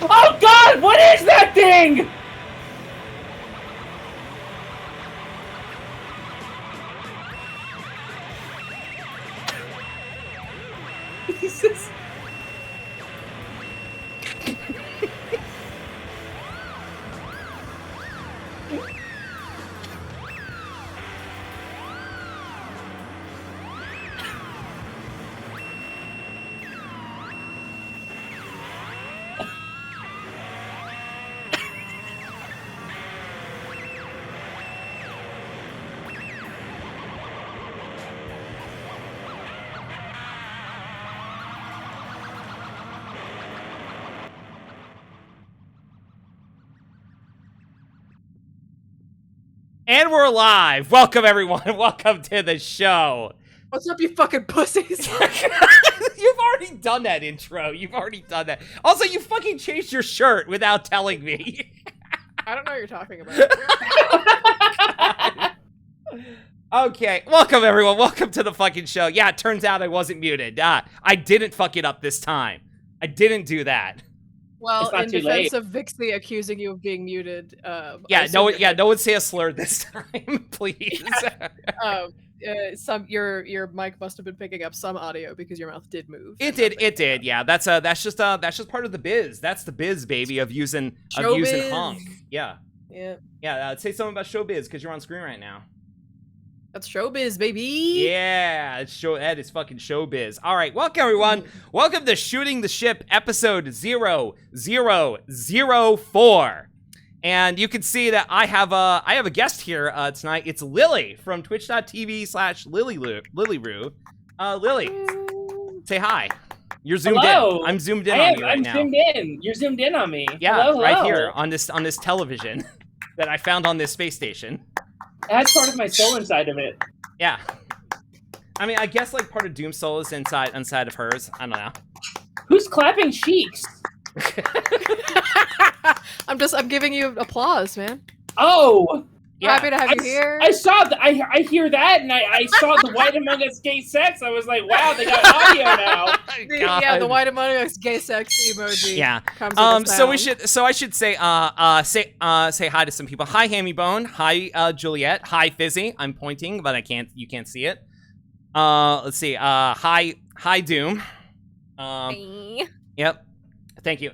Oh God! What is that thing? Jesus. And we're live. Welcome, everyone. Welcome to the show. What's up, you fucking pussies? You've already done that intro. You've already done that. Also, you fucking changed your shirt without telling me. I don't know what you're talking about. Okay, welcome, everyone. Welcome to the fucking show. Yeah, it turns out I wasn't muted. I didn't fuck it up this time. I didn't do that. Well, in defense of Vixie accusing you of being muted, no one say a slur this time, please. Your mic must have been picking up some audio because your mouth did move. It did. Yeah, that's just part of the biz. That's the biz, baby, of using honk. Yeah. Say something about showbiz because you're on screen right now. That's showbiz, baby. Yeah, that is fucking showbiz. All right, welcome everyone. Welcome to Shooting the Ship, episode 0004. And you can see that I have a guest here tonight. It's Lily from twitch.tv/LilyRoo. Lily, say hi. You're zoomed in. I'm zoomed in on you right now. I'm zoomed in. You're zoomed in on me. Yeah, hello. Right here on this television that I found on this space station. It has part of my soul inside of it. Yeah. I mean, I guess like part of Doom's soul is inside of hers. I don't know. Who's clapping cheeks? I'm giving you applause, man. Oh. Yeah. Happy to have you here. I saw that. I hear that, and I saw the White Among Us gay sex. I was like, wow, they got audio now. The White Among Us gay sex emoji. Yeah. Comes I should say hi to some people. Hi, Hammy Bone. Hi, Juliet. Hi, Fizzy. I'm pointing, but you can't see it. Let's see. Hi, Doom. Hey. Yep. Thank you.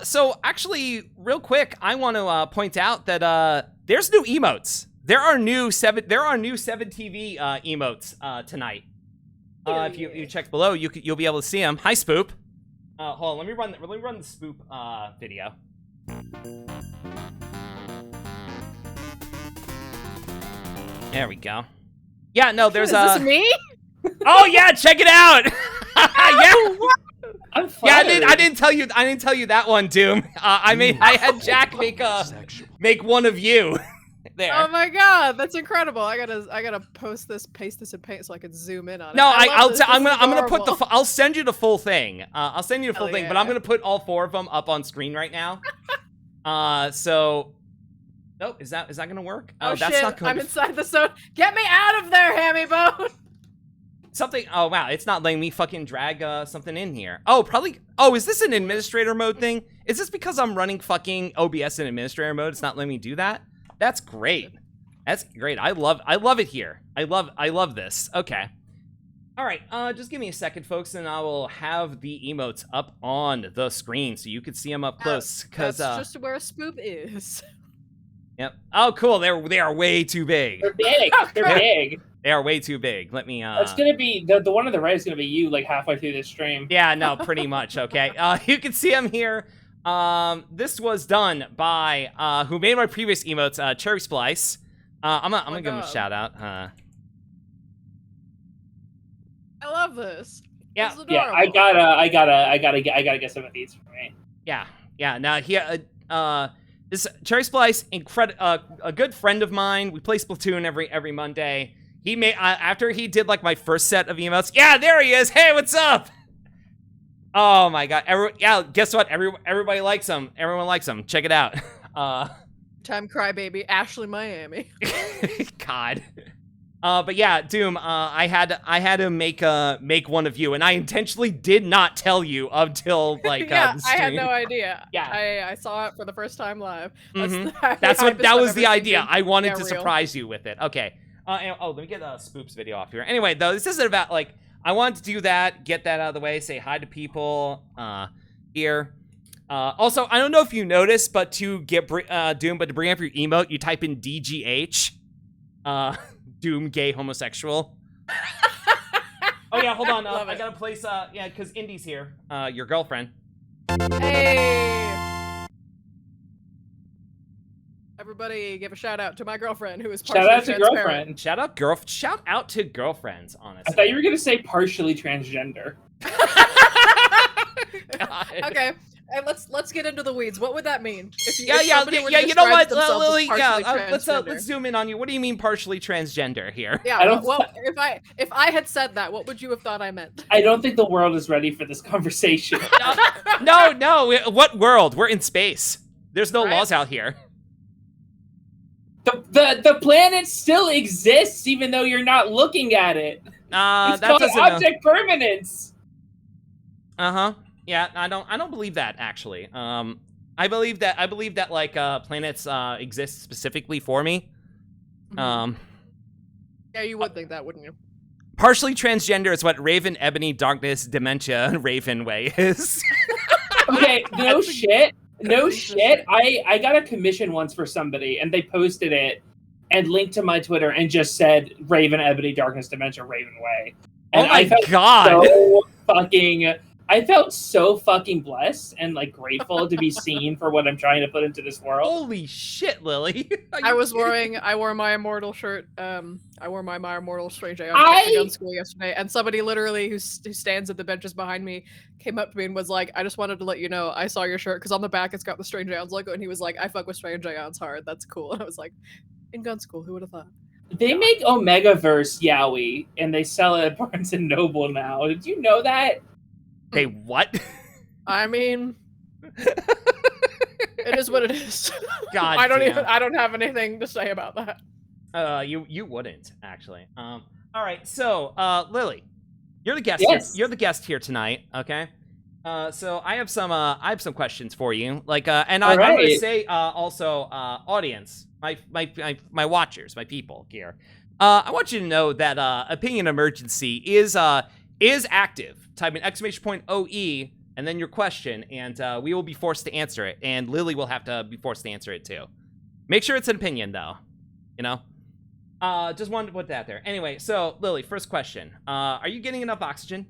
So actually, real quick, I want to point out that there's new emotes. There are new 7TV emotes tonight. If you check below, you'll be able to see them. Hi, Spoop. Hold on, let me run the Spoop video. There we go. Yeah, no, there's Is this me? Oh yeah, check it out. Yeah. I'm I didn't tell you that one, Doom. I had Jack make one of you. There. Oh my god, that's incredible! I gotta paste this in Paint so I can zoom in on it. No, I'm gonna put I'll send you the full thing. I'll send you the full thing, but I'm gonna put all 4 of them up on screen right now. So. Oh, is that gonna work? Oh that's shit! Not going I'm inside the zone. Get me out of there, Hammy Bone. Something. Oh wow, it's not letting me fucking drag something in here. Oh, probably. Oh, is this an administrator mode thing? Is this because I'm running fucking OBS in administrator mode? It's not letting me do that. That's great. That's great. I love it here. I love this. Okay. All right. Just give me a second, folks, and I will have the emotes up on the screen so you can see them up close. That's just where a Spoop is. Yep. Oh, cool. They are way too big. They're big. They're big. They are way too big. Let me. It's gonna be the one on the right is gonna be you like halfway through this stream. Yeah. No. Pretty much. Okay. You can see them here. This was done by who made my previous emotes, Cherry Splice. I'm gonna give him a shout out. I love this. Yeah. This is yeah. adorable. I gotta get some of these for me. Yeah. Now this Cherry Splice, a good friend of mine. We play Splatoon every Monday. He made after he did like my first set of emotes. Yeah, there he is. Hey, what's up? Oh my god. Yeah, guess what? Everybody likes them. Everyone likes them. Check it out. Time crybaby, Ashley Miami. God. But yeah, Doom. I had to make one of you, and I intentionally did not tell you until like yeah, the I had stream. no idea. Yeah. I saw it for the first time live. That was the idea. I wanted to real. surprise you with it. Okay. Let me get Spoop's video off here. Anyway, though, this isn't about like I wanted to do that, get that out of the way, say hi to people here. Also, I don't know if you noticed, but to get Doom, but to bring up your emote, you type in DGH. Doom, gay, homosexual. Oh yeah, hold on. I gotta place. Yeah, because Indy's here. Your girlfriend. Hey. Everybody give a shout out to my girlfriend who is partially Shout out to transparent. girlfriend. Shout out to girlfriends, honestly. I thought you were gonna say partially transgender. Okay, and let's get into the weeds. What would that mean? If Yeah. You know what, Lily? Yeah, let's zoom in on you. What do you mean partially transgender here? Yeah. I don't- Well, if I had said that, what would you have thought I meant? I don't think the world is ready for this conversation. No. What world? We're in space. There's no Right. laws out here. The planet still exists even though you're not looking at it. It's That called doesn't. object permanence. Yeah, I don't believe that actually. I believe that like planets exist specifically for me. Yeah, you would think that, wouldn't you? Partially transgender is what Raven, Ebony, Darkness, Dementia, Raven Way is. Okay, no shit. I got a commission once for somebody, and they posted it and linked to my Twitter and just said Raven, Ebony, Darkness, Dementia, Raven Way. And Oh my god! I felt so fucking blessed and like grateful to be seen for what I'm trying to put into this world. Holy shit, Lily! I wore my immortal shirt. I wore my immortal strange gun school yesterday, and somebody literally who stands at the benches behind me came up to me and was like, "I just wanted to let you know I saw your shirt because on the back it's got the Strange Ions logo," and he was like, "I fuck with Strange Ions hard. That's cool." And I was like, "In gun school, who would have thought?" They make Omegaverse Yaoi, and they sell it at Barnes and Noble now. Did you know that? Hey, what? I mean, it is what it is. God, I don't have anything to say about that. You wouldn't actually. All right, so Lily, you're the guest. Yes. You're the guest here tonight. Okay. So I have some questions for you. Like, and I'm gonna say also, audience, my watchers, my people here. I want you to know that Opinion Emergency is active. Type in !OE and then your question, and we will be forced to answer it. And Lily will have to be forced to answer it too. Make sure it's an opinion, though. You know. Just wanted to put that there. Anyway, so Lily, first question: are you getting enough oxygen?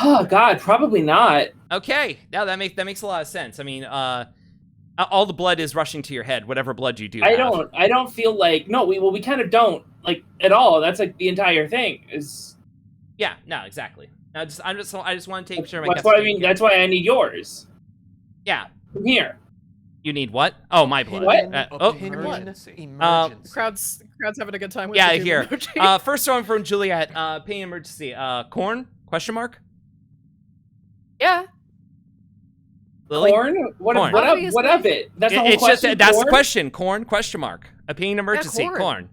Oh God, probably not. Okay, now that makes a lot of sense. I mean, all the blood is rushing to your head, whatever blood you do. I don't feel like we kind of don't like at all. That's like the entire thing is. Yeah, no, exactly. I just want to take sure. That's why that's why I need yours. Yeah. From here. You need what? Oh, my blood. What? Emergency. Crowd's having a good time with yeah, the here. emoji. First one from Juliet. Opinion emergency. Corn? Question mark. Yeah. Lily? Corn? What of it? That's the whole It's question. just that's corn? the question. Corn? Question mark. Opinion emergency. corn.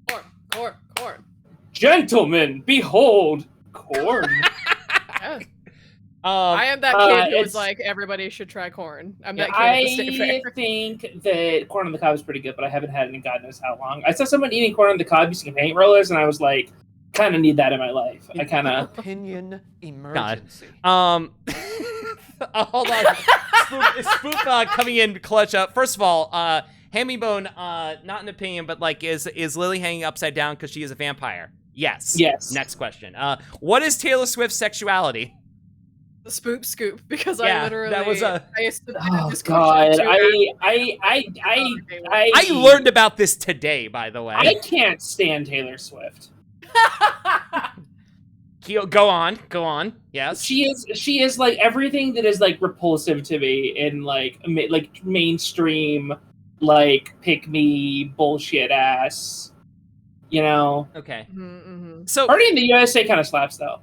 Corn. Corn. Gentlemen, behold, corn. Yeah. I am that kid who was like, everybody should try corn. I'm that kid at the state fair. I think that corn on the cob is pretty good, but I haven't had it in God knows how long. I saw someone eating corn on the cob using paint rollers, and I was like, kind of need that in my life. I kind of. Opinion emergency. Hold on. Spook coming in clutch up. First of all, Hammy-Bone, not an opinion, but like, is Lily hanging upside down because she is a vampire? Yes. Yes. Next question. What is Taylor Swift's sexuality? The spoop scoop, because Yeah, I literally that was a- I used to do Oh this God! question I learned about this today, by the way. I can't stand Taylor Swift. Go on. Yes. She is like everything that is like repulsive to me in like mainstream, like pick me bullshit ass. You know. Okay. Mm-hmm. So Party in the USA kind of slaps though.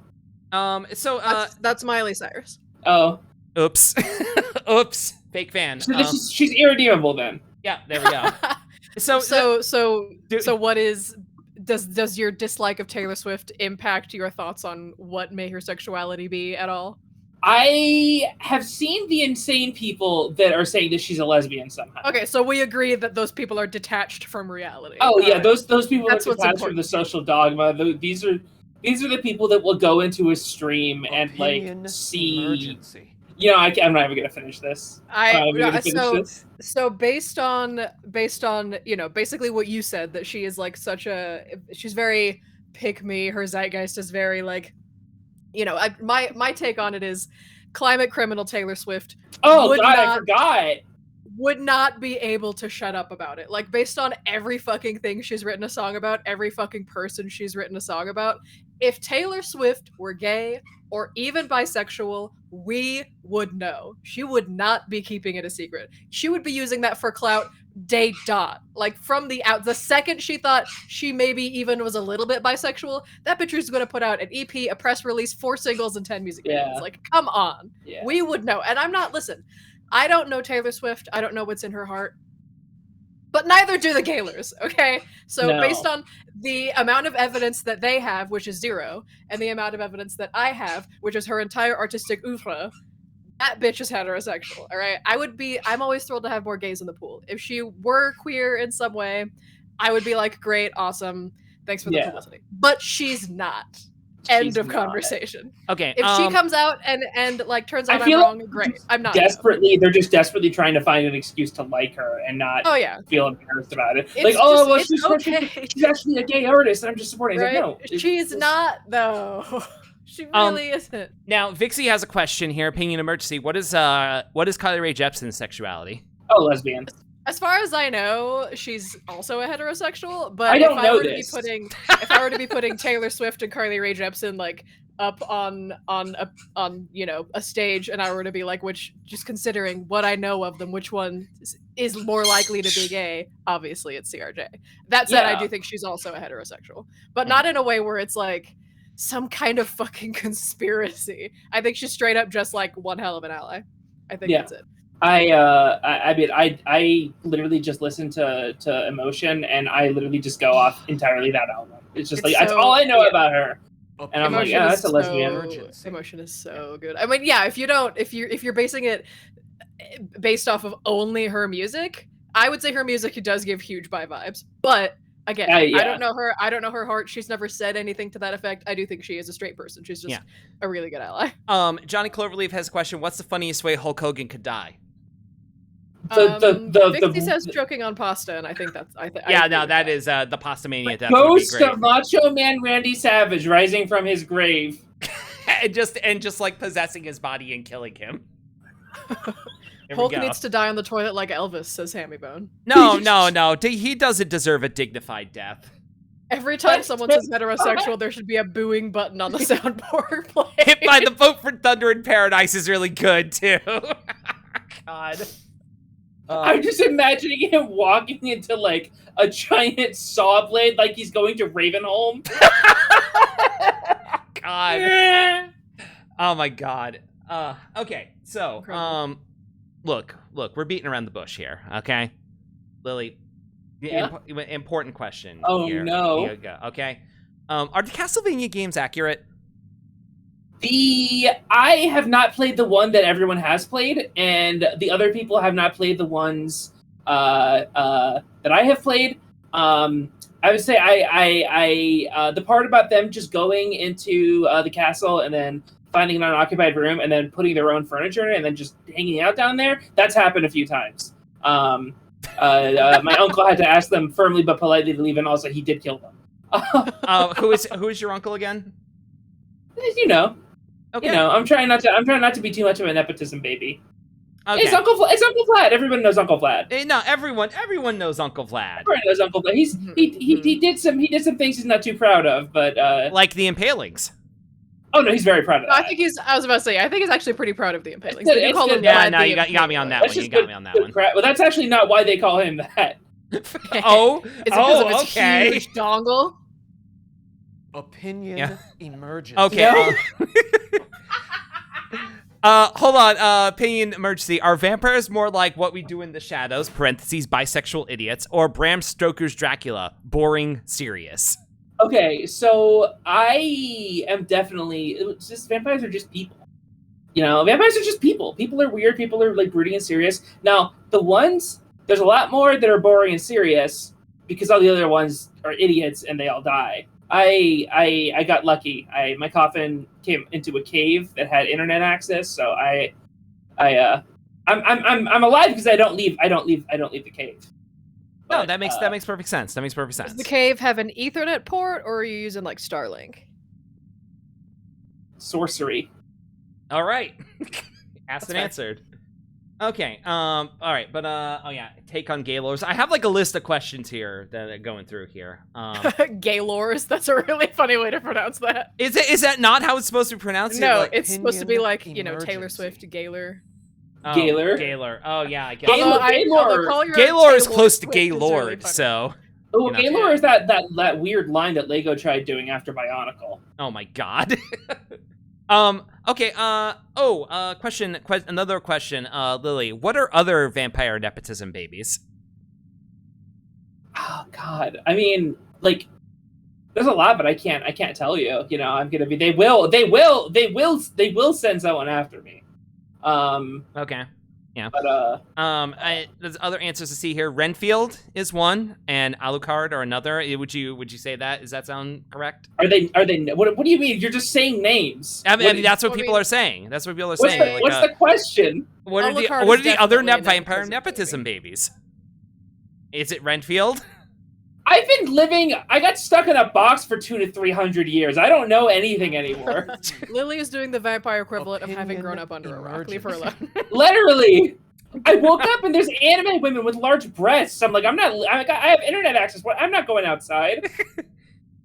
So That's Miley Cyrus. Oh, oops. Oops. Fake fan. so she's irredeemable then. Yeah, there we go. So what is does your dislike of Taylor Swift impact your thoughts on what may her sexuality be at all? I have seen the insane people that are saying that she's a lesbian somehow. Okay, so we agree that those people are detached from reality. Oh yeah, Alright. those people That's are what's detached from the important. social dogma. These are the people that will go into a stream and Opinion like see. emergency. You know, I'm not even gonna finish this. So based on basically what you said, that she is like she's very pick me. Her zeitgeist is very like, my take on it is climate criminal Taylor Swift. Oh would God, not, I forgot. Would not be able to shut up about it. Like, based on every fucking thing she's written a song about, every fucking person she's written a song about, if Taylor Swift were gay or even bisexual, we would know. She would not be keeping it a secret. She would be using that for clout day dot. Like, from the second she thought she maybe even was a little bit bisexual, that bitch was going to put out an EP, a press release, 4 singles, and 10 music videos. Like, come on. Yeah. We would know. And listen, I don't know Taylor Swift. I don't know what's in her heart. But neither do the Gaylors, okay? So No. based on the amount of evidence that they have, which is 0, and the amount of evidence that I have, which is her entire artistic oeuvre, that bitch is heterosexual, all right? I'm always thrilled to have more gays in the pool. If she were queer in some way, I would be like, great, awesome, thanks for the publicity. But she's not. End of conversation. Okay. If she comes out and like turns out I I'm feel wrong, great. I'm not. They're just desperately trying to find an excuse to like her and not feel embarrassed about it. She's actually a gay artist, and I'm just supporting. Right? Like, no, she's not though. She really isn't. Now, Vixie has a question here. Opinion emergency. What is Kylie Rae Jepsen's sexuality? Oh, lesbian. As far as I know, she's also a heterosexual. But I don't know this. If I were to be putting Taylor Swift and Carly Rae Jepsen like up on a stage, and I were to be like, which, just considering what I know of them, which one is more likely to be gay? Obviously, it's CRJ. That said, I do think she's also a heterosexual, but not in a way where it's like some kind of fucking conspiracy. I think she's straight up just like one hell of an ally. I think that's it. I literally just listen to Emotion, and I literally just go off entirely that album. It's just that's all I know about her. And I'm like, yeah, that's a lesbian. Emotion is so good. I mean, yeah, if you're basing it based off of only her music, I would say her music does give huge bi vibes. But again, I don't know her. I don't know her heart. She's never said anything to that effect. I do think she is a straight person. She's just a really good ally. Johnny Cloverleaf has a question. What's the funniest way Hulk Hogan could die? Vixie says joking on pasta, and I think that's that is the Pasta Mania death. Ghost of Macho Man Randy Savage rising from his grave, and just like possessing his body and killing him. Hulk needs to die on the toilet like Elvis, says Hammy Bone. No. He doesn't deserve a dignified death. Every time someone says heterosexual, there should be a booing button on the soundboard playing. Hit by the Vote for Thunder in Paradise is really good too. God. I'm just imagining him walking into like a giant saw blade, like he's going to Ravenholm. God. Oh my God. Okay, so look, we're beating around the bush here, okay? Lily, important question. Oh here. no. Here you go. Okay. Are the Castlevania games accurate? I have not played the one that everyone has played, and the other people have not played the ones that I have played. I would say I the part about them just going into the castle and then finding an unoccupied room and then putting their own furniture and then just hanging out down there, that's happened a few times. My uncle had to ask them firmly but politely to leave, and also he did kill them. Who is your uncle again? You know. Okay. You know, I'm trying not to be too much of a nepotism baby. Okay. It's Uncle Vlad. Everyone knows Uncle Vlad. No, everyone knows Uncle Vlad. Everyone knows Uncle Vlad. He did some things he's not too proud of, but like the impalings. Oh no, he's very proud of that. I was about to say, I think he's actually pretty proud of the impalings. You got me on that one. You got me on that one. Well, that's actually not why they call him that. It's because of his huge dongle. Opinion Yeah. emergency. Okay. Hold on. Opinion emergency. Are vampires more like What We Do in the Shadows (parentheses bisexual idiots) or Bram Stoker's Dracula, boring, serious? Okay, so I am definitely. It's just vampires are just people. You know, vampires are just people. People are weird. People are like brooding and serious. Now, there's a lot more that are boring and serious because all the other ones are idiots and they all die. I got lucky. My coffin came into a cave that had internet access, so I'm alive because I don't leave the cave. No, But, that makes perfect sense. That makes perfect sense. Does the cave have an Ethernet port, or are you using like Starlink? sorcery. All right. Asked That's and fair. answered. Okay. All right. But oh yeah, take on Gaylords. I have like a list of questions here that are going through here. Gaylors. That's a really funny way to pronounce that. Is that not how it's supposed to be pronounced? No, Like, it's supposed to be like Taylor emergency. Swift, Gaylor. Gaylor. Gaylor. Oh yeah, I guess. Gaylor. Gaylor is close to Swift is Gaylord, really funny. so. Oh, You know. Gaylor is that weird line that Lego tried doing after Bionicle. Oh my god. Okay. Question. Another question. Lily, what are other vampire nepotism babies? Oh God. I mean, like, there's a lot, but I can't tell you. You know, I'm gonna be. They will send someone after me. Okay. Yeah. But there's other answers to see here. Renfield is one, and Alucard are another. Would you say that? Does that sound correct? are they? What do you mean? You're just saying names. I mean, that's what I people mean- are saying. That's what people are What's saying. what's the question? What are Alucard what is are the other definitely a vampire nepotism nepotism babies? Is it Renfield? I've been living. I got stuck in a box for 200 to 300 years. I don't know anything anymore. Lily is doing the vampire equivalent of having Opinion grown up under a rock. Leave her alone. Literally, I woke up and there's anime women with large breasts. I'm like, I have internet access. I'm not going outside.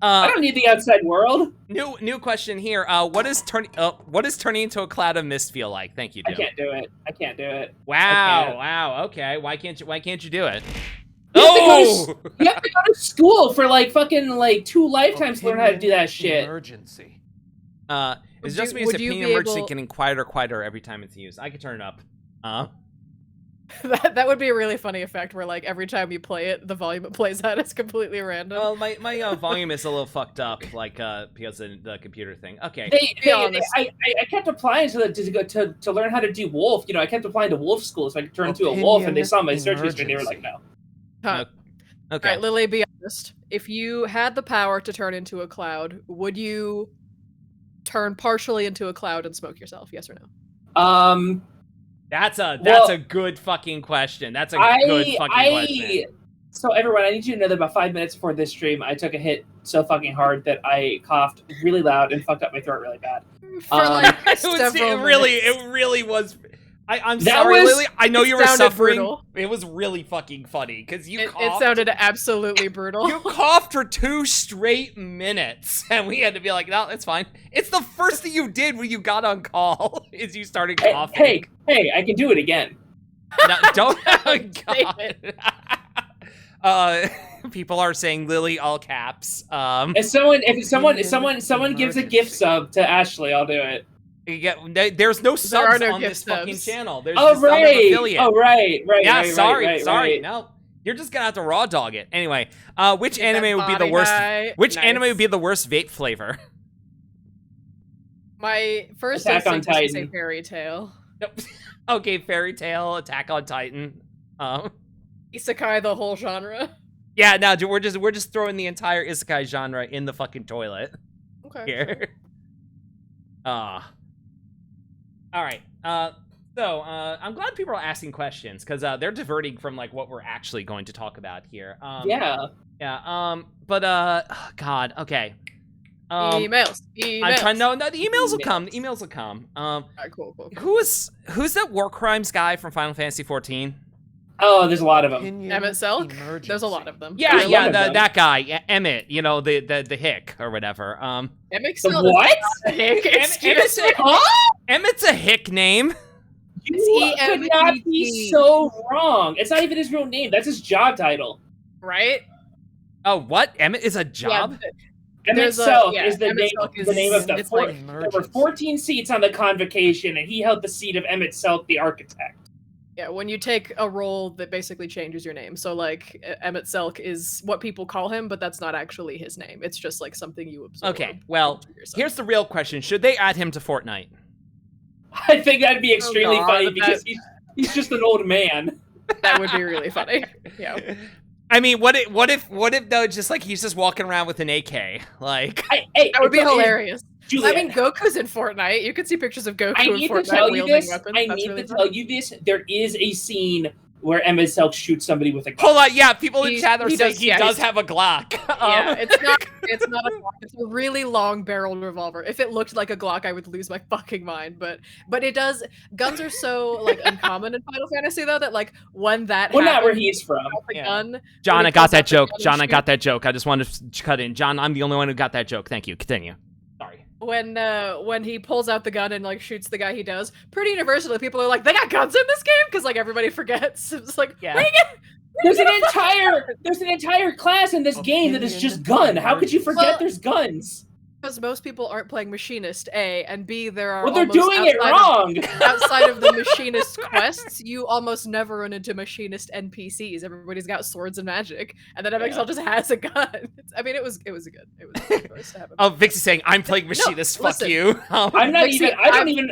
I don't need the outside world. New question here. What is turning into a cloud of mist feel like? Thank you, I Doom. can't do it. Wow. Wow. Okay. Why can't you do it? You have, Oh! you have to go to school for like fucking like 2 lifetimes to learn how to do that shit. Emergency. It's just me. would It's you opinion be emergency able- getting quieter every time it's used. I can turn it up. That would be a really funny effect where like every time you play it, the volume it plays at is completely random. Well, my volume is a little fucked up, like because of the computer thing. Okay. I kept applying to learn how to do wolf. You know, I kept applying to wolf school so I could turn into a wolf, and they saw my search history and they were like, no. Huh. Okay. All right, Lily, be honest. If you had the power to turn into a cloud, would you turn partially into a cloud and smoke yourself? Yes or no? That's a Well, good fucking question. That's a good fucking question. So everyone, I need you to know that about 5 minutes before this stream, I took a hit so fucking hard that I coughed really loud and fucked up my throat really bad. For like It several really was. I'm That sorry, was- Lily. I know it you were sounded suffering. brutal. It was really fucking funny because you It coughed. sounded absolutely brutal. You coughed for 2 straight minutes, and we had to be like, "No, it's fine." It's the first thing you did when you got on call is you started coughing. Hey, I can do it again. No, don't. Oh, Save God. People are saying Lily all caps. If someone gives a gift sub to Ashley, I'll do it. There's no subs are no on gift this fucking subs. channel. There's Oh just not an right, affiliate. right. Sorry. No, you're just gonna have to raw dog it. Anyway, which Get that anime would be the body worst? high. Which Nice. anime would be the worst vape flavor? My first Attack on instinct is to say Titan. fairy tale. Nope. Okay, Fairy Tail, Attack on Titan. Isekai, the whole genre. Yeah, no, dude, we're just throwing the entire isekai genre in the fucking toilet Okay. here. All right. So I'm glad people are asking questions because they're diverting from like what we're actually going to talk about here. Yeah. But God, okay. Emails. I'm trying. No, the emails will come. The emails will come. Alright, cool. Who's that war crimes guy from Final Fantasy 14? Oh, there's a lot of them. Opinion Emmett Selk? emergency. There's a lot of them. Yeah, There's a lot of them. that guy, Emmett. You know, the hick or whatever. Emmett The Selk what? is Hick. Emmett's a, Huh? Emmett's a hick name. You could not be so wrong. It's not even his real name. That's his job title. Right? Oh, what? Emmett is a job? Emmett Selk is the Emmett name, Selk is- the name of the it's four. like- There were 14 seats on the convocation, and he held the seat of Emmett Selk, the architect. Yeah, when you take a role that basically changes your name. So like Emmett Selk is what people call him, but that's not actually his name. It's just like something you absorb. Okay, well, into yourself. here's the real question. Should they add him to Fortnite? I think that'd be extremely God, funny that- because he's just an old man. That would be really funny. Yeah. I mean, what if though, just like he's just walking around with an AK, like Hey, That would be hilarious. Julia, I mean, Goku's in Fortnite. You could see pictures of Goku I in need to Fortnite tell you wielding this. weapons. I That's need really to fun. tell you this. There is a scene where Emmett Selk shoots somebody with a gun. hold on, yeah, people in He- chat are he saying does- he yeah, does he's- have a Glock. Yeah, it's not a Glock. It's a really long barreled revolver. If it looked like a Glock, I would lose my fucking mind. But it does. Guns are so like uncommon in Final Fantasy though that like when that Well, not where happens, he's from. out the Yeah. gun. John, when I he got pulls that out the joke. gun and John, I got shoots- that joke. I just wanted to cut in. John, I'm the only one who got that joke. Thank you. Continue. Sorry. When he pulls out the gun and like shoots the guy he does, pretty universally people are like, they got guns in this game because like everybody forgets. It's like, Yeah. bring it. There's an entire class in this game that is just gun. How could you forget Well, there's guns? Because most people aren't playing Machinist, A, and B, there are Well, they're almost doing it wrong. outside of the Machinist quests, you almost never run into Machinist NPCs. Everybody's got swords and magic, and then MXL just has a gun. I mean, it was a good choice to have him. Oh, Vixie's saying I'm playing Machinist. Fuck listen. you. I'm not Dixie, even.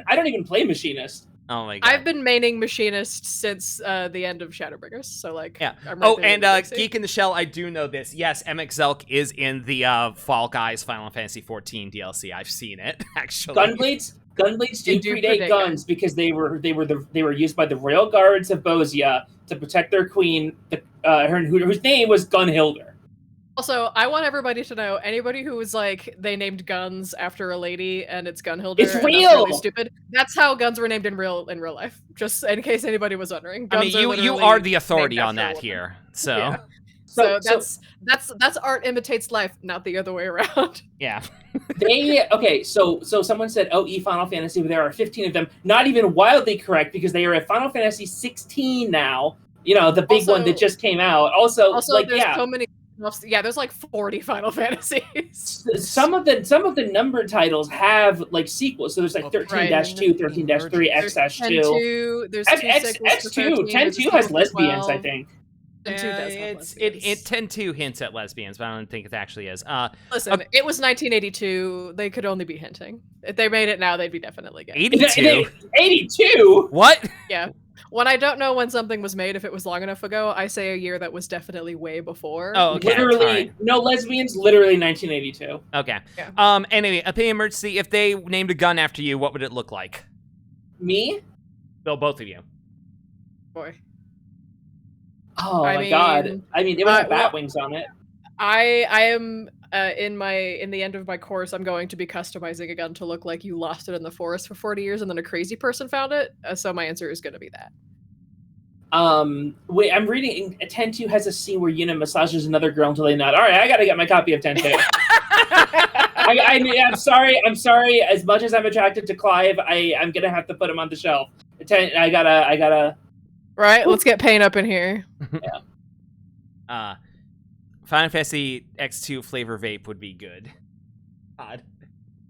I don't even play Machinist. Oh my god. I've been maining Machinist since the end of Shadowbringers, so like, Yeah. I'm right Oh, there and with Dixie. Geek in the Shell, I do know this. Yes, MX Zelk is in the Fall Guys Final Fantasy 14 DLC. I've seen it actually. Gunblades They do do predate predate guns because they were used by the royal guards of Bosia to protect their queen, whose name was Gunhilder. Also, I want everybody to know, anybody who was like, they named guns after a lady and it's Gunhilder. It's and that's real! really stupid. That's how guns were named in real life. Just in case anybody was wondering. I mean, Guns you literally are the authority named on after a that woman. here. So Yeah. yeah. So that's art imitates life, not the other way around. So someone said OE Final Fantasy, but there are 15 of them. Not even wildly correct because they are at Final Fantasy 16 now. You know, the big one that just came out. Also like there's yeah. so many. Yeah, there's like 40 Final Fantasies. Some of the number titles have like sequels. So there's like 13-2, 13-3, X-2. There's two sequels for 13, 10-2 there's a has sequel for lesbians, 12. I think. 10-2 does have it's lesbians. 10-2 hints at lesbians, but I don't think it actually is. Listen, okay. it was 1982. They could only be hinting. If they made it now, they'd be definitely gay. 82. 82. What? Yeah. When I don't know when something was made, if it was long enough ago, I say a year that was definitely way before. Oh, okay. Literally, Alright. no lesbians. Literally 1982. Okay. Yeah. Anyway, opinion emergency. If they named a gun after you, what would it look like? Me? Bill, both of you. Boy. Oh I my mean, god! I mean, it would have well, bat wings on it. I am in the end of my course, I'm going to be customizing a gun to look like you lost it in the forest for 40 years and then a crazy person found it. So my answer is going to be that. Wait, I'm reading. 10-2 has a scene where Yuna massages another girl until they nut. All right, I gotta get my copy of 10-2. I'm sorry. I'm sorry. As much as I'm attracted to Clive, I'm gonna have to put him on the shelf. I gotta. Right? Let's get Pain up in here. Final Fantasy X2 flavor vape would be good. Odd.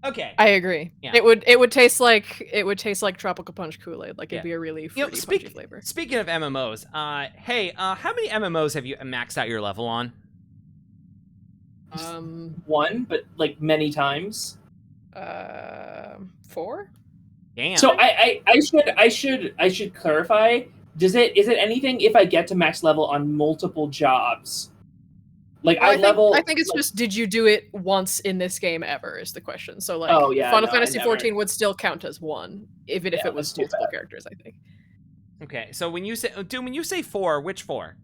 Okay. I agree. Yeah. It would taste like tropical punch Kool-Aid. Like it'd be a really fruity, punchy flavor. Speaking of MMOs, hey, how many MMOs have you maxed out your level on? One, but like many times. 4? Damn. So I should clarify. Is it anything if I get to max level on multiple jobs? Like Well, I think it's like, just, did you do it once in this game ever is the question. So like Oh, yeah, Final no, Fantasy I never. 14 would still count as one, even if Yeah, it was let's do multiple that. characters, I think. Okay, so when you say 4, which 4?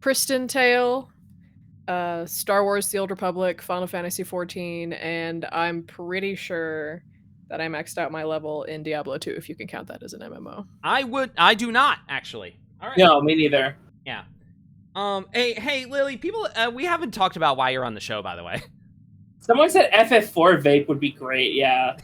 Kristen Tale, Star Wars The Old Republic, Final Fantasy 14, and I'm pretty sure that I maxed out my level in Diablo 2, if you can count that as an MMO. I do not actually. All right. no, me neither. Yeah. Hey, Lily. People, we haven't talked about why you're on the show, by the way. Someone said FF4 vape would be great. Yeah.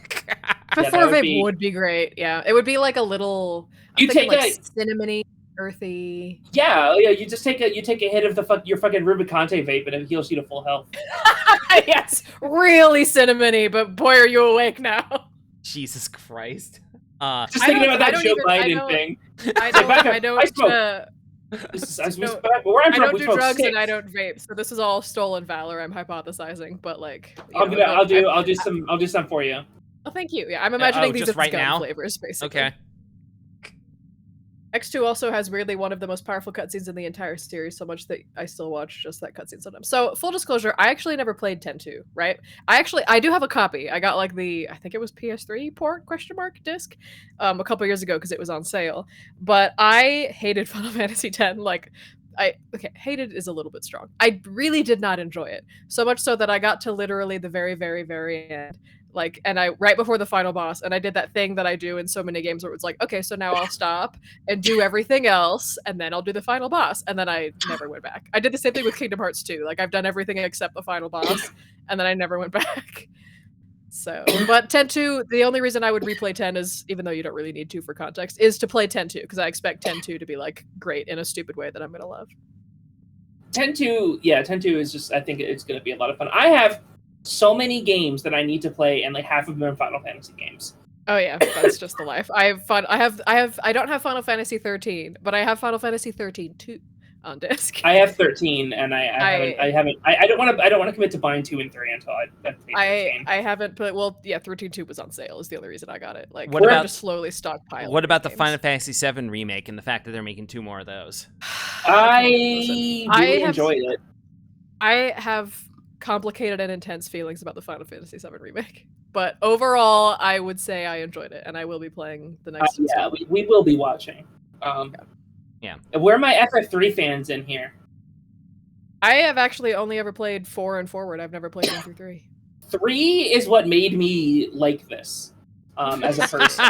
FF4 that would vape would be great. Yeah, it would be like a little. I'm You thinking, take like cinnamony, earthy. Yeah. You just take a hit of your fucking Rubicante vape and it heals you to full health. Yes, really cinnamony, but boy, are you awake now. Jesus Christ. Just thinking about that Joe Biden thing. I smoke. Where I'm I from, don't we do smoke drugs 6. and I don't vape, so this is all stolen valor. I'm hypothesizing, but like, I'll do some for you. Oh, thank you. Yeah, I'm imagining these just as right gun now? flavors, basically. Okay. X2 also has weirdly one of the most powerful cutscenes in the entire series, so much that I still watch just that cutscene sometimes. So, full disclosure, I actually never played 10-2, right? I do have a copy. I got like I think it was PS3 port disc a couple years ago because it was on sale. But I hated Final Fantasy X. Like, hated is a little bit strong. I really did not enjoy it. So much so that I got to literally the very, very, very end. Like, and I right before the final boss, and I did that thing that I do in so many games where it's like, okay, so now I'll stop and do everything else, and then I'll do the final boss, and then I never went back. I did the same thing with Kingdom Hearts 2. Like, I've done everything except the final boss, and then I never went back. So, but 10-2, the only reason I would replay 10 is, even though you don't really need to for context, is to play 10-2, because I expect 10-2 to be like great in a stupid way that I'm gonna love. 10-2, yeah, 10-2 is just, I think it's gonna be a lot of fun. I have so many games that I need to play, and like half of them are Final Fantasy games. Oh yeah, that's just the life. I don't have Final Fantasy 13, but I have Final Fantasy 13-2 on disc. I have 13, and I don't want to commit to buying 2 and 3 until I haven't put. Well, yeah, 13-2 was on sale. Is the only reason I got it. Like, what about, I'm just slowly stockpiling. What about the games. Final Fantasy 7 remake and the fact that they're making 2 more of those? I really enjoyed it. I have complicated and intense feelings about the Final Fantasy VII remake, but overall, I would say I enjoyed it, and I will be playing the next. Yeah, we will be watching. Yeah. Where are my FF3 fans in here? I have actually only ever played 4 and forward. I've never played 1 through 3. 3 is what made me like this. As a person.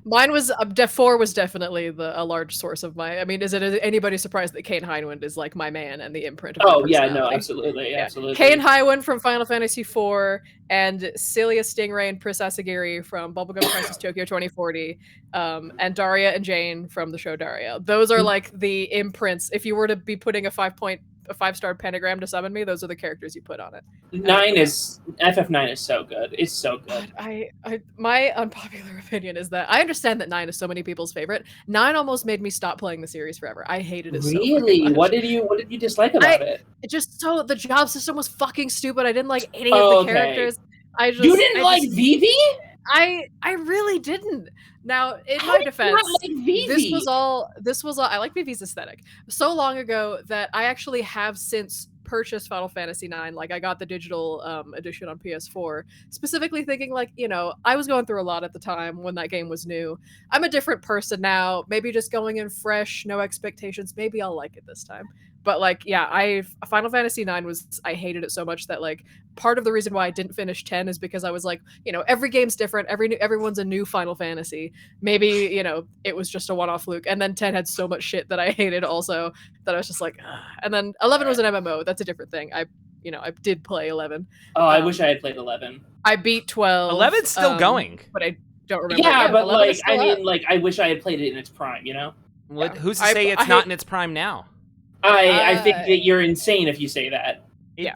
Mine was 4 was definitely a large source of my. I mean, is it anybody surprised that Kane Highwind is like my man and the imprint of my yeah, no, absolutely, yeah. absolutely. Kane Highwind from Final Fantasy IV and Celia Stingray and Pris Asagiri from Bubblegum Crisis Tokyo 2040, and Daria and Jane from the show Daria. Those are like the imprints. If you were to be putting a 5-star pentagram to summon me, those are the characters you put on it. FF9 is so good. It's so good. My unpopular opinion is that I understand that 9 is so many people's favorite. 9 almost made me stop playing the series forever. I hated it so much. What did you dislike about it? The job system was fucking stupid. I didn't like any of the characters. You didn't like Vivi? I really didn't. Now, in my defense, this was all. I like Vivi's aesthetic so long ago that I actually have since purchased Final Fantasy IX. Like, I got the digital edition on PS4, specifically thinking like, I was going through a lot at the time when that game was new. I'm a different person now. Maybe just going in fresh, no expectations. Maybe I'll like it this time. But like, yeah, Final Fantasy IX I hated it so much that like part of the reason why I didn't finish 10 is because I was like, every game's different. Everyone's a new Final Fantasy. Maybe, it was just a one-off fluke. And then 10 had so much shit that I hated also that I was just like, ugh. And then 11 was an MMO. That's a different thing. I did play 11. Oh, I wish I had played 11. I beat 12. 11's still going. But I don't remember. Yeah, but like, I wish I had played it in its prime, What? Yeah. Who's to say it's not in its prime now? I think that you're insane if you say that.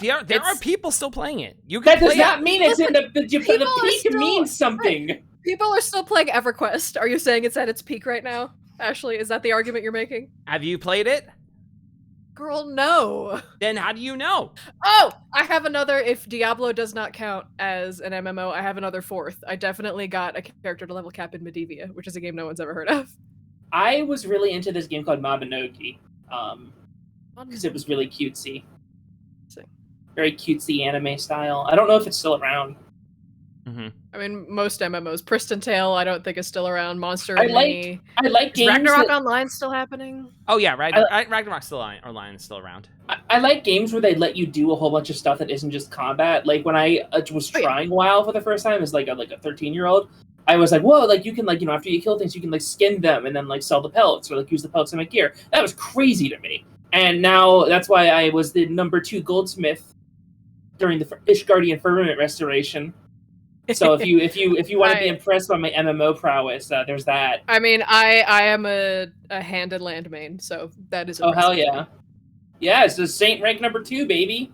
There are people still playing it. That does not mean it's in the peak means something. Right. People are still playing EverQuest. Are you saying it's at its peak right now? Ashley, is that the argument you're making? Have you played it? Girl, no. Then how do you know? Oh, I have another. If Diablo does not count as an MMO, I have another 4th. I definitely got a character to level cap in Medivia, which is a game no one's ever heard of. I was really into this game called Mabinogi. Because it was really cutesy. Very cutesy anime style. I don't know if it's still around. Mm-hmm. I mean, most MMOs. Priston Tale, I don't think is still around. Monster I like games. Ragnarok Online still happening? Oh yeah, Ragnarok Online is still around. I like games where they let you do a whole bunch of stuff that isn't just combat. Like when I was trying WoW for the first time as like a 13-year-old, I was like, whoa, like you can like, after you kill things, you can like skin them and then like sell the pellets or like use the pellets to make gear. That was crazy to me. And now that's why I was the number 2 goldsmith during the Ishgardian Firmament restoration. So if you want to be impressed by my MMO prowess, there's that. I mean, I am a hand and land main, so that is. Oh hell yeah, yeah! It's the Saint rank number 2, baby.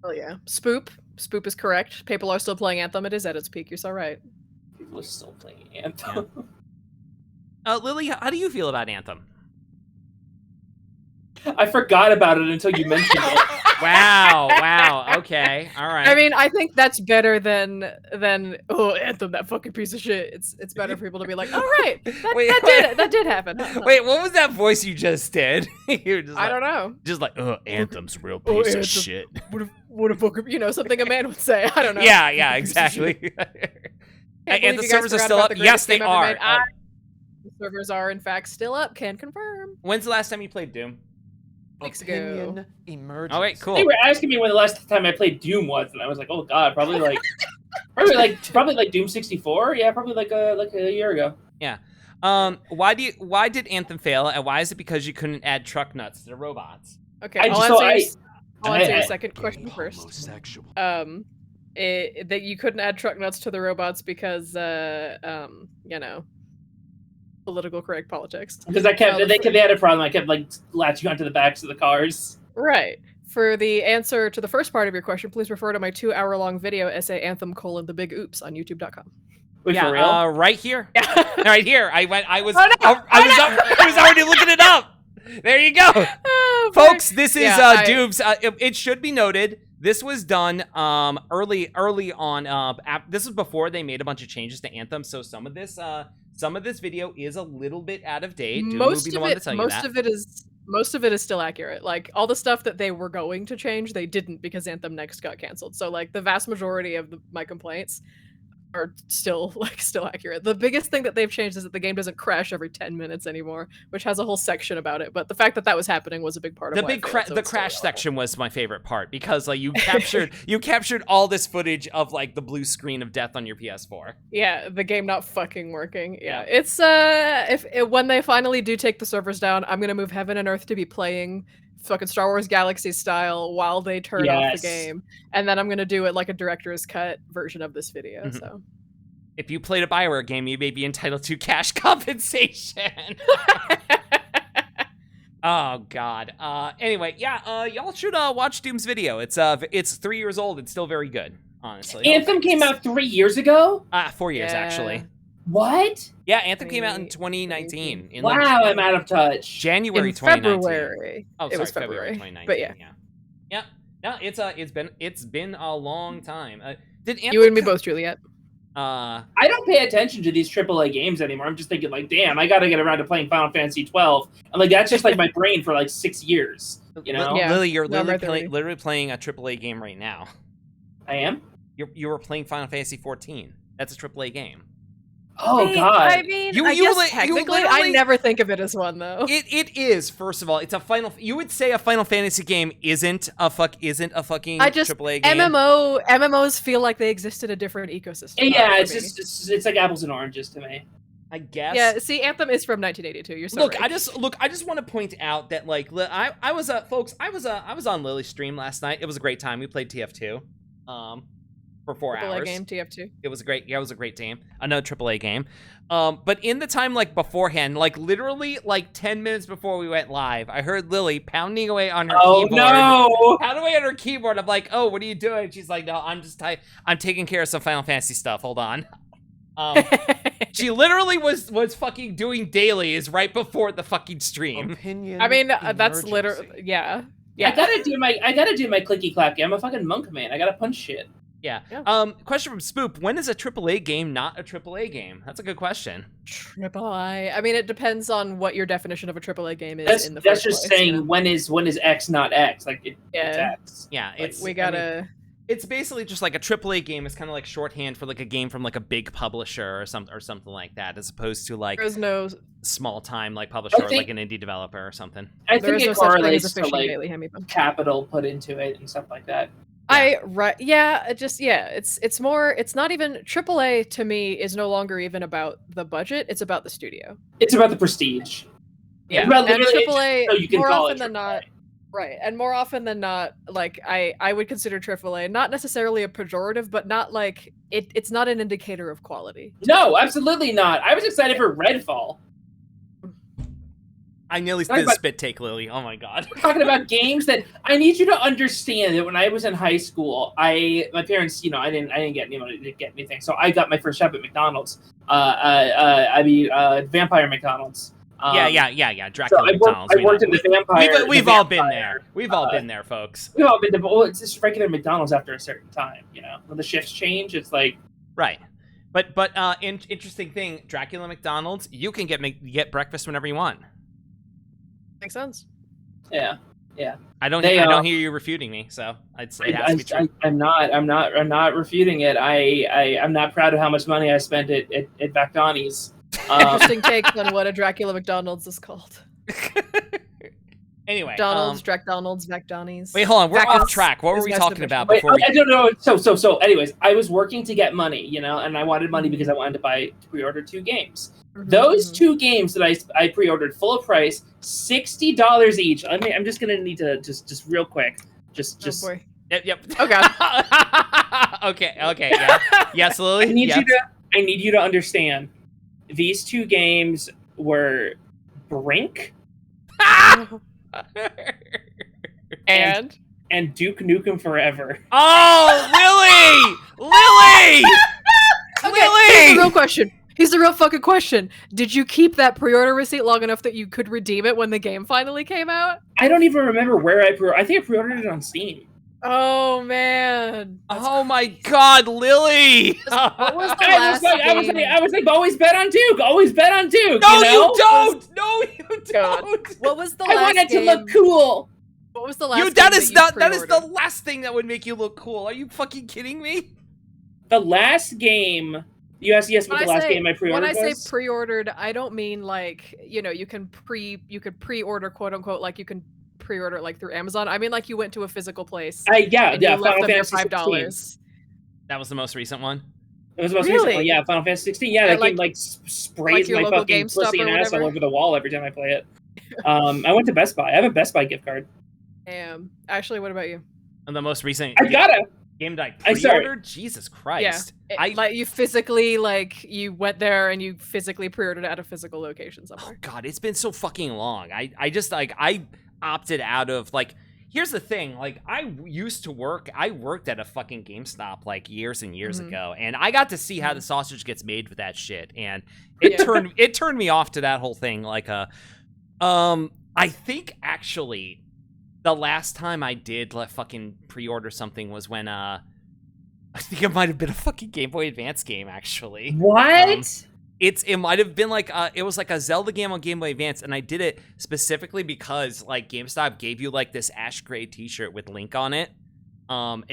Oh yeah, Spoop. Spoop is correct. People are still playing Anthem. It is at its peak. You're so right. People are still playing Anthem. Lily, how do you feel about Anthem? I forgot about it until you mentioned it. Wow. Okay. All right. I mean, I think that's better than Anthem, that fucking piece of shit. It's better for people to be like, oh right, that did happen. Wait, what was that voice you just did? You were just I don't know. Just like, Anthem's a real piece of shit. What a fuck, something a man would say. I don't know. Yeah, exactly. And the servers are still up. Yes, they are. The servers are in fact still up. Can confirm. When's the last time you played Doom? Weeks ago. Opinion emergency. Oh wait, cool. They were asking me when the last time I played Doom was, and I was like, oh god, probably like Doom 64. Yeah, probably like a year ago. Yeah. Why did Anthem fail, and why is it because you couldn't add truck nuts to the robots? Okay, I'll answer your second question first. That you couldn't add truck nuts to the robots because political correct politics. Because they had a problem. I kept like latching onto the backs of the cars. Right. For the answer to the first part of your question, please refer to my 2-hour-long video essay Anthem: The Big Oops on YouTube.com. Wait, for real? Right here. Yeah. Right here. I was already looking it up. There you go. Oh, folks, this is Doom's. It should be noted, this was done early on. This was before they made a bunch of changes to Anthem, so some of this video is a little bit out of date. Most of it is still accurate. Like all the stuff that they were going to change, they didn't because Anthem Next got canceled. So like the vast majority of my complaints are still accurate. The biggest thing that they've changed is that the game doesn't crash every 10 minutes anymore, which has a whole section about it. But the fact that that was happening was a big part of the crash section was my favorite part because like you captured all this footage of like the blue screen of death on your PS4. Yeah, the game not fucking working. Yeah, it's when they finally do take the servers down, I'm gonna move heaven and earth to be playing fucking Star Wars Galaxy style while they turn off the game, and then I'm gonna do it like a director's cut version of this video. Mm-hmm. So if you played a Bioware game, you may be entitled to cash compensation. Oh god. Anyway, y'all should watch Doom's video. It's 3 years old. It's still very good, honestly. Anthem came out 3 years ago. 4 years actually. What? Yeah, Anthem came out in 2019. Wow, I'm out of touch. January 2019. February. Oh, sorry, it was February 2019. But yeah. No, it's been a long time. Did Anthem you and me both, Juliet? I don't pay attention to these AAA games anymore. I'm just thinking like, damn, I gotta get around to playing Final Fantasy 12. I'm like, that's just like my brain for like 6 years. You know? Yeah. Lily, you're literally playing a AAA game right now. I am? You were playing Final Fantasy 14. That's a AAA game. Oh god! I mean, technically, I never think of it as one though. It is. First of all, it's a Final. You would say a Final Fantasy game isn't a fucking AAA game. MMOs feel like they exist in a different ecosystem. Yeah, it's like apples and oranges to me. I guess. Yeah. See, Anthem is from 1982. You're so right. I just want to point out that like I was on Lily's stream last night. It was a great time. We played TF2. For 4 hours. AAA game, TF2. It was great. Yeah, it was a great game. Another AAA game. But in the time like beforehand, like literally like 10 minutes before we went live, I heard Lily pounding away on her keyboard. No! Pounding away on her keyboard. I'm like, oh, what are you doing? She's like, no, I'm taking care of some Final Fantasy stuff. Hold on. She literally was fucking doing dailies right before the fucking stream. I mean, that's literally yeah. I gotta do my clicky clacky. I'm a fucking monk, man. I gotta punch shit. Yeah. Question from Spoop. When is a AAA game not a AAA game? That's a good question. AAA. I mean, it depends on what your definition of a AAA game is. That's just saying when is X not X? Like it's X. Yeah. It's basically just like a AAA game is kind of like shorthand for like a game from like a big publisher or something like that, as opposed to like there's no small time like publisher or like an indie developer or something. I think it correlates to like capital put into it and stuff like that. It's more. It's not even AAA to me. Is no longer even about the budget. It's about the studio. It's about the prestige. Yeah, and AAA so you can more call often than not. Right, and more often than not, like I would consider AAA not necessarily a pejorative, but not like it's not an indicator of quality. No, absolutely not. I was excited for Redfall. I nearly did a spit take, Lily. Oh my god. We're talking about games that I need you to understand that when I was in high school, my parents, I didn't get any money to get anything, so I got my first job at McDonald's. Vampire McDonald's. Yeah. Dracula so McDonald's. I worked in the vampire. We've all been there. We've all been there, folks. We've all been there, but it's just regular McDonald's after a certain time. When the shifts change, it's like right. But interesting thing, Dracula McDonald's, you can get breakfast whenever you want. Makes sense. Yeah. I don't hear you refuting me, so I'd say it has to be true. I'm not refuting it. I'm not proud of how much money I spent at McDonald's. Interesting take on what a Dracula McDonald's is called. Anyway, McDonald's, McDonald's. Wait, hold on. We're off track. What were we talking about before I don't know. So anyways, I was working to get money, and I wanted money because I wanted to pre-order 2 games. Those 2 games that I pre-ordered full of price, $60 each. I'm just gonna need to just real quick, just. Oh boy. Yep. Oh god. Okay. Yeah. Yes, Lily. I need you to understand. These 2 games were Brink and Duke Nukem Forever. Oh, Lily! Here's the real question. Here's the real fucking question. Did you keep that pre-order receipt long enough that you could redeem it when the game finally came out? I don't even remember where I think I pre-ordered it on Steam. Oh man! Oh my god, Lily! What was the last game? I was like, always bet on Duke. Always bet on Duke. No, you don't. No, you don't. What was the last? I wanted game? to look cool. What was the last? That is the last thing that would make you look cool. Are you fucking kidding me? The last game. You asked what the last game I pre-ordered was? When I say pre-ordered, I don't mean like you can pre-order quote unquote like you can pre-order like through Amazon. I mean like you went to a physical place. Yeah. Final Fantasy $5. That was the most recent one. It was the most recent one. Yeah, Final Fantasy 16. Yeah, that game sprays like my fucking pussy and ass all over the wall every time I play it. I went to Best Buy. I have a Best Buy gift card. Damn. Ashley, what about you? And the most recent. I got it. Game that I pre-ordered? Jesus Christ. Yeah. Like you physically, you went there and you physically pre-ordered it at a physical location somewhere. Oh god, it's been so fucking long. I just I opted out of here's the thing, I worked at a fucking GameStop years and years ago, and I got to see how the sausage gets made with that shit, and it turned me off to that whole thing. I think actually the last time I did fucking pre-order something was when I think it might have been a fucking Game Boy Advance game actually. What? It might have been it was a Zelda game on Game Boy Advance, and I did it specifically because GameStop gave you this ash gray T-shirt with Link on it, and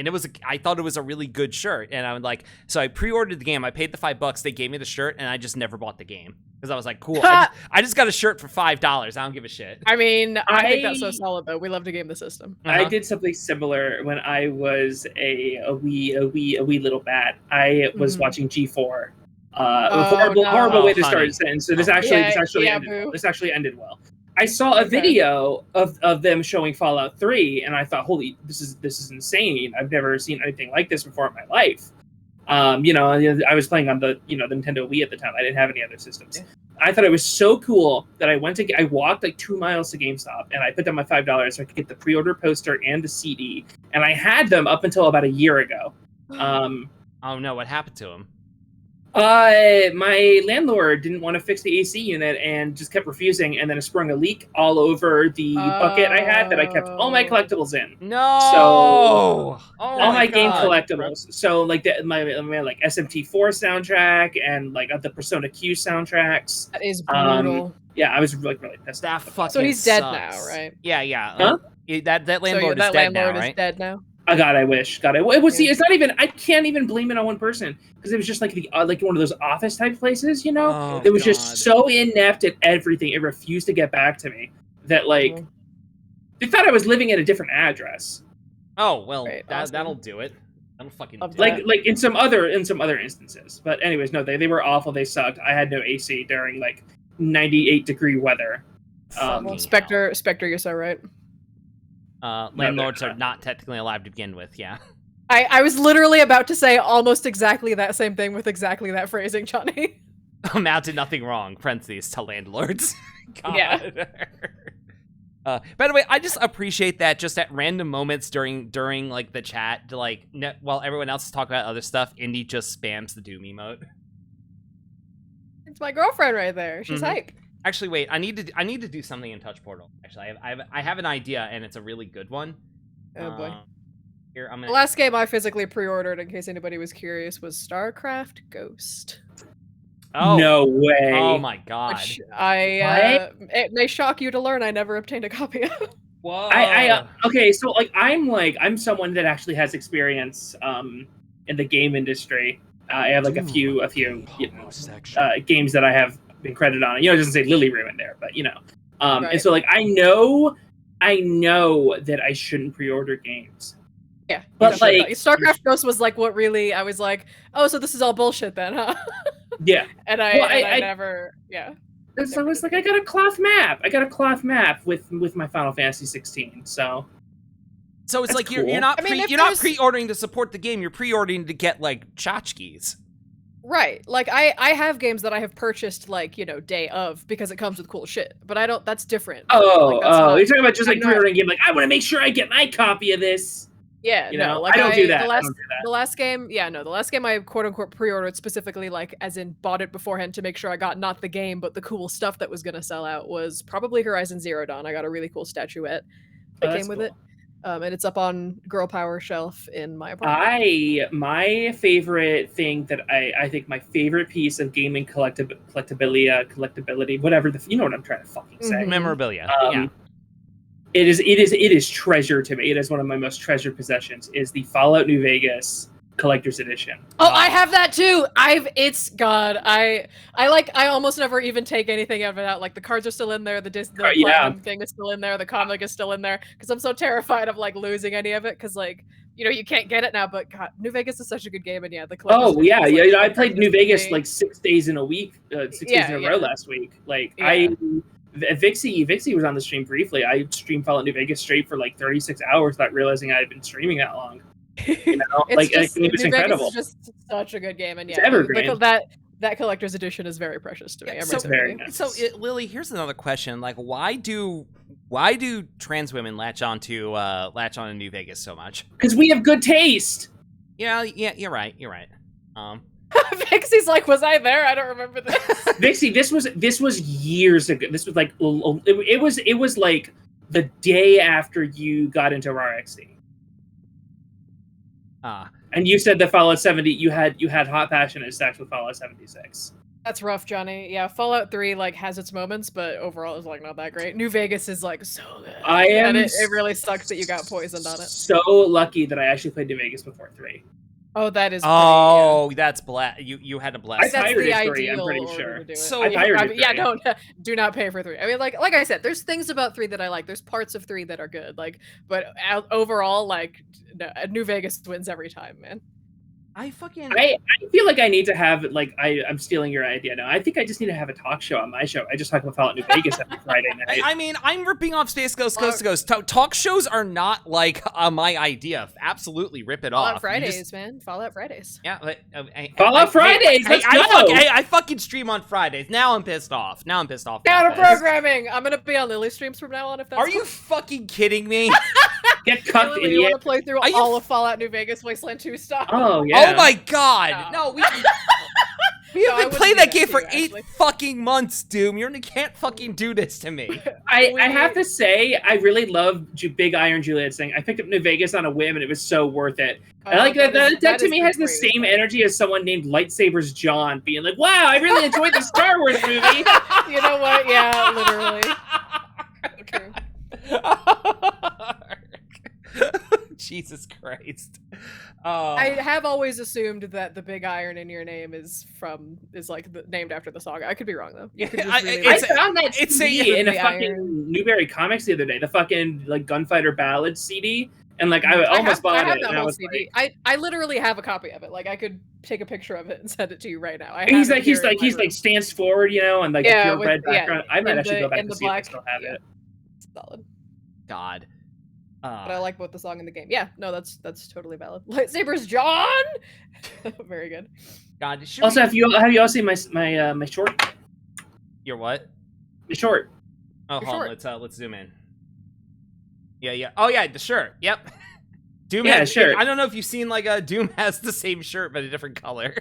I thought it was a really good shirt, and I was so I pre-ordered the game. I paid the $5. They gave me the shirt, and I just never bought the game because I was like, cool. I just got a shirt for $5. I don't give a shit. I mean, I think that's so solid though. We love to game the system. I did something similar when I was a wee little bat. I was watching G4. Horrible way to start a sentence. So this actually ended well. I saw a video of them showing Fallout 3, and I thought, holy, this is insane. I've never seen anything like this before in my life. I was playing on the the Nintendo Wii at the time. I didn't have any other systems. Yeah. I thought it was so cool that I walked 2 miles to GameStop, and I put down my $5 so I could get the pre-order poster and the CD, and I had them up until about a year ago. Oh no, what happened to them? My landlord didn't want to fix the AC unit and just kept refusing, and then it sprung a leak all over the bucket I had that I kept all my collectibles in. No. So all my game collectibles. So my SMT4 soundtrack and the Persona Q soundtracks. That is brutal. Yeah, I was really pissed. That fucking So he's dead now, right? Yeah. Huh? That landlord is dead now, right? Is dead now. Oh God, I wish. God, it was. See, it's not even. I can't even blame it on one person because it was just one of those office type places, Oh, it was just so inept at everything. It refused to get back to me. That they thought I was living at a different address. Oh well, right, that'll do it. That'll fucking do it. Like in some other instances. But anyways, no, they were awful. They sucked. I had no AC during 98-degree weather. Spectre, you're so right. Landlords are not technically alive to begin with, yeah. I was literally about to say almost exactly that same thing with exactly that phrasing, Johnny. Amount to nothing wrong. Parentheses to landlords. God. Yeah. By the way, I just appreciate that just at random moments during like the chat, to like while everyone else is talking about other stuff, Indy just spams the Doom emote. It's my girlfriend right there. She's hype. Actually, wait. I need to do something in Touch Portal. Actually, I have an idea, and it's a really good one. Oh boy. Here, I'm gonna... The last game I physically pre-ordered, in case anybody was curious, was StarCraft Ghost. Oh no way! Oh my god! Which it may shock you to learn I never obtained a copy of. Whoa! Okay, so I'm someone that actually has experience in the game industry. I have like a few games that I have been credited on. You know, it doesn't say Lily Ruin there, but you know. Right. And so like I know that I shouldn't pre-order games. Yeah, but like StarCraft Ghost was like what really I was like, oh, so this is all bullshit then, huh? Yeah. And I never, yeah. So I was like, I got a cloth map. I got a cloth map with my Final Fantasy 16. So it's like cool. you're not pre-ordering to support the game. You're pre-ordering to get like tchotchkes. Right. Like I have games that I have purchased like, you know, day of because it comes with cool shit. But I don't. That's different. Oh, you're talking about just like pre-ordering a game. Like I want to make sure I get my copy of this. Yeah, you know, like I don't do that. The last game I quote unquote pre-ordered specifically, like as in bought it beforehand to make sure I got not the game but the cool stuff that was gonna sell out was probably Horizon Zero Dawn. I got a really cool statuette that came with it, and it's up on Girl Power shelf in my apartment. My favorite thing that I think my favorite piece of gaming collectability, whatever you know what I'm trying to fucking say, memorabilia. Yeah. It is treasure to me. It is one of my most treasured possessions. Is the Fallout New Vegas collector's edition. Oh, I have that too. I almost never even take anything of it out. Like the cards are still in there, the platinum thing is still in there, the comic is still in there because I'm so terrified of like losing any of it because like you know you can't get it now. But God, New Vegas is such a good game, and yeah, the collector's you know, I played New Vegas like 6 days in a week, 6 days in a row last week. Like Vixie was on the stream briefly. I streamed Fallout New Vegas straight for like 36 hours without realizing I had been streaming that long. You know, it was incredible. It's just such a good game, and yeah, it's evergreen. That collector's edition is very precious to me. Very nice. Lily, here's another question: like, why do trans women latch on to New Vegas so much? Because we have good taste. Yeah, you're right. Vixie's like, was I there? I don't remember this. Vixie, this was years ago. This was like it was like the day after you got into RXD. And you said that Fallout 70, you had hot passionate sex with Fallout 76. That's rough, Johnny. Yeah, Fallout 3 like has its moments, but overall is like not that great. New Vegas is like so good. It really sucks that you got poisoned on it. So lucky that I actually played New Vegas before 3. Oh, that is. That's blast. You had to blast. That's the ideal. I'm pretty sure. So do not pay for 3. I mean, like I said, there's things about 3 that I like. There's parts of 3 that are good. Like, but overall, like, New Vegas wins every time, man. I feel like I need to have like I'm stealing your idea now. I think I just need to have a talk show on my show. I just talk about Fallout New Vegas every Friday night. I mean, I'm ripping off Space Ghost Coast to Coast. Talk shows are not like my idea. Absolutely rip it off. Fallout Fridays, man. Fallout Fridays. Yeah, Fallout Fridays. Let's go. I fucking stream on Fridays. Now I'm pissed off. Counter programming. I'm gonna be on Lily streams from now on. If that's are you fucking kidding me? Get cucked, idiot. You want to play through all of Fallout New Vegas Wasteland 2 stuff? Oh yeah. Oh my god! No, we haven't played that game for 8 fucking months, Doom. You can't fucking do this to me. I have to say, I really love Big Iron Juliet's thing. I picked up New Vegas on a whim, and it was so worth it. I like that to me has the same energy as someone named Lightsabers John being like, wow, I really enjoyed the Star Wars movie. You know what? Yeah, literally. Okay. Jesus Christ. I have always assumed that the big iron in your name is named after the saga. I could be wrong though. I found that CD in a fucking Newberry Comics the other day, the fucking like Gunfighter Ballads CD, and like I almost bought it. And I was CD. Like, I literally have a copy of it. Like I could take a picture of it and send it to you right now. He's like stands forward, you know, and like pure red background. I might actually go back and see if I still have it. Solid. God. But I like both the song and the game. Yeah, no, that's totally valid. Lightsabers, John. Very good. God. Also, have you all seen my short? Your what? My short. Oh, Your hold on. short. Let's zoom in. Yeah. Oh yeah, the shirt. Yep. Doom. Yeah, has, shirt. I don't know if you've seen like Doom has the same shirt but a different color.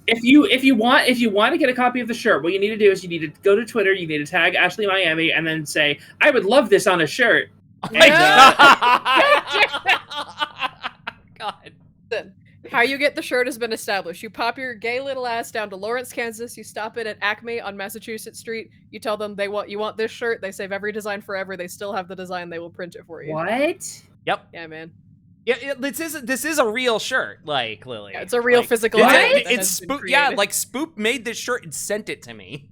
If you want to get a copy of the shirt, what you need to do is you need to go to Twitter, you need to tag Ashley Miami, and then say, "I would love this on a shirt." Oh my God. Listen, how you get the shirt has been established. You pop your gay little ass down to Lawrence, Kansas. You stop in at Acme on Massachusetts Street. You tell them you want this shirt. They save every design forever. They still have the design. They will print it for you. What? Yep. Yeah, man. Yeah, this is a real shirt, like Lily. Yeah, it's a real physical. It's Spoop. Yeah, like Spoop made this shirt and sent it to me.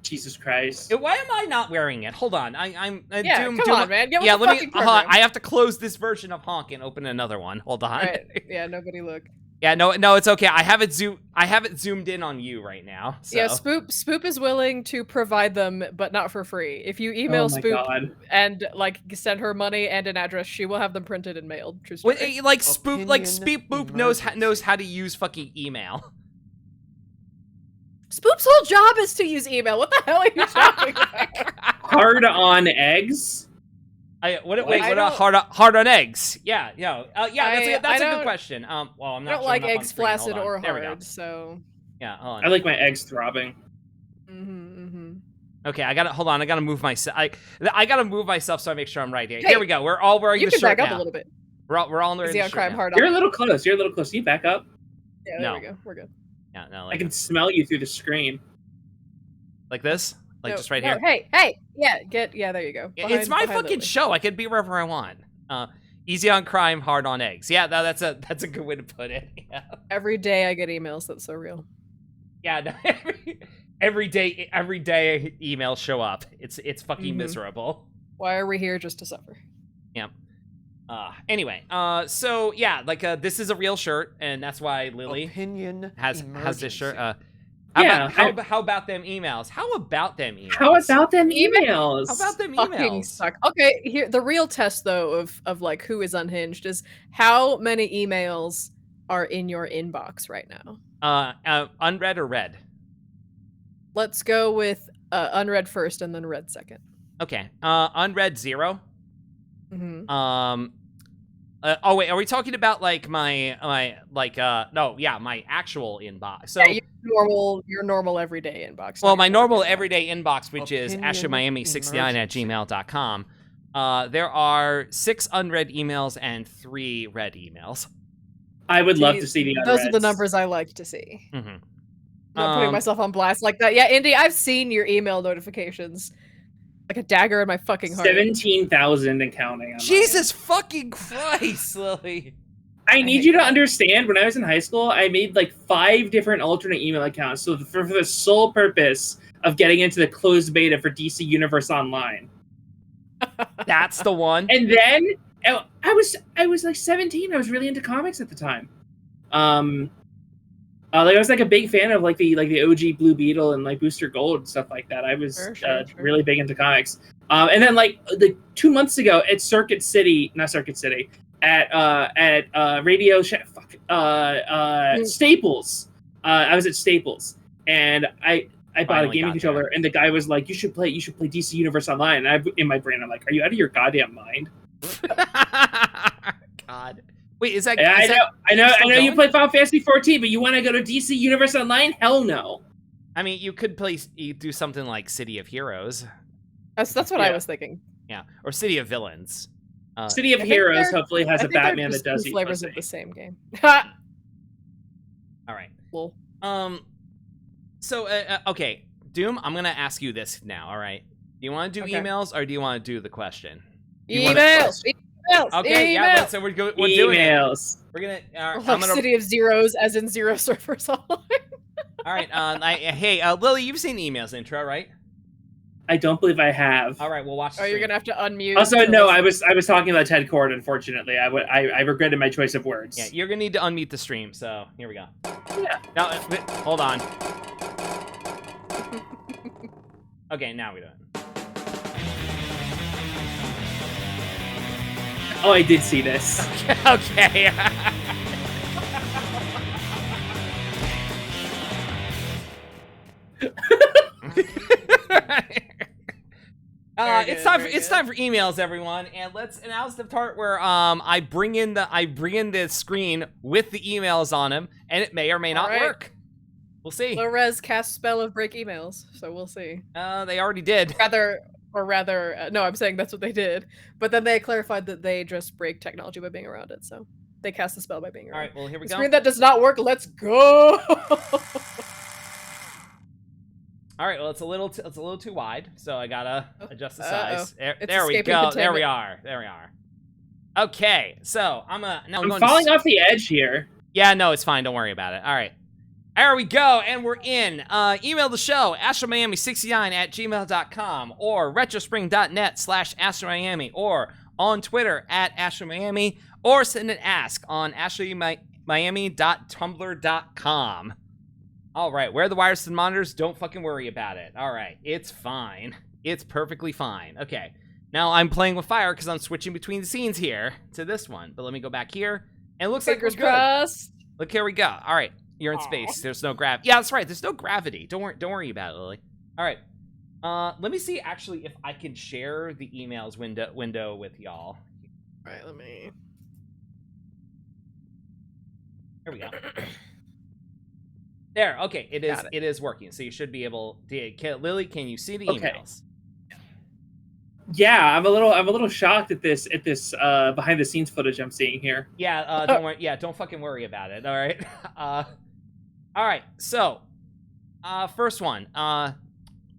Jesus Christ! Why am I not wearing it? Hold on, I'm. Yeah, Doom, come on, man. Get with yeah, the let me. fucking program. I have to close this version of Honk and open another one. Hold on. Right. Yeah, nobody look. Yeah, no, it's okay. I have it zoomed in on you right now. So. Yeah, Spoop is willing to provide them, but not for free. If you email Spoop and like send her money and an address, she will have them printed and mailed. True story. Wait, like Spoop knows how to use fucking email. Spoop's whole job is to use email. What the hell are you talking about? Hard on eggs? What about hard on eggs? Yeah. That's a good question. Well, I'm not. I don't like eggs flaccid or hard, so. Yeah, hold on. I like my eggs throbbing. Okay, I gotta move myself. I gotta move myself so I make sure I'm right here. Here we go. We're all wearing the shirt now. You can back up a little bit. We're all wearing the shirt crime now. hard You're a little close. Can you back up? Yeah, there we go. We're good. Yeah, no. I can smell you through the screen. Like this? Like just right here? Hey. Yeah, there you go. It's my fucking show. I can be wherever I want. Easy on crime, hard on eggs. Yeah, that's a good way to put it. Yeah. Every day I get emails. That's so real. Yeah, no, every day emails show up. It's fucking miserable. Why are we here just to suffer? Yeah. Anyway, so yeah, like this is a real shirt, and that's why Lily has this shirt. How about them emails? How about them emails? Fucking suck. Okay, here the real test though of like who is unhinged is how many emails are in your inbox right now. Unread or read? Let's go with unread first and then read second. Okay. Unread 0. Oh wait, are we talking about like my actual inbox? So yeah, your normal everyday inbox. Well, my normal everyday inbox, which is ashleymiami69@gmail.com. There are 6 unread emails and 3 read emails. I would love to see the unreads. Those are the numbers I like to see. I'm not putting myself on blast like that. Yeah, Indy, I've seen your email notifications. Like a dagger in my fucking heart. 17,000 and counting. Jesus fucking Christ, Lily. I need you to understand, when I was in high school, I made like 5 different alternate email accounts for the sole purpose of getting into the closed beta for DC Universe Online. That's the one. And then I was like 17. I was really into comics at the time. I was like a big fan of like the OG Blue Beetle and like Booster Gold and stuff like that. I was really big into comics. And then like 2 months ago at Radio Staples. I was at Staples and I bought a gaming controller and the guy was like, you should play DC Universe Online. And in my brain I'm like, are you out of your goddamn mind? God. Wait, is that? I know you play Final Fantasy 14, but you want to go to DC Universe Online? Hell no. I mean, you could do something like City of Heroes. That's what I was thinking. Yeah, or City of Villains. City of Heroes hopefully has a Batman that does flavors of the same game. All right. Cool. So okay, Doom, I'm gonna ask you this now. All right. Do you want to do emails or do you want to do the question? Emails. Okay, yeah. So we're doing emails. We're gonna. I'm gonna City of Zeros, as in zero surfers online. All right. Hey, Lily, you've seen the emails intro, right? I don't believe I have. All right, we'll watch. You're gonna have to unmute. Also, no, I was talking about Ted Kord. Unfortunately, I regretted my choice of words. Yeah, you're gonna need to unmute the stream. So here we go. Yeah. Now, hold on. Okay, now we do it. Oh, I did see this. Okay. It's time for emails, everyone, and let's announce the part where I bring in the screen with the emails on him, and it may or may not work. We'll see. Low-res cast spell of break emails, so we'll see. They already did. No, I'm saying that's what they did. But then they clarified that they just break technology by being around it, so they cast the spell by being around. All right, well, here we the go. Screen that does not work. Let's go. All right, well, it's a little too wide, so I gotta adjust the size. There we escaping go. There we containment. are. There we are. Okay, so I'm falling off the edge here. Yeah, no, it's fine. Don't worry about it. All right. There we go, and we're in. Email the show, astromiami69@gmail.com, or retrospring.net/astromiami, or on Twitter @astromiami, or send an ask on astromiami.tumblr.com. All right, where are the wires and monitors? Don't fucking worry about it. All right, it's fine. It's perfectly fine. Okay, now I'm playing with fire because I'm switching between the scenes here to this one. But let me go back here, and it looks like we're good. Crossed. Look, here we go. All right. You're in space. There's no gravity. Yeah, that's right. There's no gravity. Don't worry about it, Lily. All right. Let me see actually if I can share the emails window with y'all. All right, let me. Here we go. There. Okay. It is working. So you should be able to. Lily, can you see the emails? Yeah, I'm a little shocked at this behind the scenes footage I'm seeing here. Yeah. Don't worry. Yeah. Don't fucking worry about it. All right. All right, so, first one.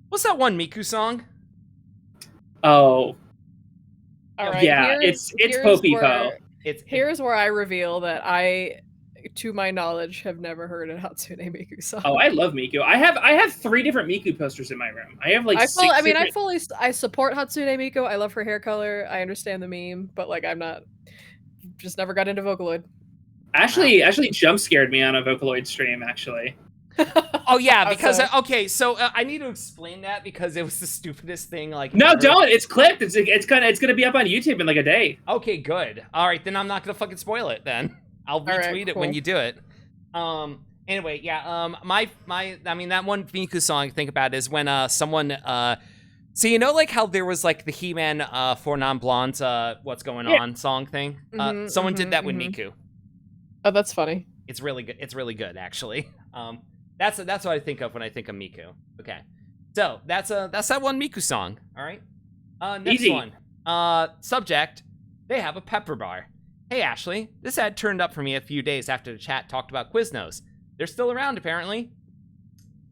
What's that one Miku song? Oh. All right. Yeah, it's Popipo. Here's where I reveal that I, to my knowledge, have never heard a Hatsune Miku song. Oh, I love Miku. I have 3 different Miku posters in my room. I have like I support Hatsune Miku. I love her hair color. I understand the meme, but like just never got into Vocaloid. Ashley jump scared me on a Vocaloid stream, actually. Oh yeah, because so I need to explain that because it was the stupidest thing. Like, no, don't. It's clipped. It's gonna be up on YouTube in like a day. Okay, good. All right, then I'm not gonna fucking spoil it. Then I'll retweet it when you do it. Anyway, yeah. I mean, that one Miku song I think about is when someone so you know like how there was like the He-Man for non-blondes What's Going On song thing. Someone did that with Miku. Oh, that's funny. It's really good. It's really good, actually. That's what I think of when I think of Miku. Okay, so that's that one Miku song. All right. Next Easy. one. Subject: they have a pepper bar. Hey Ashley, this ad turned up for me a few days after the chat talked about Quiznos. They're still around apparently.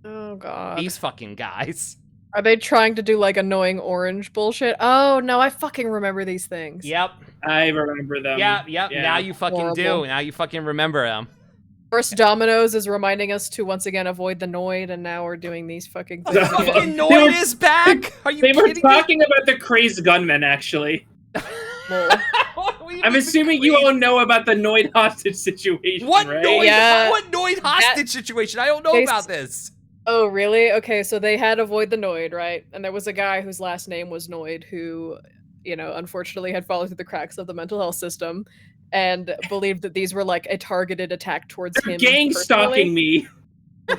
Oh god. These fucking guys. Are they trying to do like annoying orange bullshit? Oh no, I fucking remember these things. Yep. I remember them. Yep. Yeah. Now you fucking do. Now you fucking remember them. First, Domino's is reminding us to once again avoid the Noid, and now we're doing these fucking things. The fucking Noid is back. Are you kidding me? They were talking about the crazed gunman, actually. I'm assuming you all know about the Noid hostage situation, what right? Noid? Yeah. What Noid hostage situation? I don't know about this. Oh, really? Okay, so they had Avoid the Noid, right? And there was a guy whose last name was Noid who, unfortunately had fallen through the cracks of the mental health system and believed that these were like a targeted attack towards him. Gang stalking me.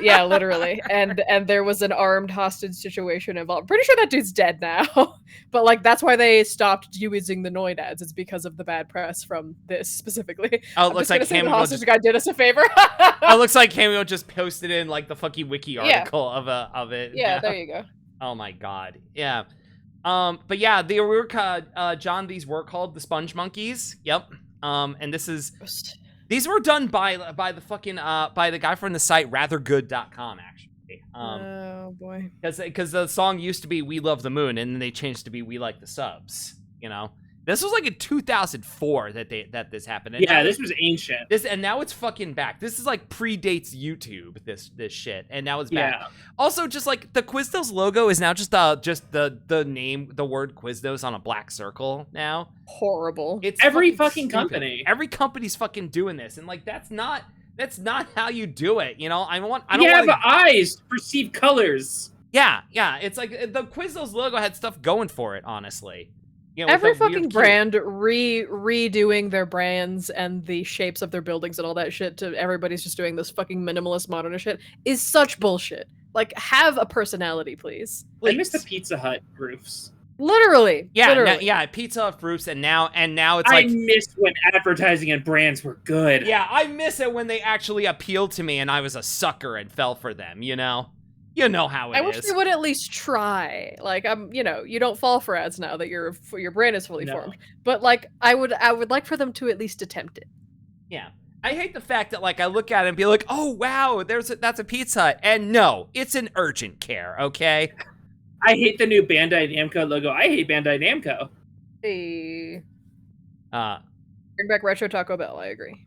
Yeah, literally. And there was an armed hostage situation involved. I'm pretty sure that dude's dead now. But like that's why they stopped using the Noid ads. It's because of the bad press from this specifically. Oh, it looks like the hostage guy did us a favor. It looks like Cameo just posted in like the fucking wiki article of it. Yeah, there you go. Oh my god. Yeah. But yeah, they were John, these were called the Sponge Monkeys. Yep. And these were done by the fucking by the guy from the site rathergood.com actually. Oh boy. Because the song used to be We Love the Moon and then they changed to be We Like the Subs, This was like in 2004 that this happened. And yeah, this was ancient. And now it's fucking back. This is like predates YouTube. This shit, and now it's back. Yeah. Also, just like the Quiznos logo is now just the name, the word Quiznos on a black circle now. Horrible. It's every fucking company. Every company's fucking doing this, and like that's not how you do it. I don't want. Eyes, perceive colors. Yeah. It's like the Quiznos logo had stuff going for it, honestly. You know, with Every a weird fucking cute- brand redoing their brands and the shapes of their buildings and all that shit to everybody's just doing this fucking minimalist modern shit is such bullshit. Like, have a personality, please. I miss the Please. Pizza Hut roofs. Literally. Yeah, literally. yeah, Pizza Hut roofs, and now it's I like, miss when advertising and brands were good. yeah, I miss it when they actually appealed to me and I was a sucker and fell for them. You know how it I wish is. they would at least try. Like, you don't fall for ads now that your brand is fully No. formed. But like, I would like for them to at least attempt it. Yeah. I hate the fact that, like, I look at it and be like, oh, wow, that's a Pizza Hut. And no, it's an urgent care, okay? I hate the new Bandai Namco logo. I hate Bandai Namco. Hey. Uh, Bring back retro Taco Bell. I agree.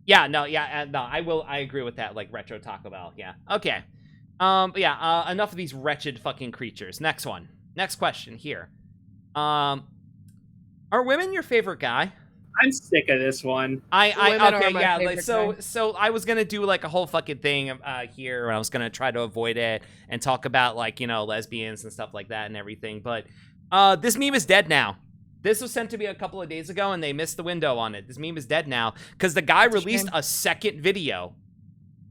yeah, no, I agree with that, like, retro Taco Bell, yeah. Okay. But yeah, enough of these wretched fucking creatures. Next one. Next question here. Are women your favorite guy? I'm sick of this one. Okay, are my yeah, like, favorite so kind. I was gonna do like a whole fucking thing here, and I was gonna try to avoid it and talk about, like, lesbians and stuff like that and everything, but this meme is dead now. This was sent to me a couple of days ago, and they missed the window on it. This meme is dead now because the guy released a second video.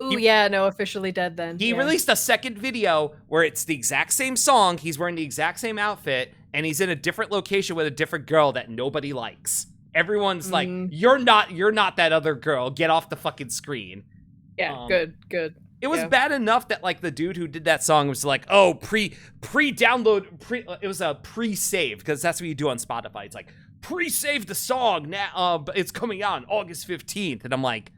Ooh, yeah, no, officially dead then. He yeah. released a second video where it's the exact same song, he's wearing the exact same outfit, and he's in a different location with a different girl that nobody likes. Everyone's like, you're not that other girl. Get off the fucking screen. Yeah, good. It was bad enough that, like, the dude who did that song was like, oh, pre-download, it was a pre-save, because that's what you do on Spotify. It's like, pre-save the song now, but it's coming out on August 15th. And I'm like,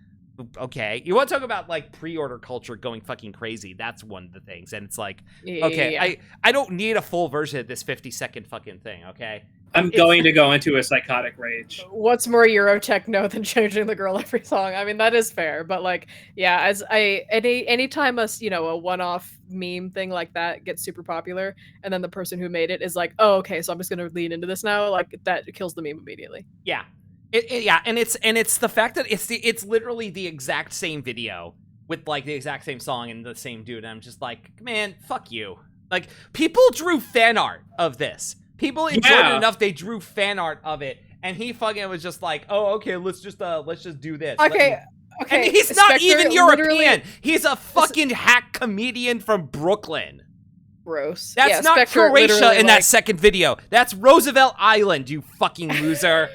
okay. You want to talk about, like, pre-order culture going fucking crazy? That's one of the things. And it's like, okay, Yeah. I don't need a full version of this 50-second fucking thing, okay? I'm going to go into a psychotic rage. What's more Euro techno than changing the girl every song? I mean, that is fair, but like, yeah, anytime a one-off meme thing like that gets super popular, and then the person who made it is like, oh, okay, so I'm just gonna lean into this now, like, that kills the meme immediately. Yeah, and it's the fact that it's literally the exact same video with, like, the exact same song and the same dude. And I'm just like, man, fuck you. Like, people drew fan art of this. People enjoyed it enough, they drew fan art of it, and he fucking was just like, "Oh, okay, let's just do this." Okay. And he's not Spectre even European. literally- He's a fucking hack comedian from Brooklyn. Gross. That's Yeah, not Spectre Croatia literally, in like, that second video. That's Roosevelt Island, you fucking loser.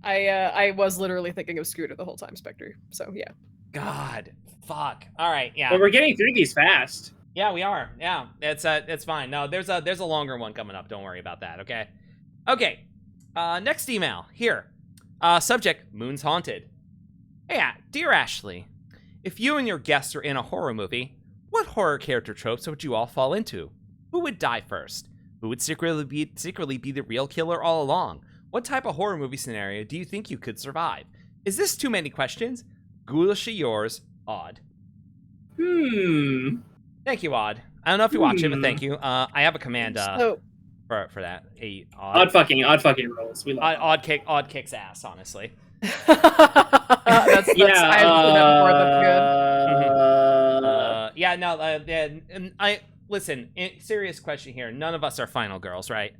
I was literally thinking of Scooter the whole time, Spectre. So yeah. God, fuck. All right, yeah. Well, we're getting through these fast. Yeah, we are. Yeah, it's fine. No, there's a longer one coming up. Don't worry about that. Okay. Okay. Next email here. Subject: Moon's Haunted. Yeah, dear Ashley, if you and your guests are in a horror movie, what horror character tropes would you all fall into? Who would die first? Who would secretly be the real killer all along? What type of horror movie scenario do you think you could survive? Is this too many questions? Ghoulishly yours, Odd. Thank you, Odd. I don't know if you watch it, but thank you. I have a command for that. Hey, Odd fucking rules. We love Odd kicks ass, honestly. That's yeah. Yeah, no. And I listen. Serious question here. None of us are final girls, right?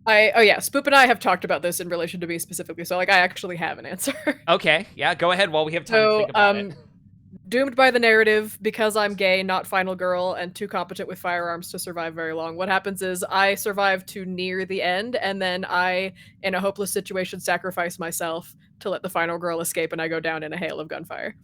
Spoop and I have talked about this in relation to me specifically, so like I actually have an answer. Okay, yeah, go ahead while we have time to think about it. Doomed by the narrative because I'm gay, not final girl, and too competent with firearms to survive very long. What happens is I survive to near the end, and then I, in a hopeless situation, sacrifice myself to let the final girl escape, and I go down in a hail of gunfire.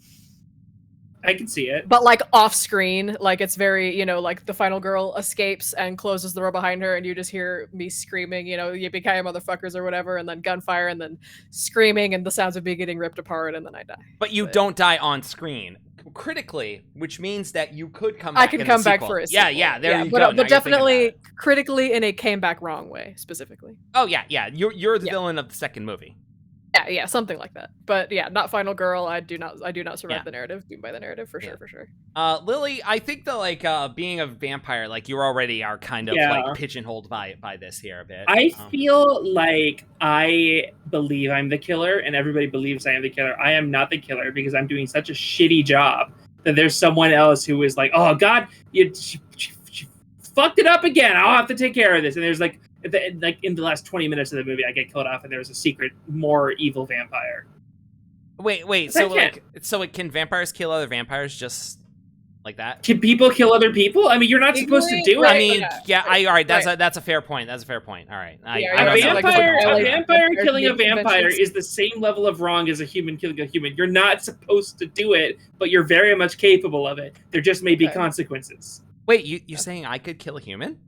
I can see it. But like off screen, like it's very, like the final girl escapes and closes the door behind her, and you just hear me screaming, yippee-ki-yay motherfuckers or whatever, and then gunfire, and then screaming, and the sounds of me getting ripped apart, and then I die. But you don't die on screen. Critically, which means that you could come back. I can come back for a sequel. Yeah, there you go. But definitely critically in a came back wrong way, specifically. Oh yeah. You're the villain of the second movie. Yeah, something like that. But yeah, not final girl. I do not survive the narrative. Doomed by the narrative for sure. Lily, I think that being a vampire, like you already are kind of like pigeonholed by this here a bit. I feel like I believe I'm the killer, and everybody believes I am the killer. I am not the killer because I'm doing such a shitty job that there's someone else who is like, oh God, she fucked it up again. I'll have to take care of this. And there's like like in the last 20 minutes of the movie, I get killed off, and there's a secret, more evil vampire. Wait. So can vampires kill other vampires just like that? Can people kill other people? I mean, you're not supposed to do it. I mean, all right. That's a fair point. That's a fair point. All right. A vampire killing a vampire is the same level of wrong as a human killing a human. You're not supposed to do it, but you're very much capable of it. There just may be consequences. Wait, you're saying I could kill a human?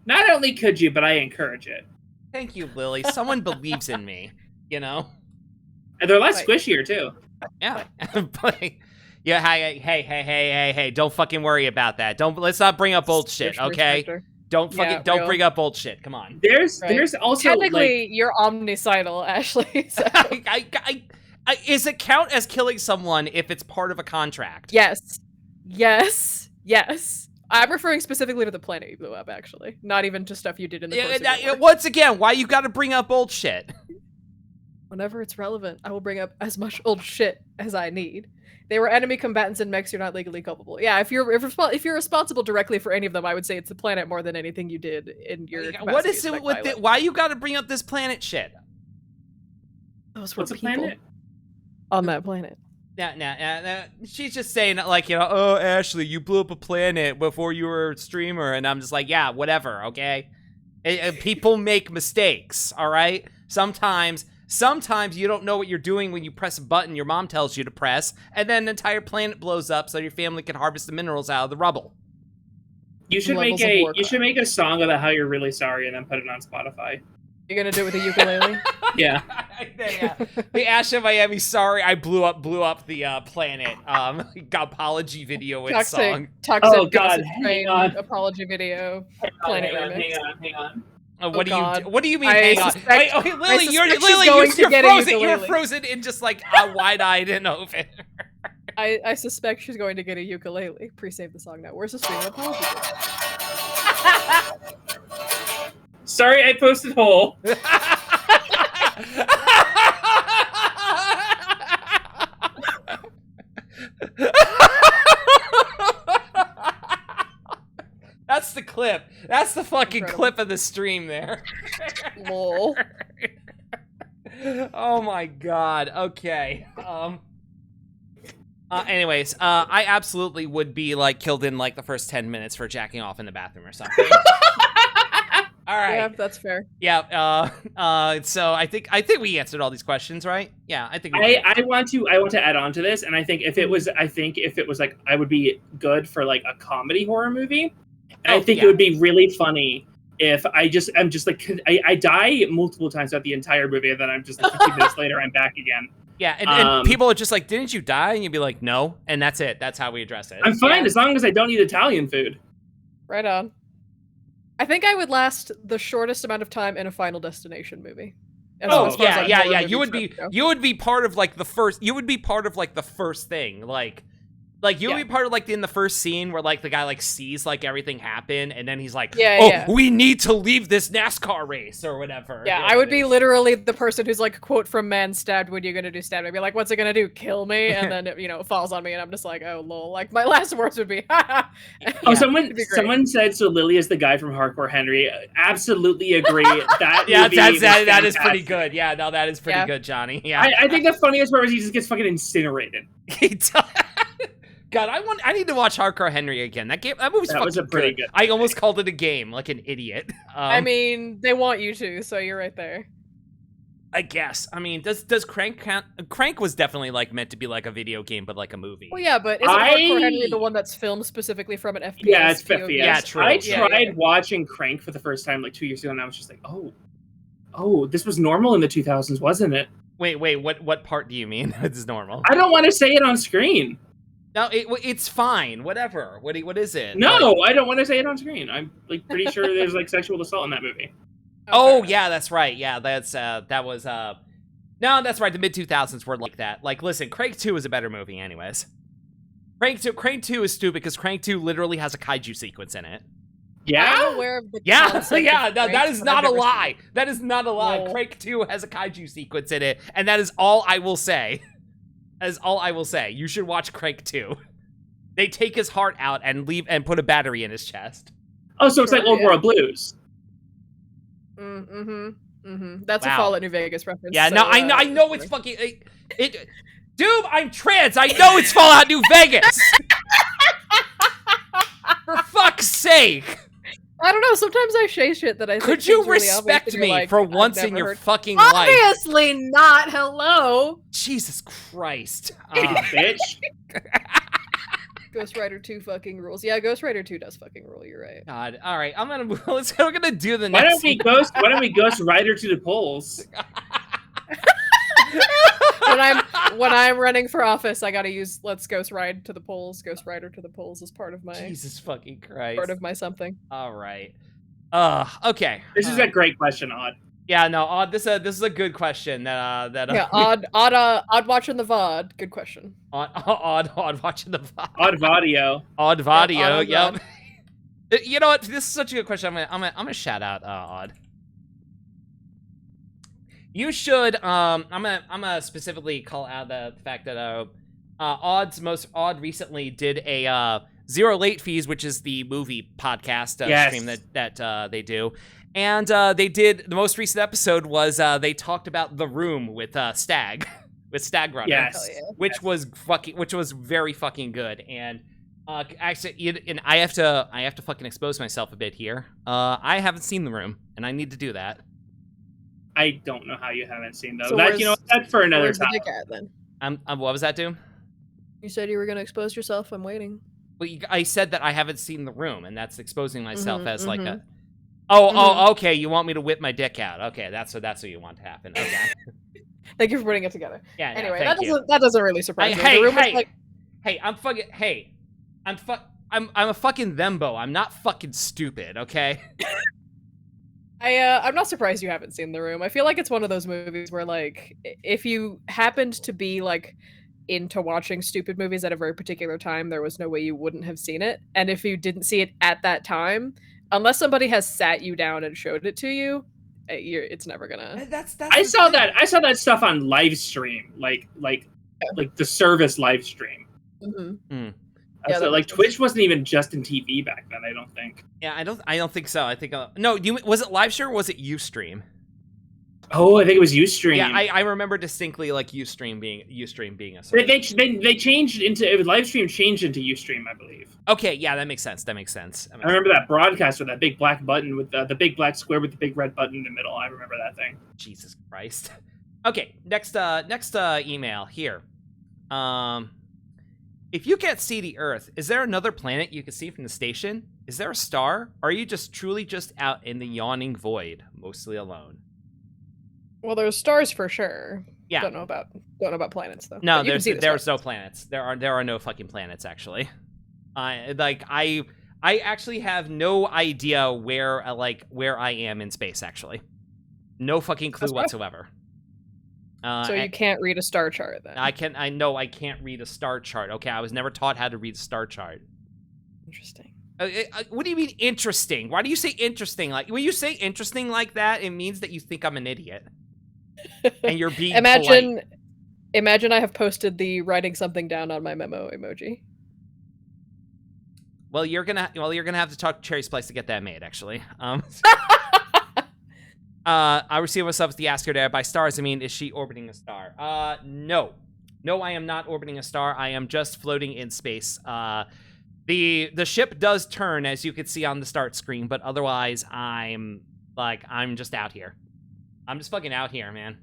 Not only could you, but I encourage it. Thank you, Lily. Someone believes in me, you know? And they're a lot squishier, too. Yeah. Yeah, hey, don't fucking worry about that. Let's not bring up old shit, okay? Don't bring up old shit. Come on. There's also technically you're omnicidal, Ashley. So. Is it count as killing someone if it's part of a contract? Yes. I'm referring specifically to the planet you blew up, actually. Not even to stuff you did in the course of your work. Once again, why you gotta bring up old shit? Whenever it's relevant, I will bring up as much old shit as I need. They were enemy combatants in mechs. You're not legally culpable. Yeah, if you're responsible directly for any of them, I would say it's the planet more than anything you did in your. What is it with it? Why you gotta bring up this planet shit? Those were What's people a planet? on that planet. Nah. She's just saying, like, you know, oh, Ashley, you blew up a planet before you were a streamer. And I'm just like, yeah, whatever, okay? People make mistakes, all right? Sometimes you don't know what you're doing when you press a button your mom tells you to press, and then an entire planet blows up so your family can harvest the minerals out of the rubble. You should make a song about how you're really sorry and then put it on Spotify. You're gonna do it with a ukulele? Yeah. The Ash of Miami, sorry, I blew up the planet. Apology video with song. Toxic Train apology video. Planet remix. Hang on. What do you mean? Hang on. Okay, Lily, you're frozen. You're frozen in just like wide-eyed and open. I suspect she's going to get a ukulele. Pre-save the song now. Where's the stream apology? Sorry, I posted whole. That's the clip. That's the fucking clip of the stream there. Lol. Oh my god. Okay. Anyways, I absolutely would be like killed in like the first 10 minutes for jacking off in the bathroom or something. All right. Yeah, that's fair. Yeah. So I think we answered all these questions, right? Yeah, I think. I want to add on to this, and I think if it was like I would be good for like a comedy horror movie. And I think it would be really funny if I'm just like I die multiple times throughout the entire movie, and then I'm just like 15 minutes later I'm back again. Yeah, and people are just like, "Didn't you die?" And you'd be like, "No," and that's it. That's how we address it. I'm fine as long as I don't eat Italian food. Right on. I think I would last the shortest amount of time in a Final Destination movie. Yeah. You would be part of like the first. You would be part of like the first thing, Like you would be part of like in the first scene where like the guy like sees like everything happen, and then he's like, we need to leave this NASCAR race or whatever. Yeah, I would be literally the person who's like, quote from Man stabbed, what are you gonna do, stab me? I'd be like, what's it gonna do, kill me? And then it falls on me, and I'm just like, oh lol. Like my last words would be, someone said so. Lily is the guy from Hardcore Henry. Absolutely agree. That that is pretty good. Yeah, no, that is pretty good, Johnny. Yeah, I think the funniest part is he just gets fucking incinerated. He does. God, I need to watch Hardcore Henry again. That movie's fucking pretty good. I almost called it a game, like an idiot. I mean, they want you to, so you're right there. I guess. I mean, does Crank count? Crank was definitely like meant to be like a video game, but like a movie. Well, yeah, but isn't Hardcore Henry the one that's filmed specifically from an FPS? Yeah, it's FPS. Yeah, true. I tried watching Crank for the first time like 2 years ago, and I was just like, oh, this was normal in the 2000s, wasn't it? Wait, what part do you mean? It's normal. I don't want to say it on screen. No, it's fine. Whatever. What is it? No, I don't want to say it on screen. I'm like pretty sure there's like sexual assault in that movie. Oh yeah, that's right. Yeah, that's no, that's right. The mid 2000s were like that. Like, listen, Crank 2 is a better movie, anyways. Crank 2 is stupid because Crank 2 literally has a kaiju sequence in it. Yeah. I'm aware of the that is not a lie. That is not a lie. Whoa. Crank 2 has a kaiju sequence in it, and that is all I will say. That is all I will say. You should watch Crank 2. They take his heart out and leave and put a battery in his chest. Oh, so it's like Old yeah. World Blues. That's Wow. a Fallout New Vegas reference. Yeah, so, no, I know it's fucking it. Dude, I'm trans. I know it's Fallout New Vegas. For fuck's sake. I don't know. Sometimes I say shit that I think Could you seems really obvious, respect and you're me like, for I've once in never your heard- fucking life? Obviously not. Hello. Jesus Christ. Bitch. Ghost Rider 2 fucking rules. Yeah, Ghost Rider 2 does fucking rule. You're right. God. All right, I'm gonna we're gonna do the Why next. don't we ghost Rider to the polls? When I'm running for office, I gotta use Let's Ghost Ride to the polls. Ghost Rider to the polls is part of my Jesus fucking Christ. part of my something. All right. Okay. This is a great question, Odd. Yeah, no, Odd. This is a good question. Yeah, odd watching the VOD. Good question. Odd watching the VOD. Odd Vadio. Odd Vadio. Yep, Yep. You know what? This is such a good question. I'm gonna shout out Odd. You should. I'm gonna specifically call out the fact that Odd recently did a Zero Late Fees, which is the movie podcast stream that they do. And they did the most recent episode was they talked about The Room with Stag, with Stag Runner, Yes. which was very fucking good. And actually, and I have to fucking expose myself a bit here. I haven't seen The Room, and I need to do that. I don't know how you haven't seen those. So That's for another Where's the time. dick at then? What was that, Doom? You said you were gonna expose yourself. I'm waiting. Well, I said that I haven't seen The Room, and that's exposing myself as like a. Mhm. Oh, okay. You want me to whip my dick out? Okay, that's what you want to happen. Okay. Thank you for putting it together. Yeah. no, Anyway, thank you. that doesn't really surprise me. Hey, The Room was hey, like, hey! I'm a fucking thembo. I'm not fucking stupid. Okay. I'm not surprised you haven't seen The Room. I feel like it's one of those movies where, like, if you happened to be like into watching stupid movies at a very particular time, there was no way you wouldn't have seen it. And if you didn't see it at that time, unless somebody has sat you down and showed it to you, it's never gonna. That's. I saw that stuff on live stream, like the service live stream. Mm-hmm. Yeah, so, like Twitch wasn't even just in TV back then. I don't think. Yeah, I don't think so. I think no. Was it live stream or was it Ustream? Oh, I think it was Ustream. Yeah, I remember distinctly like Ustream being a service. They changed into live stream changed into Ustream, I believe. Okay, yeah, that makes sense. I remember that broadcast with that big black button with the big black square with the big red button in the middle. I remember that thing. Jesus Christ. Okay, next email here. If you can't see the Earth, is there another planet you can see from the station? Is there a star? Or are you truly just out in the yawning void, mostly alone? Well, there's stars for sure. Yeah. Don't know about planets though. No, But you can see the there's no stars. planets. There are no fucking planets actually. I actually have no idea where I am in space actually. No fucking clue That's fine. whatsoever. So you can't read a star chart then. I can't read a star chart. Okay, I was never taught how to read a star chart. Interesting. What do you mean interesting? Why do you say interesting? Like when you say interesting like that, it means that you think I'm an idiot. And you're being polite. Imagine I have posted the writing something down on my memo emoji. Well, you're gonna have to talk to Cherry Splice to get that made, actually. I receive myself as the asker there. By stars, I mean, is she orbiting a star? No. No, I am not orbiting a star. I am just floating in space. The ship does turn, as you can see on the start screen, but otherwise, I'm just out here. I'm just fucking out here, man.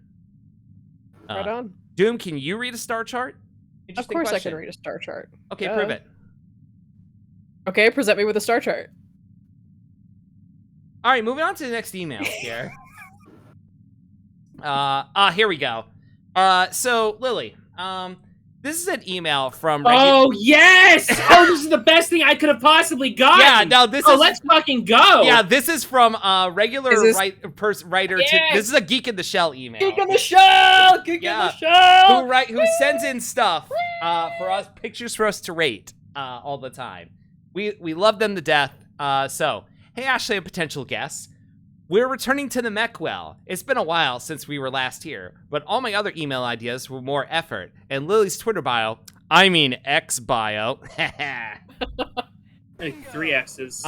Right on. Doom, can you read a star chart? Of course I can read a star chart. Okay, prove it. Okay, present me with a star chart. All right, moving on to the next email here. Here we go. So Lily, this is an email from. Oh yes! Oh, this is the best thing I could have possibly gotten. Yeah, no, this is. Let's fucking go. Yeah, this is from regular writer. Yes! This is a Geek in the Shell email. Geek in the Shell! Geek in the Shell! Who sends in stuff for us, pictures for us to rate all the time. We love them to death. So, hey Ashley, a potential guest. We're returning to the Mechwell. It's been a while since we were last here, but all my other email ideas were more effort. And Lily's Twitter bio, I mean X bio. Like 3 X's.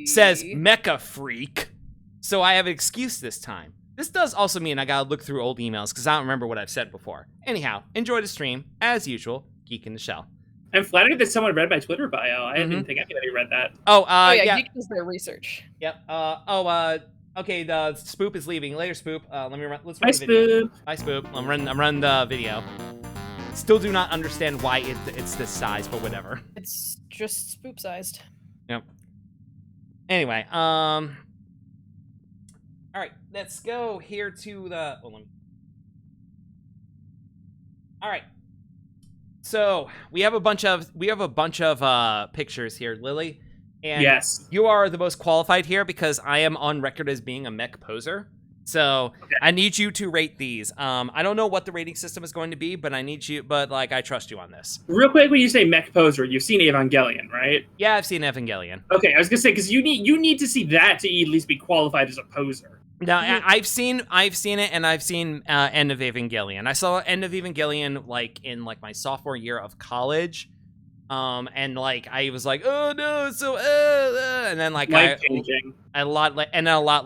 says Mecha Freak, so I have an excuse this time. This does also mean I gotta look through old emails because I don't remember what I've said before. Anyhow, enjoy the stream, as usual, Geek in the Shell. I'm flattered that someone read my Twitter bio. I didn't think anybody read that. Yeah, Geek does their research. Yep. Okay, the Spoop is leaving. Later, Spoop. Let's run Bye, the video. Spoop. Bye, Spoop. I'm running the video. Still do not understand why it's this size, but whatever. It's just Spoop sized. Yep. Anyway, all right, let's go here to the. All right. So we have a bunch of pictures here, Lily. And yes, you are the most qualified here because I am on record as being a mech poser. So okay. I need you to rate these. I don't know what the rating system is going to be, but I trust you on this. Real quick, when you say mech poser, you've seen Evangelion, right? Yeah, I've seen Evangelion. Okay, I was gonna say because you need to see that to at least be qualified as a poser. No, I've seen it, and I've seen End of Evangelion. I saw End of Evangelion in my sophomore year of college. And I was like, oh no, so and then life changing. A lot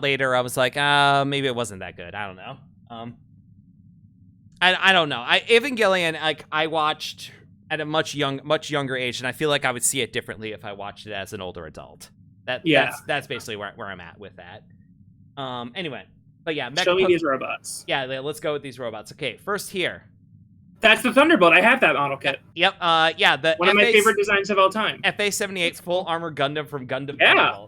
later I was like, maybe it wasn't that good. I don't know. I don't know. Evangelion I watched at a much younger age, and I feel like I would see it differently if I watched it as an older adult. That's basically where I'm at with that. Anyway, but yeah, show me these robots. Yeah, let's go with these robots. Okay, first here. That's the Thunderbolt. I have that model kit. Yep. Yeah. One of my favorite designs of all time. FA-78's full armor Gundam from Gundam. Yeah.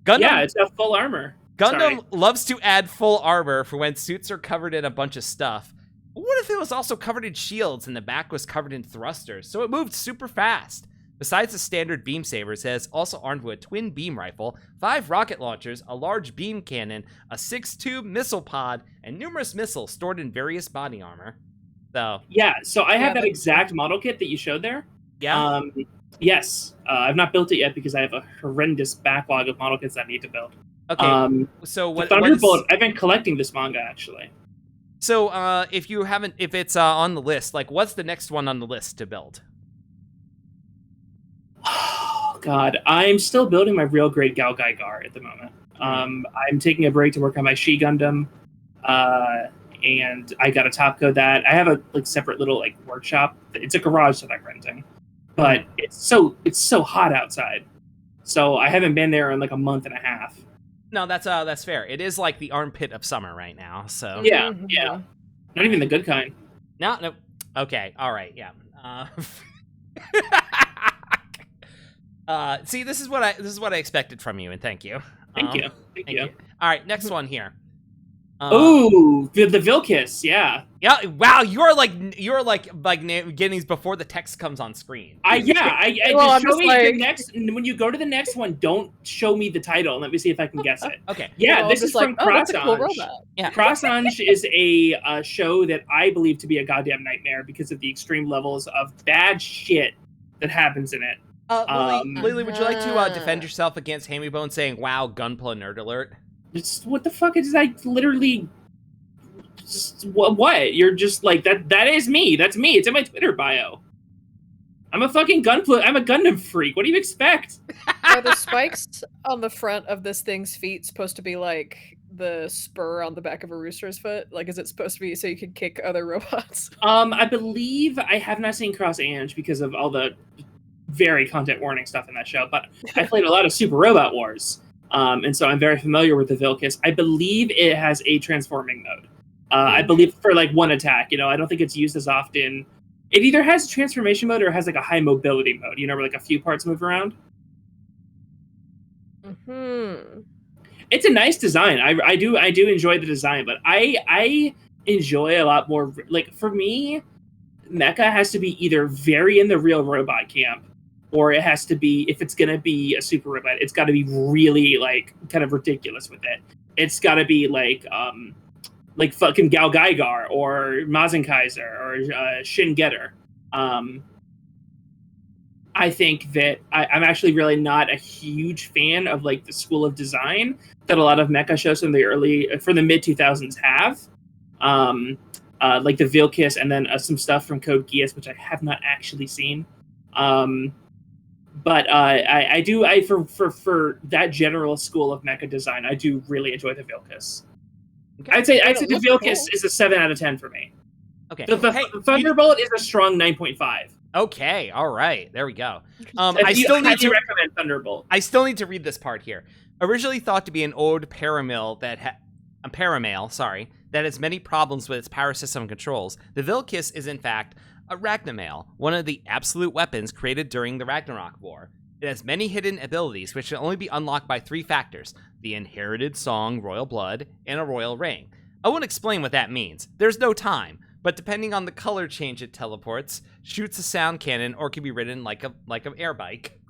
Gundam. Yeah, it's got full armor. Gundam loves to add full armor for when suits are covered in a bunch of stuff. But what if it was also covered in shields and the back was covered in thrusters, so it moved super fast? Besides the standard beam sabers, it is also armed with a twin beam rifle, 5 rocket launchers, a large beam cannon, a 6-tube missile pod, and numerous missiles stored in various body armor. So yeah, so I have that exact model kit that you showed there. Yeah. Yes, I've not built it yet because I have a horrendous backlog of model kits that I need to build. Okay. So what? Thunderbolt. I've been collecting this manga actually. So if it's on the list, what's the next one on the list to build? Oh God, I'm still building my real grade Gal Gaigar at the moment. I'm taking a break to work on my She Gundam. And I got to top code that. I have a separate little workshop. It's a garage that I'm renting, but it's so hot outside, so I haven't been there in a month and a half. No, that's fair. It is like the armpit of summer right now. So yeah, not even the good kind. No. Okay, all right, yeah. See, this is what I expected from you, and thank you. Thank you. All right, next one here. Ooh, the Vilkiss, yeah. Yeah, wow, you're getting these before the text comes on screen. Show me the next. When you go to the next one, don't show me the title and let me see if I can guess it. Okay. Yeah, this is from Crossange. Cool robot. Yeah. Crossange is a show that I believe to be a goddamn nightmare because of the extreme levels of bad shit that happens in it. Lily, would you like to defend yourself against Hammy Bone saying, "Wow, Gunpla nerd alert"? What the fuck is literally? What? You're just that is me. That's me. It's in my Twitter bio. I'm a fucking I'm a Gundam freak. What do you expect? Are the spikes on the front of this thing's feet supposed to be like the spur on the back of a rooster's foot? Is it supposed to be so you can kick other robots? I believe I have not seen Crossange because of all the very content warning stuff in that show, but I played a lot of Super Robot Wars. And so I'm very familiar with the Vilkiss. I believe it has a transforming mode. I believe for one attack. I don't think it's used as often. It either has a transformation mode or has a high mobility mode. Where a few parts move around. Mm-hmm. It's a nice design. I do enjoy the design, but I enjoy a lot more. For me, mecha has to be either very in the real robot camp, or it has to be, if it's going to be a super robot, it's got to be really kind of ridiculous with it. It's got to be fucking Gal Gaigar or Mazen Kaiser or Shin Getter. I think that I'm actually really not a huge fan of the school of design that a lot of mecha shows from the mid 2000s have. The Vilkiss and then some stuff from Code Geass, which I have not actually seen. But for that general school of mecha design, I do really enjoy the Vilcus. Okay. I'd say the looks Vilcus cool. is a 7 out of 10 for me. Okay. The Thunderbolt is a strong 9.5. Okay. All right. There we go. I still recommend Thunderbolt. I still need to read this part here. Originally thought to be an old paramail that that has many problems with its power system controls, the Vilcus is in fact a Ragnamail, one of the absolute weapons created during the Ragnarok War. It has many hidden abilities which can only be unlocked by 3 factors: the inherited song Royal Blood and a Royal Ring. I won't explain what that means. There's no time, but depending on the color change it teleports, shoots a sound cannon, or can be ridden like an air bike.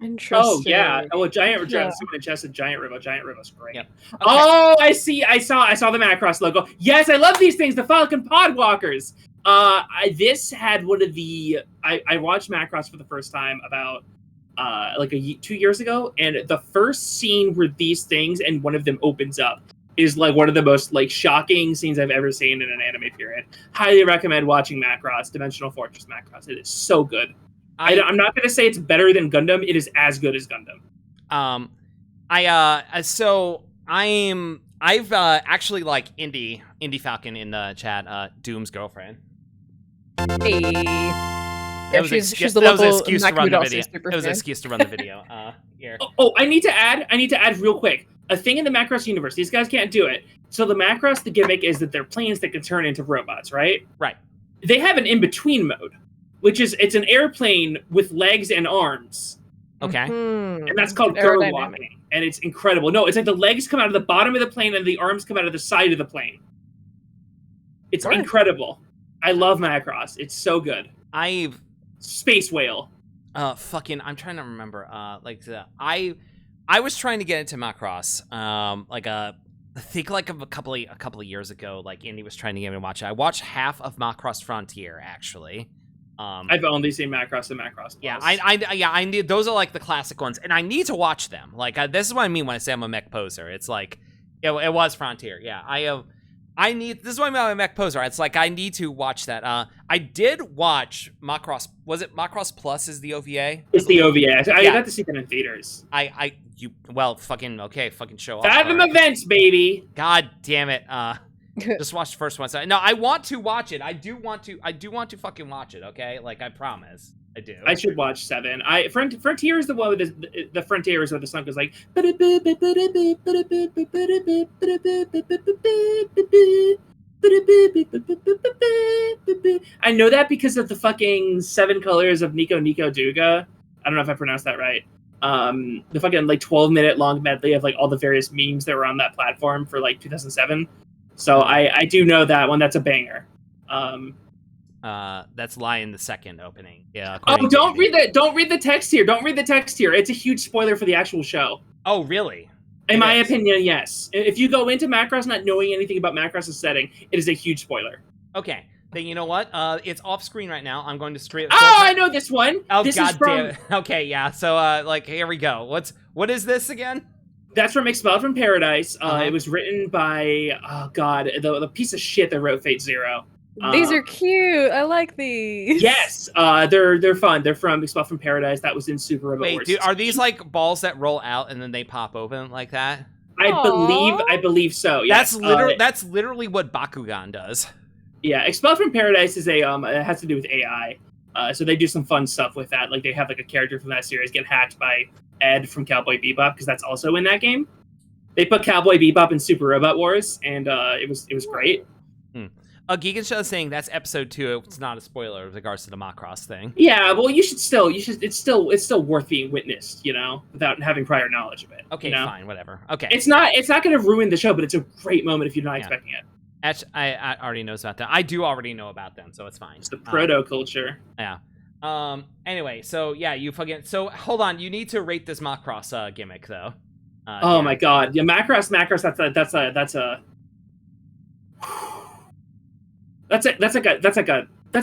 Interesting. Oh yeah. Oh, a giant. Someone in chat said Giant Ribo. Giant Ribo's great. Yep. Okay. Oh, I see. I saw the Macross logo. Yes, I love these things. The Falcon Podwalkers. This had one of the. I watched Macross for the first time about 2 years ago, and the first scene where these things and one of them opens up is like one of the most like shocking scenes I've ever seen in an anime period. Highly recommend watching Macross, Dimensional Fortress Macross. It is so good. I'm not going to say it's better than Gundam. It is as good as Gundam. I've actually like Indie Falcon in the chat, Doom's girlfriend. Hey. That was she's the that was an local excuse to run the Makudosu video. super It was an fan. excuse to run the video. Here. Oh, I need to add real quick. A thing in the Macross universe. These guys can't do it. So the Macross, the gimmick is that they're planes that can turn into robots, right? Right. They have an in-between mode, which is it's an airplane with legs and arms. Okay. And that's called Aerodynamic. bird walking. And it's incredible. No, it's like the legs come out of the bottom of the plane and the arms come out of the side of the plane. It's Sure. incredible. I love Macross. It's so good. Space Whale. I'm trying to remember. I was trying to get into Macross. I think like a couple of years ago, like Andy was trying to get me to watch it. I watched half of Macross Frontier actually. I've only seen Macross and Macross Plus. Yeah, I need those are like the classic ones, and I need to watch them. Like this is what I mean when I say I'm a mech poser. It's like it was Frontier. Yeah, this is what I mean I'm a mech poser. It's like I need to watch that. I did watch Macross. Was it Macross Plus? Is the OVA? It's the OVA. I got to see them in theaters. Fucking show off. Fathom events, baby. God damn it. Just watch the first one. So, no, I want to watch it. I do want to fucking watch it, okay? Like, I promise. I do. I should watch 7. Frontier is the one with the Frontier is where the song goes like. I know that because of the fucking 7 colors of Nico Duga. I don't know if I pronounced that right. The fucking like 12-minute long medley of like all the various memes that were on that platform for like 2007. So I do know that one. That's a banger. That's Lion the Second opening. Yeah. Oh, don't read the text here. Don't read the text here. It's a huge spoiler for the actual show. Oh, really? In my opinion, yes. If you go into Macross not knowing anything about Macross's setting, it is a huge spoiler. Okay. Then you know what? It's off screen right now. I'm going to straight. Oh, I know this one. Oh, this God is from... damn it. Okay, yeah. So, here we go. What is this again? That's from Expelled from Paradise. It was written by the piece of shit that wrote Fate Zero. These are cute. I like these. Yes, they're fun. They're from Expelled from Paradise. That was in Super Robot Wars. Wait, dude, are these like balls that roll out and then they pop open like that? I believe so. Yes. That's literally what Bakugan does. Yeah, Expelled from Paradise is it has to do with AI. So they do some fun stuff with that. Like they have like a character from that series get hacked by Ed from Cowboy Bebop because that's also in that game. They put Cowboy Bebop in Super Robot Wars, and it was great. Geegan Show is saying that's episode 2. It's not a spoiler with regards to the Macross thing. Yeah, well, it's still worth being witnessed, without having prior knowledge of it. Okay, fine, whatever. Okay, it's not going to ruin the show, but it's a great moment if you're not expecting it. Actually, I already knows about that. I do already know about them, so it's fine. It's the proto culture. Yeah. Anyway, so yeah, so hold on, you need to rate this Macross gimmick though. Oh my god, yeah, Macross. That's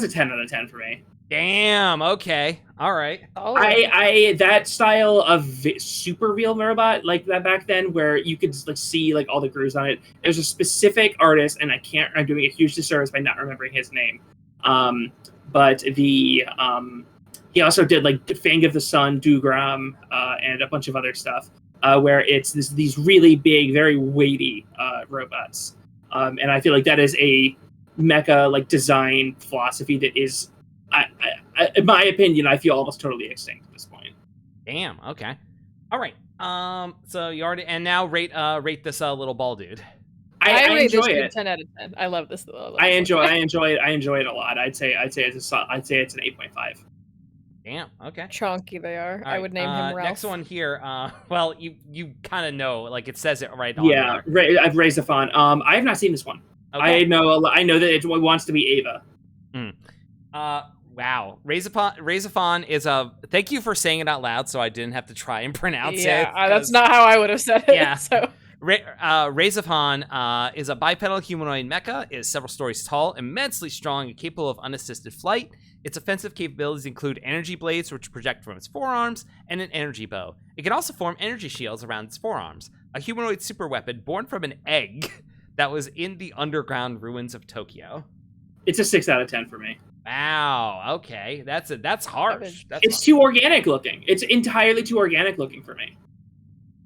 a 10 out of 10 for me. Damn. Okay. All right. That style of super real robot like that back then, where you could like see like all the grooves on it. There's a specific artist, and I'm doing a huge disservice by not remembering his name. But He also did like Fang of the Sun, Dougram, and a bunch of other stuff, where it's these really big, very weighty robots. And I feel like that is a mecha like design philosophy that is, in my opinion, I feel almost totally extinct at this point. Damn. Okay. All right. So you already now rate this little ball dude. I rate enjoy this it. 10 out of 10. I love this. I enjoy it. I enjoy it a lot. I'd say it's it's an 8.5. Damn. Okay. Chonky they are. All I right, would name him Ralph. Next one here. Well, you kind of know, like it says it right on Yeah, there. I've raised a fawn. I have not seen this one. Okay. I know that it wants to be Ava. Wow. Razafon is a. Thank you for saying it out loud, so I didn't have to try and pronounce it. Yeah, that's not how I would have said it. Yeah. So. Razafon is a bipedal humanoid mecha. It is several stories tall, immensely strong, and capable of unassisted flight. Its offensive capabilities include energy blades, which project from its forearms, and an energy bow. It can also form energy shields around its forearms. A humanoid super weapon born from an egg that was in the underground ruins of Tokyo. It's a 6 out of 10 for me. Wow. Okay, that's harsh. It's too organic looking. It's entirely too organic looking for me.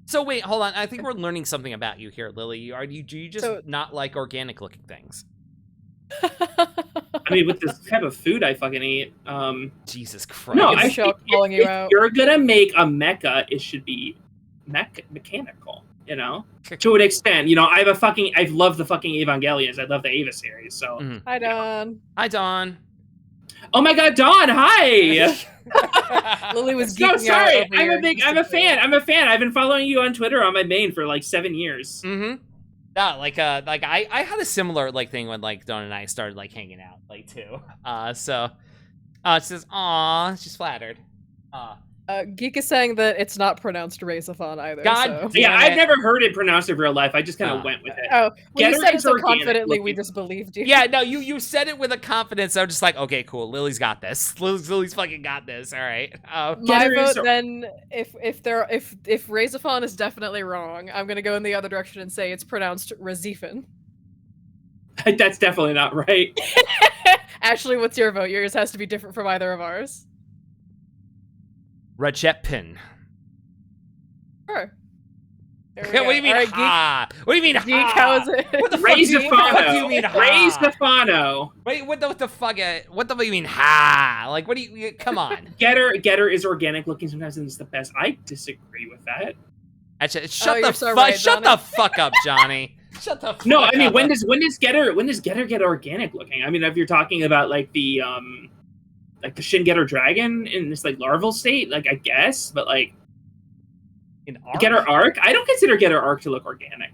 So wait, hold on. I think we're learning something about you here, Lily. Do you just not like organic looking things? I mean, with this type of food I fucking eat, Jesus Christ. No, I think calling you out. If you're gonna make a mecha, it should be mechanical. You know, to an extent. You know, I've loved the fucking Evangelions. I love the Ava series. So, Hi Don. Hi Don. Oh my God, Dawn! Hi. Lily was so geeking sorry. out over I'm a fan. I've been following you on Twitter on my main for like 7 years. Mm-hmm. Yeah, like I had a similar like thing when like Dawn and I started like hanging out like too. She says, "Aw," she's flattered. Geek is saying that it's not pronounced Razafon either. God so. Yeah, I've never heard it pronounced in real life. I just kind of went with it. Oh, when you said it so organic confidently, we looking. just believed you. Yeah, no, you said it with a confidence. I'm just like, okay, cool. Lily's got this. Lily's fucking got this. All right. My Getter is- vote then, if Razafon is definitely wrong, I'm gonna go in the other direction and say it's pronounced Razifan. That's definitely not right. Ashley, what's your vote? Yours has to be different from either of ours. Rajepin. Sure. There we What go. do you mean All right, ha? What do you mean Geek, ha? how is it? What the fuck? Ray do you mean Stefano. Ray Stefano. Wait, what the fuck? What the fuck you mean ha? Like, what do you? Come on. Getter is organic looking sometimes, and it's the best. I disagree with that. Actually, you're so right, shut Johnny. the fuck up, Johnny. Shut the fuck No, up. I mean when does Getter get organic looking? I mean, if you're talking about like the Shin Getter Dragon in this like larval state, like I guess, but like in Arc? Getter Arc, I don't consider Getter Arc to look organic.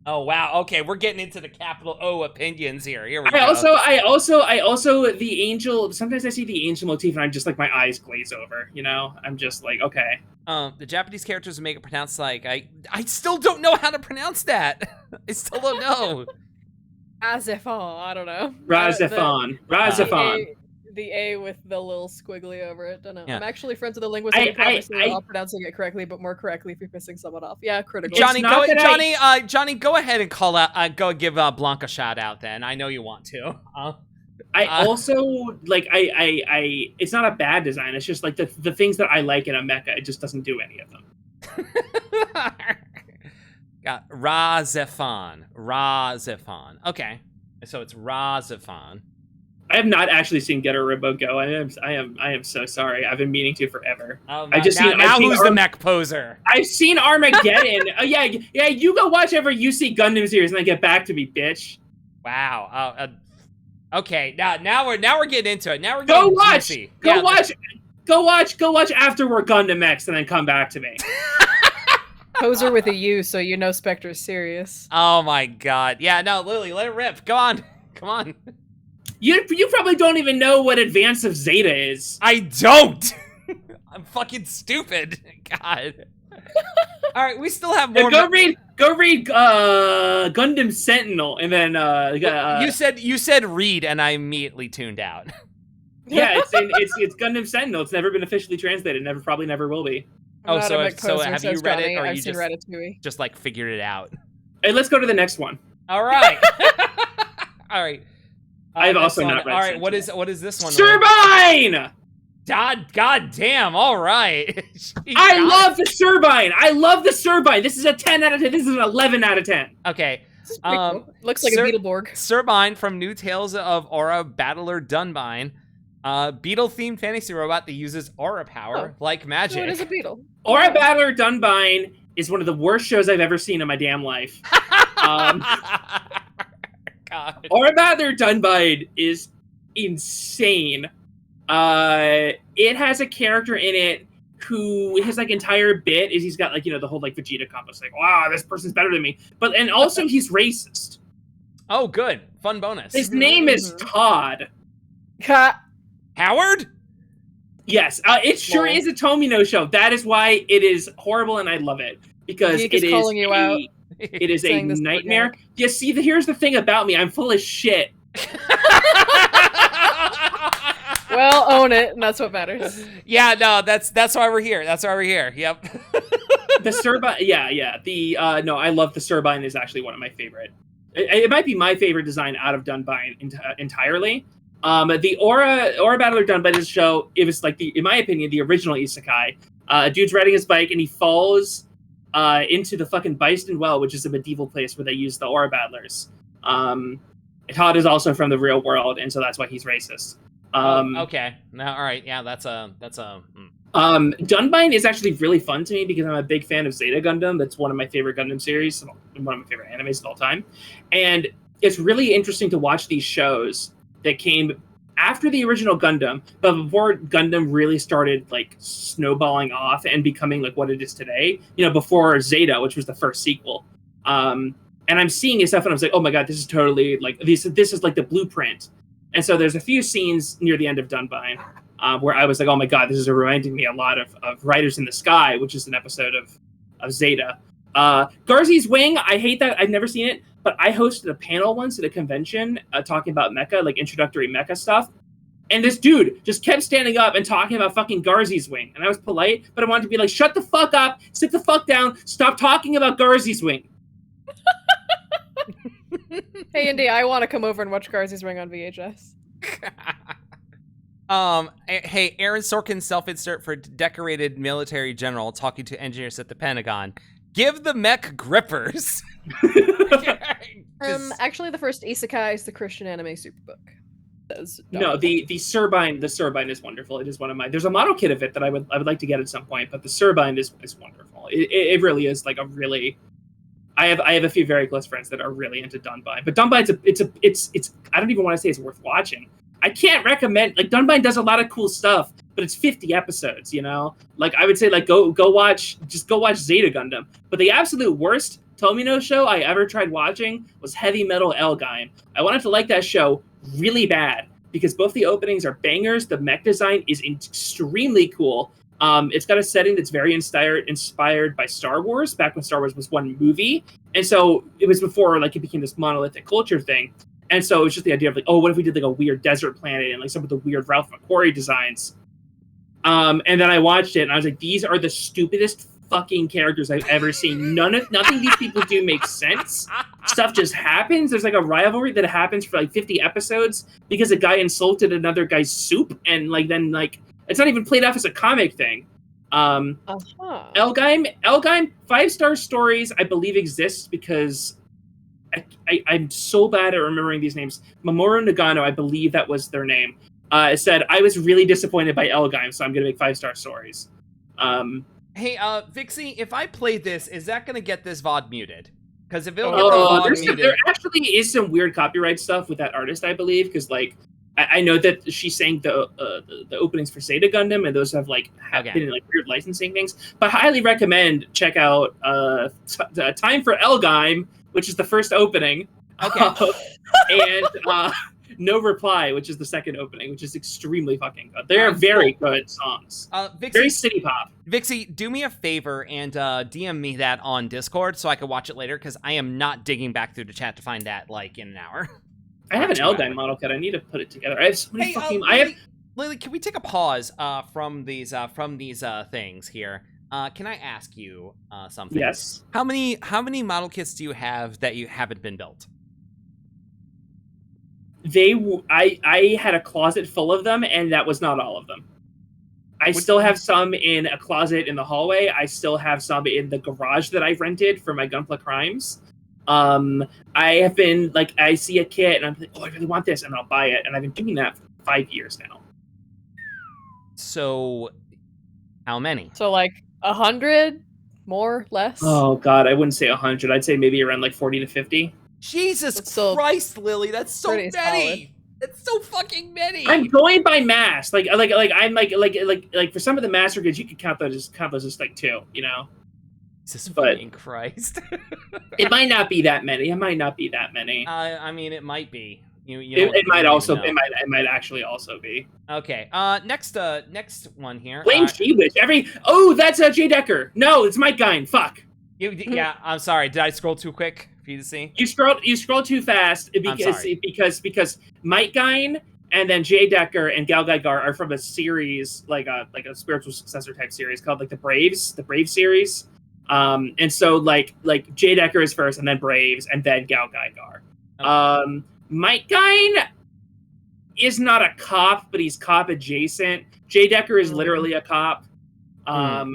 Oh wow. Okay, we're getting into the capital O opinions here. Here we go. I also the angel. Sometimes I see the angel motif and I'm just like my eyes glaze over. You know, I'm just like okay. The Japanese characters make it pronounced like I still don't know how to pronounce that. I still don't know. Razafon, I don't know. Razafon. The A with the little squiggly over it. Don't know. Yeah. I'm actually friends with a linguist who promise we're all pronouncing it correctly, but more correcly if you're pissing someone off. Yeah, critical. Johnny, Johnny, go ahead and call out. Go give Blanca a shout out. Then I know you want to. I also like I it's not a bad design. It's just like the things that I like in a mecha. It just doesn't do any of them. Got Razafon. Okay, so it's Razafon. I have not actually seen Getter Ribbo go. I am so sorry. I've been meaning to forever. I've seen who's the mech poser? I've seen Armageddon. Yeah. You go watch every UC Gundam series and then get back to me, bitch. Wow. Okay. Now we're getting into it. Now we're go getting watch. juicy. Go watch Afterward Gundam X and then come back to me. Poser with a U, so you know Spectre's serious. Oh my god. Yeah. No, Lily, let it rip. Go on. Come on. You probably don't even know what Advance of Zeta is. I don't. I'm fucking stupid. God. All right, we still have more. Go read Gundam Sentinel, and then you said read, and I immediately tuned out. Yeah, it's Gundam Sentinel. It's never been officially translated. Probably never will be. So have you read it, or I've you seen Ratatouille. just like figured it out? Hey, let's go to the next one. All right. All right. I've also not read. All right, what is this one? Turbine. God damn, all right. I love the Turbine. I love the Turbine. This is a 10 out of 10. This is an 11 out of 10. Okay. This is pretty cool. Looks like a Beetleborg. Turbine from New Tales of Aura Battler Dunbine. Beetle-themed fantasy robot that uses aura power like magic. So it is a beetle. Aura Battler Dunbine is one of the worst shows I've ever seen in my damn life. God. Aura Battler Dunbine is insane. It has a character in it who his like entire bit is he's got like, you know, the whole like Vegeta combo, like, wow, this person's better than me. But and also he's racist. Oh, good. Fun bonus. His name is Todd. Howard? Yes, it sure is a Tomino show. That is why it is horrible, and I love it because Geek is calling you out. It is a nightmare. Yeah, see, here's the thing about me: I'm full of shit. Well, own it, and that's what matters. Yeah, no, that's why we're here. That's why we're here. Yep. The Turbine, yeah. No, I love the Turbine. Is actually one of my favorite. It might be my favorite design out of Dunbine entirely. The Aura Battler Dunbine is a show. It was like in my opinion, the original isekai. A dude's riding his bike and he falls into the fucking Bison Well, which is a medieval place where they use the Aura Battlers. Todd is also from the real world, and so that's why he's racist. Okay. No, all right. Yeah, that's Dunbine is actually really fun to me because I'm a big fan of Zeta Gundam. That's one of my favorite Gundam series, one of my favorite animes of all time. And it's really interesting to watch these shows that came after the original Gundam, but before Gundam really started like snowballing off and becoming like what it is today, you know, before Zeta, which was the first sequel. And I'm seeing his stuff and I was like, oh my God, this is totally like, this is like the blueprint. And so there's a few scenes near the end of Dunbine where I was like, oh my God, this is reminding me a lot of Riders in the Sky, which is an episode of Zeta. Garzy's Wing, I hate that. I've never seen it, but I hosted a panel once at a convention talking about mecha, like introductory mecha stuff. And this dude just kept standing up and talking about fucking Garzy's Wing. And I was polite, but I wanted to be like, shut the fuck up, sit the fuck down, stop talking about Garzy's Wing. Hey, Indy, I want to come over and watch Garzy's Ring on VHS. Hey, Aaron Sorkin's self-insert for decorated military general talking to engineers at the Pentagon. Give the mech grippers. Actually, the first isekai is the Christian anime superbook. No, the Turbine is wonderful. It is one of my. There's a model kit of it that I would like to get at some point, but the Turbine is wonderful. It really is like a really. I have a few very close friends that are really into Dunbine, but Dunbine's it's I don't even want to say it's worth watching. I can't recommend, like, Dunbine does a lot of cool stuff, but it's 50 episodes, you know? Like, I would say, like, go watch Zeta Gundam. But the absolute worst Tomino show I ever tried watching was Heavy Metal Elgime. I wanted to like that show really bad because both the openings are bangers. The mech design is extremely cool. It's got a setting that's very inspired by Star Wars, back when Star Wars was one movie. And so it was before, like, it became this monolithic culture thing. And so it was just the idea of like, oh, what if we did like a weird desert planet and like some of the weird Ralph McQuarrie designs. And then I watched it and I was like, these are the stupidest fucking characters I've ever seen. Nothing these people do makes sense. Stuff just happens. There's like a rivalry that happens for like 50 episodes because a guy insulted another guy's soup, and like then like it's not even played off as a comic thing. Elgime 5-star stories I believe exists because I'm so bad at remembering these names. Mamoru Nagano, I believe that was their name, said, I was really disappointed by Elgime, so I'm going to make 5-star stories. Hey, Vixie, if I play this, is that going to get this VOD muted? Because if it'll get the VOD muted... There actually is some weird copyright stuff with that artist, I believe, because, like, I know that she's saying the openings for Zeta Gundam, and those have been in, like, weird licensing things. But I highly recommend check out Time for Elgime, which is the first opening. Okay. And No Reply, which is the second opening, which is extremely fucking good. They are very good songs. Vixie, very city pop. Vixie, do me a favor and DM me that on Discord so I can watch it later, because I am not digging back through the chat to find that, like, in an hour. I have an Elgime model kit. I need to put it together. I have so many fucking... Lily, can we take a pause from these things here? Can I ask you something? Yes. How many model kits do you have that you haven't been built? I had a closet full of them, and that was not all of them. I still have some in a closet in the hallway. I still have some in the garage that I rented for my Gunpla Crimes. I have been like, I see a kit and I'm like, oh, I really want this, and I'll buy it. And I've been doing that for 5 years now. So, how many? So like 100, more, less. Oh God, I wouldn't say 100. I'd say maybe around like 40 to 50. Jesus That's still Christ, Lily, that's so many. solid. That's so fucking many. I'm going by mass. Like I'm like for some of the master goods, you could count those as like 2. You know. Jesus But- fucking Christ. It might not be that many. It might not be that many. I mean, it might be. It might also. It might actually also be. Okay. Next one here. Blame Sheewish. Oh, that's Jay Decker. No, it's Mike Gine. Fuck. Yeah, I'm sorry. Did I scroll too quick for you to see? You scroll too fast because Mike Gine and then Jay Decker and Gal Gaigar are from a series like a spiritual successor type series called like the Brave series. And so like Jay Decker is first, and then Braves, and then Gal Gaigar. Okay. Mike Gine is not a cop, but he's cop adjacent. Jay Decker is literally a cop. I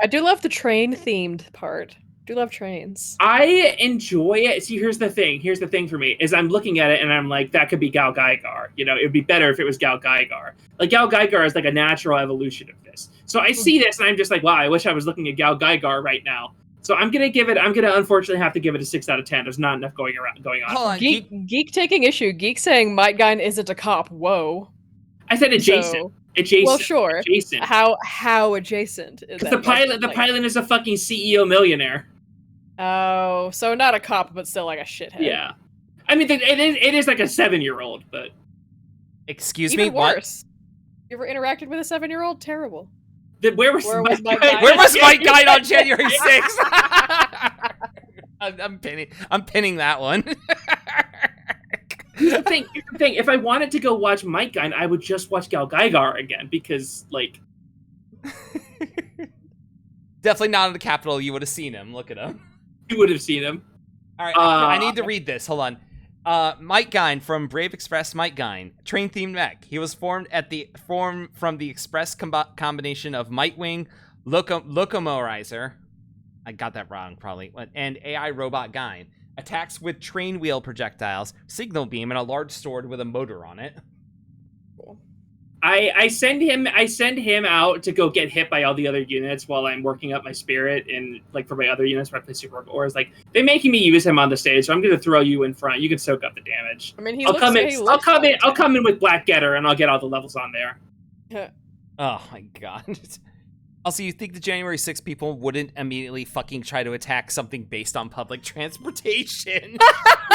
do love the train themed part. Do love trains. I enjoy it. See, here's the thing for me is I'm looking at it and I'm like, that could be Gal Gaigar. You know, it would be better if it was Gal Gaigar. Like Gal Gaigar is like a natural evolution of this. So I see this and I'm just like, wow, I wish I was looking at Gal Gaigar right now. So I'm gonna unfortunately have to give it a 6 out of 10. There's not enough going on. Hold on. Geek taking issue. Geek saying Mike Gine isn't a cop. Whoa. I said adjacent. So, Adjacent. well, sure. Adjacent. How adjacent is Because that? the pilot is a fucking CEO millionaire. Oh, so not a cop, but still like a shithead. Yeah. I mean, it is like a 7-year-old, but Excuse Even me, what? worse. You ever interacted with a 7-year-old? Terrible. where was Mike Gine? Where was Mike Gine on January 6th? I'm pinning that one. Here's the thing. If I wanted to go watch Mike Gine, I would just watch Gal Gaigar again because, like, Definitely not in the Capitol. You would have seen him. Look at him. you would have seen him. All right, I need to read this. Hold on. Mike Gine from Brave Express. Mike Gine, train themed mech. He was formed from the express combination of Might Wing, Locomorizer. I got that wrong probably. And AI robot Gine. Attacks with train wheel projectiles, signal beam, and a large sword with a motor on it. Cool. I send him out to go get hit by all the other units while I'm working up my spirit and like for my other units where I play Super Ors. Like they're making me use him on the stage, so I'm gonna throw you in front. You can soak up the damage. I mean, I'll come in with Black Getter and I'll get all the levels on there. Yeah. Oh my god. Also, you think the January 6th people wouldn't immediately fucking try to attack something based on public transportation?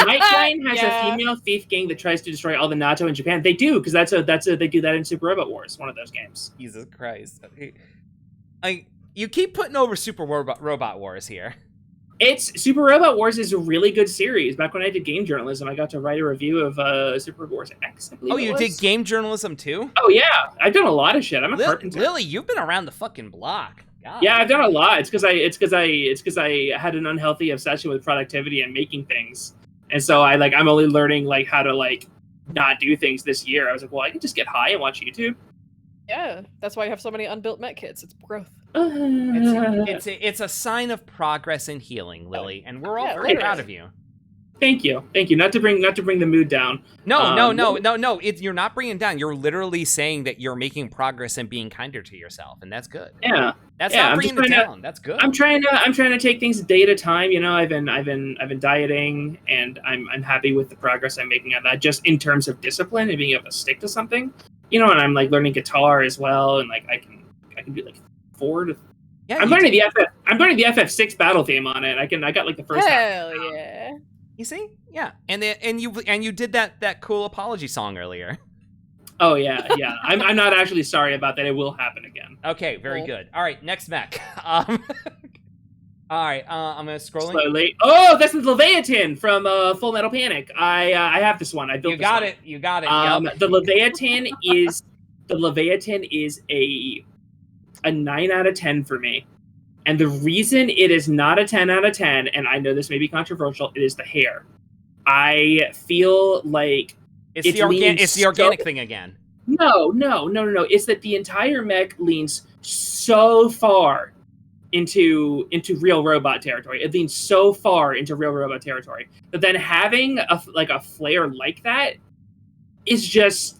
Night Gine has Yeah. a female thief gang that tries to destroy all the NATO in Japan. They do, because they do that in Super Robot Wars, one of those games. Jesus Christ. You keep putting over Super Robot Wars here. Super Robot Wars is a really good series. Back when I did game journalism, I got to write a review of Super Robot Wars X, I believe. Oh, you did game journalism too? Oh yeah, I've done a lot of shit. I'm a carpenter. Lily, you've been around the fucking block. God. Yeah, I've done a lot. It's because I had an unhealthy obsession with productivity and making things, and so I'm only learning like how to like not do things this year. I was like, well, I can just get high and watch YouTube. Yeah, that's why you have so many unbuilt met kits. It's growth. It's a sign of progress and healing, Lily, and we're all very proud of you. Thank you. Not to bring the mood down. No. You're not bringing it down. You're literally saying that you're making progress and being kinder to yourself, and that's good. Yeah, that's not bringing it down. That's good. I'm trying to take things a day at a time. You know, I've been dieting, and I'm happy with the progress I'm making on that. Just in terms of discipline and being able to stick to something. You know, and I'm like learning guitar as well, and like I can do like 4 to. Yeah, I'm learning the FF6 battle theme on it. I got like the first. Hell yeah. You see? Yeah. And you did that cool apology song earlier. Oh yeah. I'm not actually sorry about that. It will happen again. Okay, very good. All right, next mech. All right, I'm gonna scroll slowly. Oh, that's the Leviathan from Full Metal Panic. I have this one. I built. You got it. Yep. The Leviathan is a 9 out of 10 for me. And the reason it is not a 10 out of 10, and I know this may be controversial, it is the hair. I feel like it's the organic thing again. No. It's that the entire mech leans so far into real robot territory. It leans so far into real robot territory that then having a flare like that is just,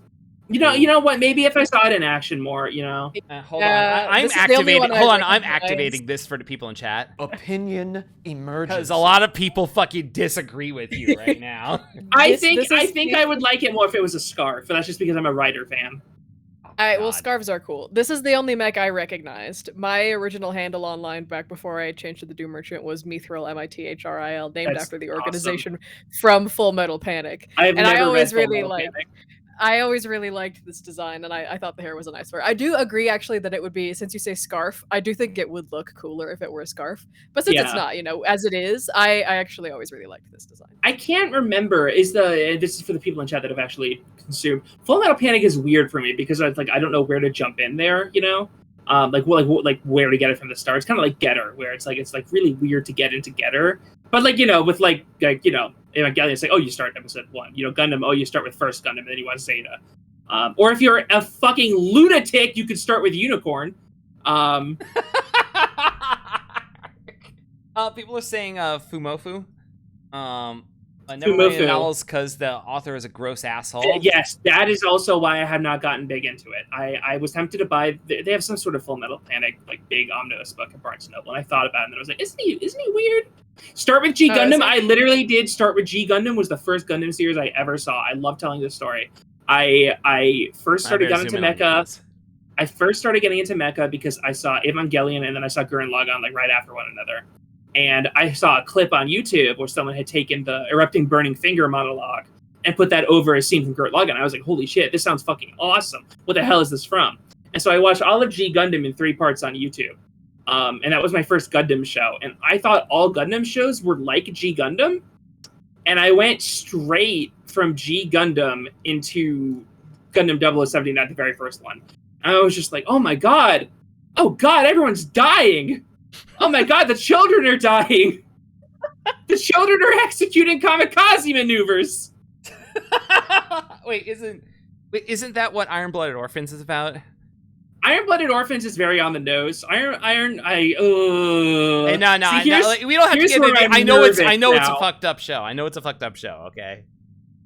you know what? Maybe if I saw it in action more, Hold on, I'm this is the only activating. one I Hold on, I'm recognize. activating this for the people in chat Opinion emergency. because a lot of people fucking disagree with you right now. I This think is I would like it more if it was a scarf, but that's just because I'm a Rider fan. Well, God. scarves are cool. This is the only mech I recognized. My original handle online back before I changed to the Doom Merchant was Mithril, Mithril, named That's after the awesome. organization from Full Metal Panic. I've And I never always read Full really Metal like. Panic. I always really liked this design, and I thought the hair was a nice fur. I do agree, actually, that it would be, since you say scarf, I do think it would look cooler if it were a scarf. But since it's Yeah. not, as it is, I actually always really liked this design. I can't remember. This is for the people in chat that have actually consumed Full Metal Panic is weird for me because I don't know where to jump in there. Like where to get it from the start. It's kind of like Getter, where it's really weird to get into Getter. But with Evangelion, it's like, oh, you start episode 1. Gundam, oh, you start with first Gundam, and then you want Zeta. Or if you're a fucking lunatic, you could start with Unicorn. People are saying Fumofu. Never Fumofu. mind novels because the author is a gross asshole. Yes, that is also why I have not gotten big into it. I was tempted to buy. They have some sort of Full Metal Panic big omnibus book at Barnes & Noble, and I thought about it, and then I was like, isn't he weird? Start with G Gundam. I literally did start with G Gundam. Was the first Gundam series I ever saw. I love telling this story. I first started getting into mecha. I first started getting into mecha because I saw Evangelion, and then I saw Gurren Lagann right after one another. And I saw a clip on YouTube where someone had taken the erupting burning finger monologue and put that over a scene from Gurren Lagann. I was like, holy shit, this sounds fucking awesome. What the hell is this from? And so I watched all of G Gundam in 3 parts on YouTube. And that was my first Gundam show. And I thought all Gundam shows were like G Gundam. And I went straight from G Gundam into Gundam 0079, the very first one. And I was just like, oh my god. Oh god, everyone's dying. Oh my god, the children are dying. The children are executing kamikaze maneuvers. Wait, isn't that what Iron Blooded Orphans is about? Iron Blooded Orphans is very on the nose. Hey, no, we don't have to get into it. I know it's a fucked up show. Okay.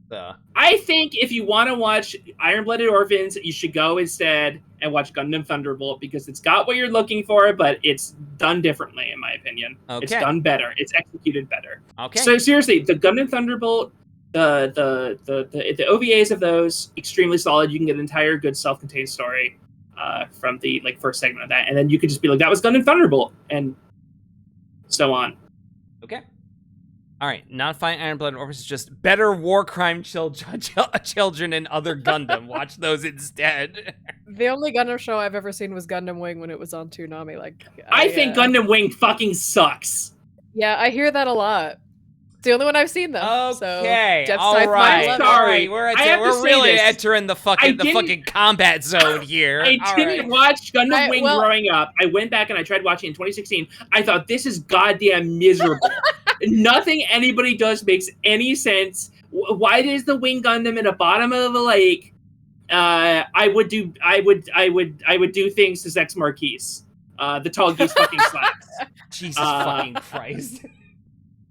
So I think if you want to watch Iron Blooded Orphans, you should go instead and watch Gundam Thunderbolt because it's got what you're looking for, but it's done differently, in my opinion. Okay. It's done better. It's executed better. Okay. So seriously, the Gundam Thunderbolt, the OVAs of those, extremely solid. You can get an entire good self-contained story from the first segment of that, and then you could just be like, that was Gundam Thunderbolt, and so on. Okay. All right, not fine Iron Blooded Orphans, is just better war crime children and other Gundam. Watch those instead. The only Gundam show I've ever seen was Gundam Wing when it was on Toonami. I think Gundam Wing fucking sucks. Yeah, I hear that a lot. It's the only one I've seen though. Okay, so all right. Sorry. We're I have to say really this. entering the fucking combat zone here. I All didn't right. watch Gundam Wing growing up. I went back and I tried watching it in 2016. I thought, this is goddamn miserable. Nothing anybody does makes any sense. Why is the Wing Gundam in the bottom of the lake? I would do things to Zex Marquise. The tall geese fucking slaps. Jesus fucking Christ.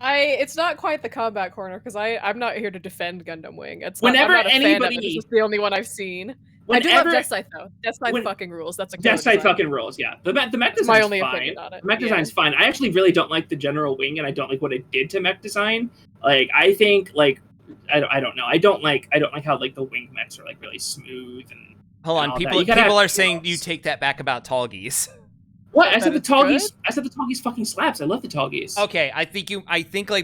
It's not quite the combat corner because I'm not here to defend Gundam Wing. It's Whenever I'm not a fan of it. anybody- It's the only one I've seen. Whenever, I do love Death Scythe though. Death Scythe fucking rules. That's a Death Scythe design. fucking rules. Yeah, the mech design's my only fine. opinion on it. The mech Yeah. design's fine. I actually really don't like the General Wing, and I don't like what it did to mech design. I think I don't know. I don't like how the wing mechs are really smooth and. Hold on, people are saying you take that back about tall geese. What? I said the tall good? geese. I said the tall geese fucking slaps. I love the tall geese. Okay, I think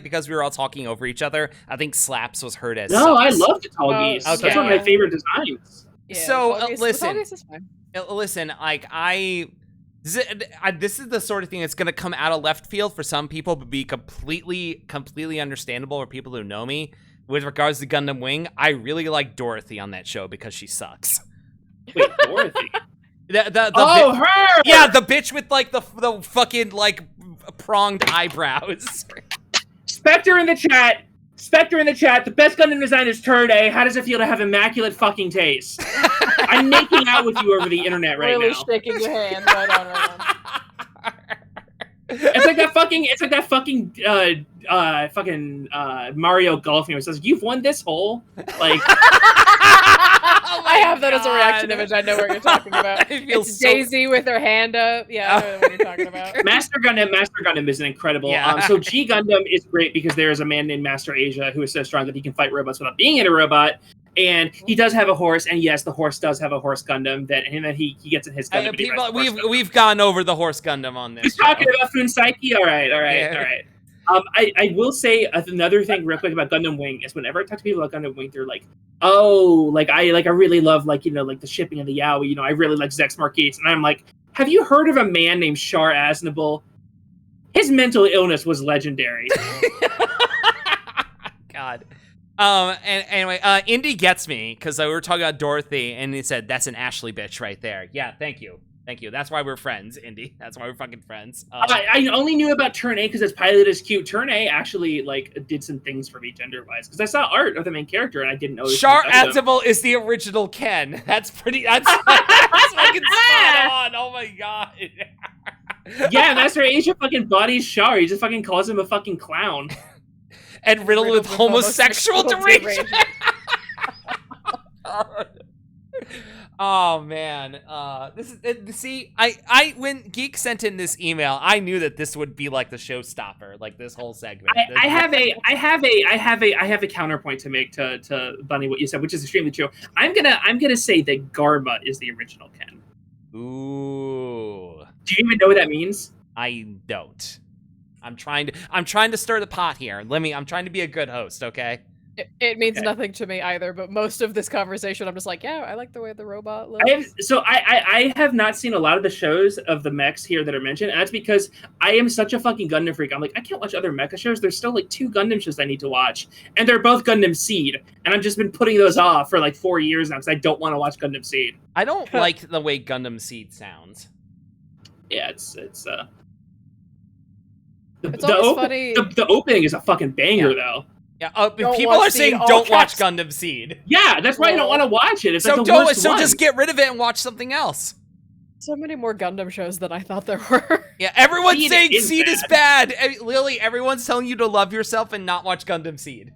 because we were all talking over each other, I think slaps was heard as. No, I sucks. love the tall geese. okay. That's one of my favorite designs. Yeah, So, the Tall Geese- listen. the Tall Geese is fine. Listen, this is the sort of thing that's going to come out of left field for some people, but be completely understandable for people who know me. With regards to Gundam Wing, I really like Dorothy on that show because she sucks. Wait, Dorothy. Her! Yeah, the bitch with the fucking pronged eyebrows. Spectre in the chat Spectre in the chat, the best Gundam design is Turd A. How does it feel to have immaculate fucking taste? I'm making out with you over the internet right really now. shaking your hand right on, right on. It's like that fucking Mario Golf game. It says, "You've won this hole." Like, I have that as a reaction image. I know what you're talking about. It's Daisy with her hand up. Yeah, I know what you're talking about. Master Gundam is an incredible. Yeah. So G Gundam is great because there is a man named Master Asia who is so strong that he can fight robots without being in a robot. And he does have a horse, and yes, the horse does have a horse Gundam that he gets in his Gundam. We've gone over the horse Gundam on this. You're talking about Funsaiki? All right. I will say another thing real quick about Gundam Wing is whenever I talk to people about Gundam Wing, they're like, "Oh, I really love the shipping of the yaoi. I really like Zex Marquise." And I'm like, "Have you heard of a man named Shar Aznable? His mental illness was legendary." God. And anyway, Indy gets me because we were talking about Dorothy, and he said, "That's an Ashley bitch right there." Yeah, thank you. That's why we're friends, Indy. That's why we're fucking friends. I only knew about Turn A because his pilot is cute. Turn A actually did some things for me gender-wise because I saw art of the main character and I didn't know. Shar Aznable is the original Ken. That's fucking spot on. Oh my god. Yeah, Master Asia fucking bodies Shar. He just fucking calls him a fucking clown. And riddled with homosexual derangement. Oh man, this is see. I when Geek sent in this email, I knew that this would be like the showstopper, like this whole segment. I have a counterpoint to make to Bunny what you said, which is extremely true. I'm gonna say that Garma is the original Ken. Ooh. Do you even know what that means? I don't. I'm trying to stir the pot here. I'm trying to be a good host, okay? It means nothing to me either, but most of this conversation, I'm just like, yeah, I like the way the robot looks. I have not seen a lot of the shows of the mechs here that are mentioned, and that's because I am such a fucking Gundam freak. I'm like, I can't watch other mecha shows. There's still 2 Gundam shows I need to watch, and they're both Gundam Seed, and I've just been putting those off for 4 years now because I don't want to watch Gundam Seed. I don't like the way Gundam Seed sounds. It's Yeah, funny. The opening is a fucking banger, though. Yeah, people are saying don't watch Gundam Seed. Yeah, that's why I don't want to watch it. It's so the worst one. Just get rid of it and watch something else. So many more Gundam shows than I thought there were. Yeah, everyone's saying Seed is bad. Lily, everyone's telling you to love yourself and not watch Gundam Seed.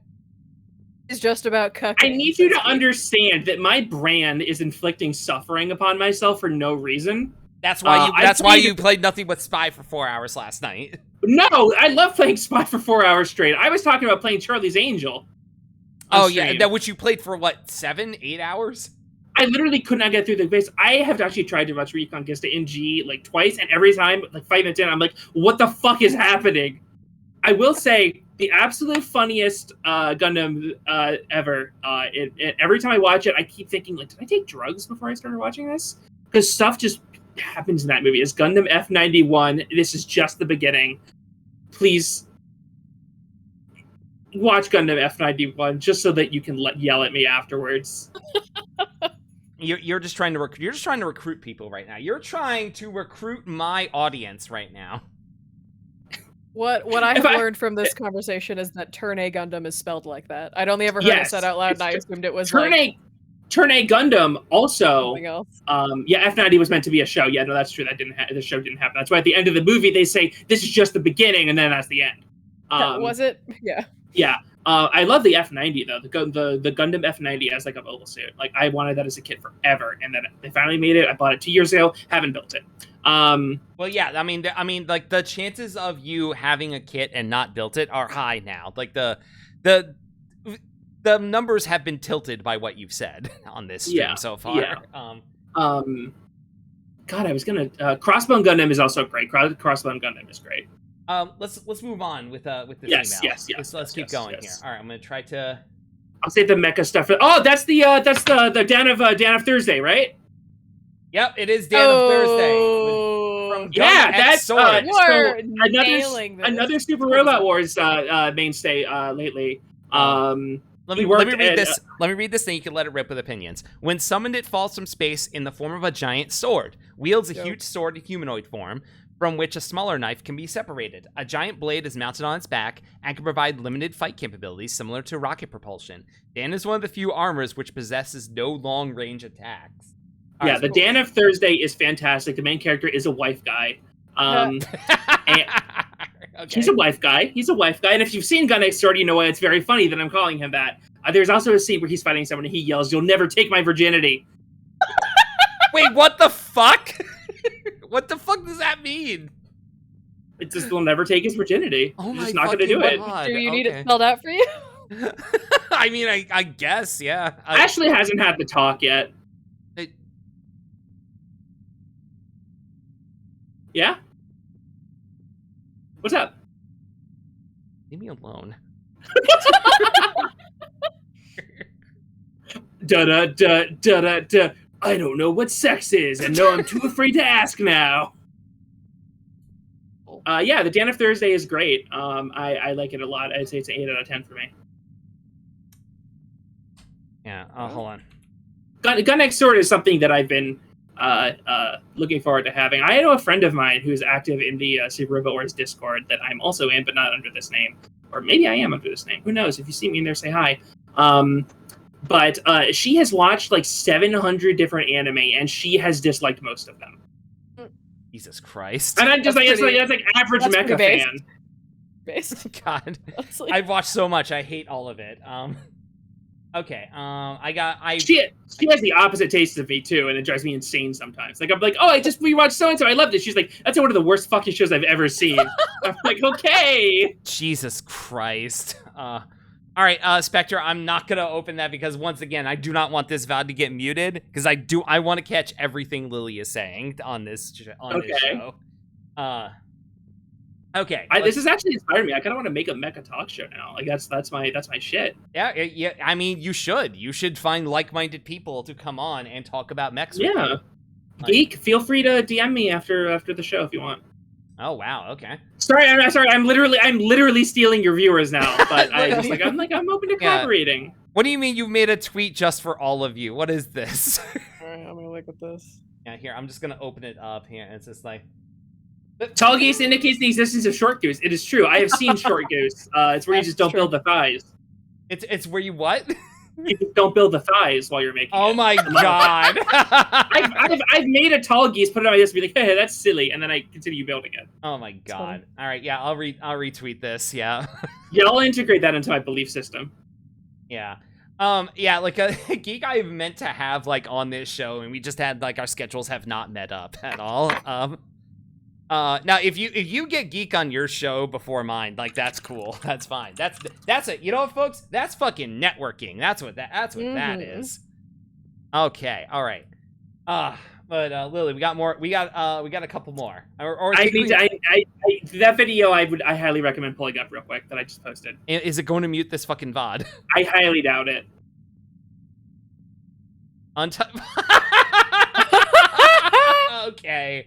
It's just about cucking. I need you to understand that my brand is inflicting suffering upon myself for no reason. That's why you played nothing but Spy for 4 hours last night. No, I love playing Spy for 4 hours straight. I was talking about playing Charlie's Angel. Oh yeah, that which you played for what, 7, 8 hours? I literally could not get through the base. I have actually tried to watch Reconquista in G twice, and every time, 5 minutes in, I'm like, what the fuck is happening? I will say the absolute funniest Gundam ever. Every time I watch it, I keep thinking, did I take drugs before I started watching this? Because stuff just happens in that movie. It's Gundam F91. This is just the beginning. Please watch Gundam F91 just so that you can yell at me afterwards. You're just trying to recruit people right now. You're trying to recruit my audience right now. What I have learned from this conversation is that Turn A Gundam is spelled like that. I'd only ever heard it said out loud, and I assumed it was Turn A Gundam also. Something else. F90 was meant to be a show. Yeah, no, that's true. The show didn't happen. That's why at the end of the movie they say this is just the beginning, and then that's the end. Was it? Yeah. Yeah. I love the F90 though. The Gundam F90 as a mobile suit. I wanted that as a kid forever, and then they finally made it. I bought it 2 years ago. Haven't built it. Well, yeah. I mean, the chances of you having a kit and not built it are high now. The numbers have been tilted by what you've said on this stream so far. Yeah. God, I was gonna. Crossbone Gundam is also great. Crossbone Gundam is great. Let's move on with this email. Yes. Let's keep going here. All right, I'm gonna try to. I'll save the mecha stuff. That's the Dan of Thursday, right? Yep, it is Dan of Thursday. That's another Super Robot Wars mainstay lately. Let me read this. Let me read this, then you can let it rip with opinions. When summoned, it falls from space in the form of a giant sword. Wields a huge sword in humanoid form. from which a smaller knife can be separated. A giant blade is mounted on its back and can provide limited fight capabilities similar to rocket propulsion. Dan is one of the few armors which possesses no long-range attacks. Yeah, the Dan of Thursday is fantastic. The main character is a wife guy. And Okay. he's a wife guy. And if you've seen Gun Next Door, you know why it's very funny that I'm calling him that. There's also a scene where he's fighting someone and he yells, "You'll never take my virginity." Wait, what the fuck? What the fuck does that mean? It's just, they'll never take his virginity. Oh They're my just not going to do fucking it. God. Do you need Okay. it spelled out for you? I mean, I guess, yeah. Ashley hasn't had the talk yet. Yeah? What's up? Leave me alone. Da-da-da-da-da-da. I don't know what sex is, and no, I'm too afraid to ask now. Yeah, the Dan of Thursday is great. I like it a lot. I'd say it's an 8 out of 10 for me. Yeah, hold on. Gun Next Door is something that I've been looking forward to having. I know a friend of mine who's active in the Super Robot Wars Discord that I'm also in, but not under this name. Or maybe I am under this name. Who knows? If you see me in there, say hi. But she has watched like 700 different anime, and she has disliked most of them. Jesus Christ. And I'm just That's like, pretty- that's like average that's mecha pretty fan. Based. God. That's like- I've watched so much. I hate all of it. Okay. She has the opposite taste of me too, and it drives me insane sometimes. Like I'm like, oh, I just rewatched so and so. I loved it. She's like, that's one of the worst fucking shows I've ever seen. I'm like, okay. Jesus Christ. All right, Spectre, I'm not gonna open that because once again, I do not want this VOD to get muted because I want to catch everything Lily is saying on this show. Okay. This has actually inspired me. I kind of want to make a mecha talk show now. Like that's my shit. Yeah. I mean, you should. You should find like-minded people to come on and talk about mechs. With Yeah. you. Geek, feel free to DM me after the show if you want. Oh wow. Okay. Sorry. I'm literally stealing your viewers now. But I'm open to collaborating. What do you mean you made a tweet just for all of you? What is this? Alright, I'm gonna look at this. Yeah. Here, I'm just gonna open it up here. It's just like. Tall Goose indicates the existence of Short Goose. It is true. I have seen Short Goose. It's where you just don't build the thighs. It's where you what? You just don't build the thighs while you're making Oh it. my God. I've made a tall geese, put it on my desk, and be like, hey, that's silly, and then I continue building it. Oh my God. All right, yeah, I'll retweet this. Yeah. Yeah, I'll integrate that into my belief system. Yeah. Yeah, like a geek I've meant to have like on this show, and we just had like our schedules have not met up at all. Now if you get geek on your show before mine, like that's cool. That's fine. That's it. You know what, folks? That's fucking networking. That's what that is. Okay. All right. But Lily, we got more. We got a couple more. That video I highly recommend pulling up real quick that I just posted. Is it going to mute this fucking VOD? I highly doubt it. Okay.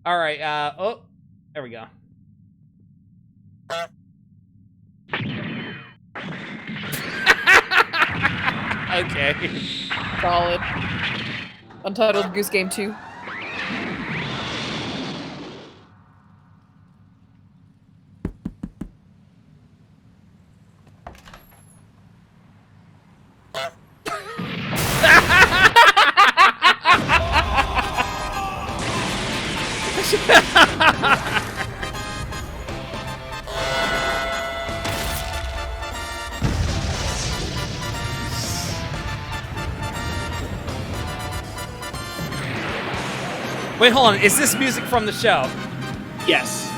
All right. Oh, there we go. Okay. Solid. Untitled Goose Game 2. Wait, hold on. Is this music from the show? Yes.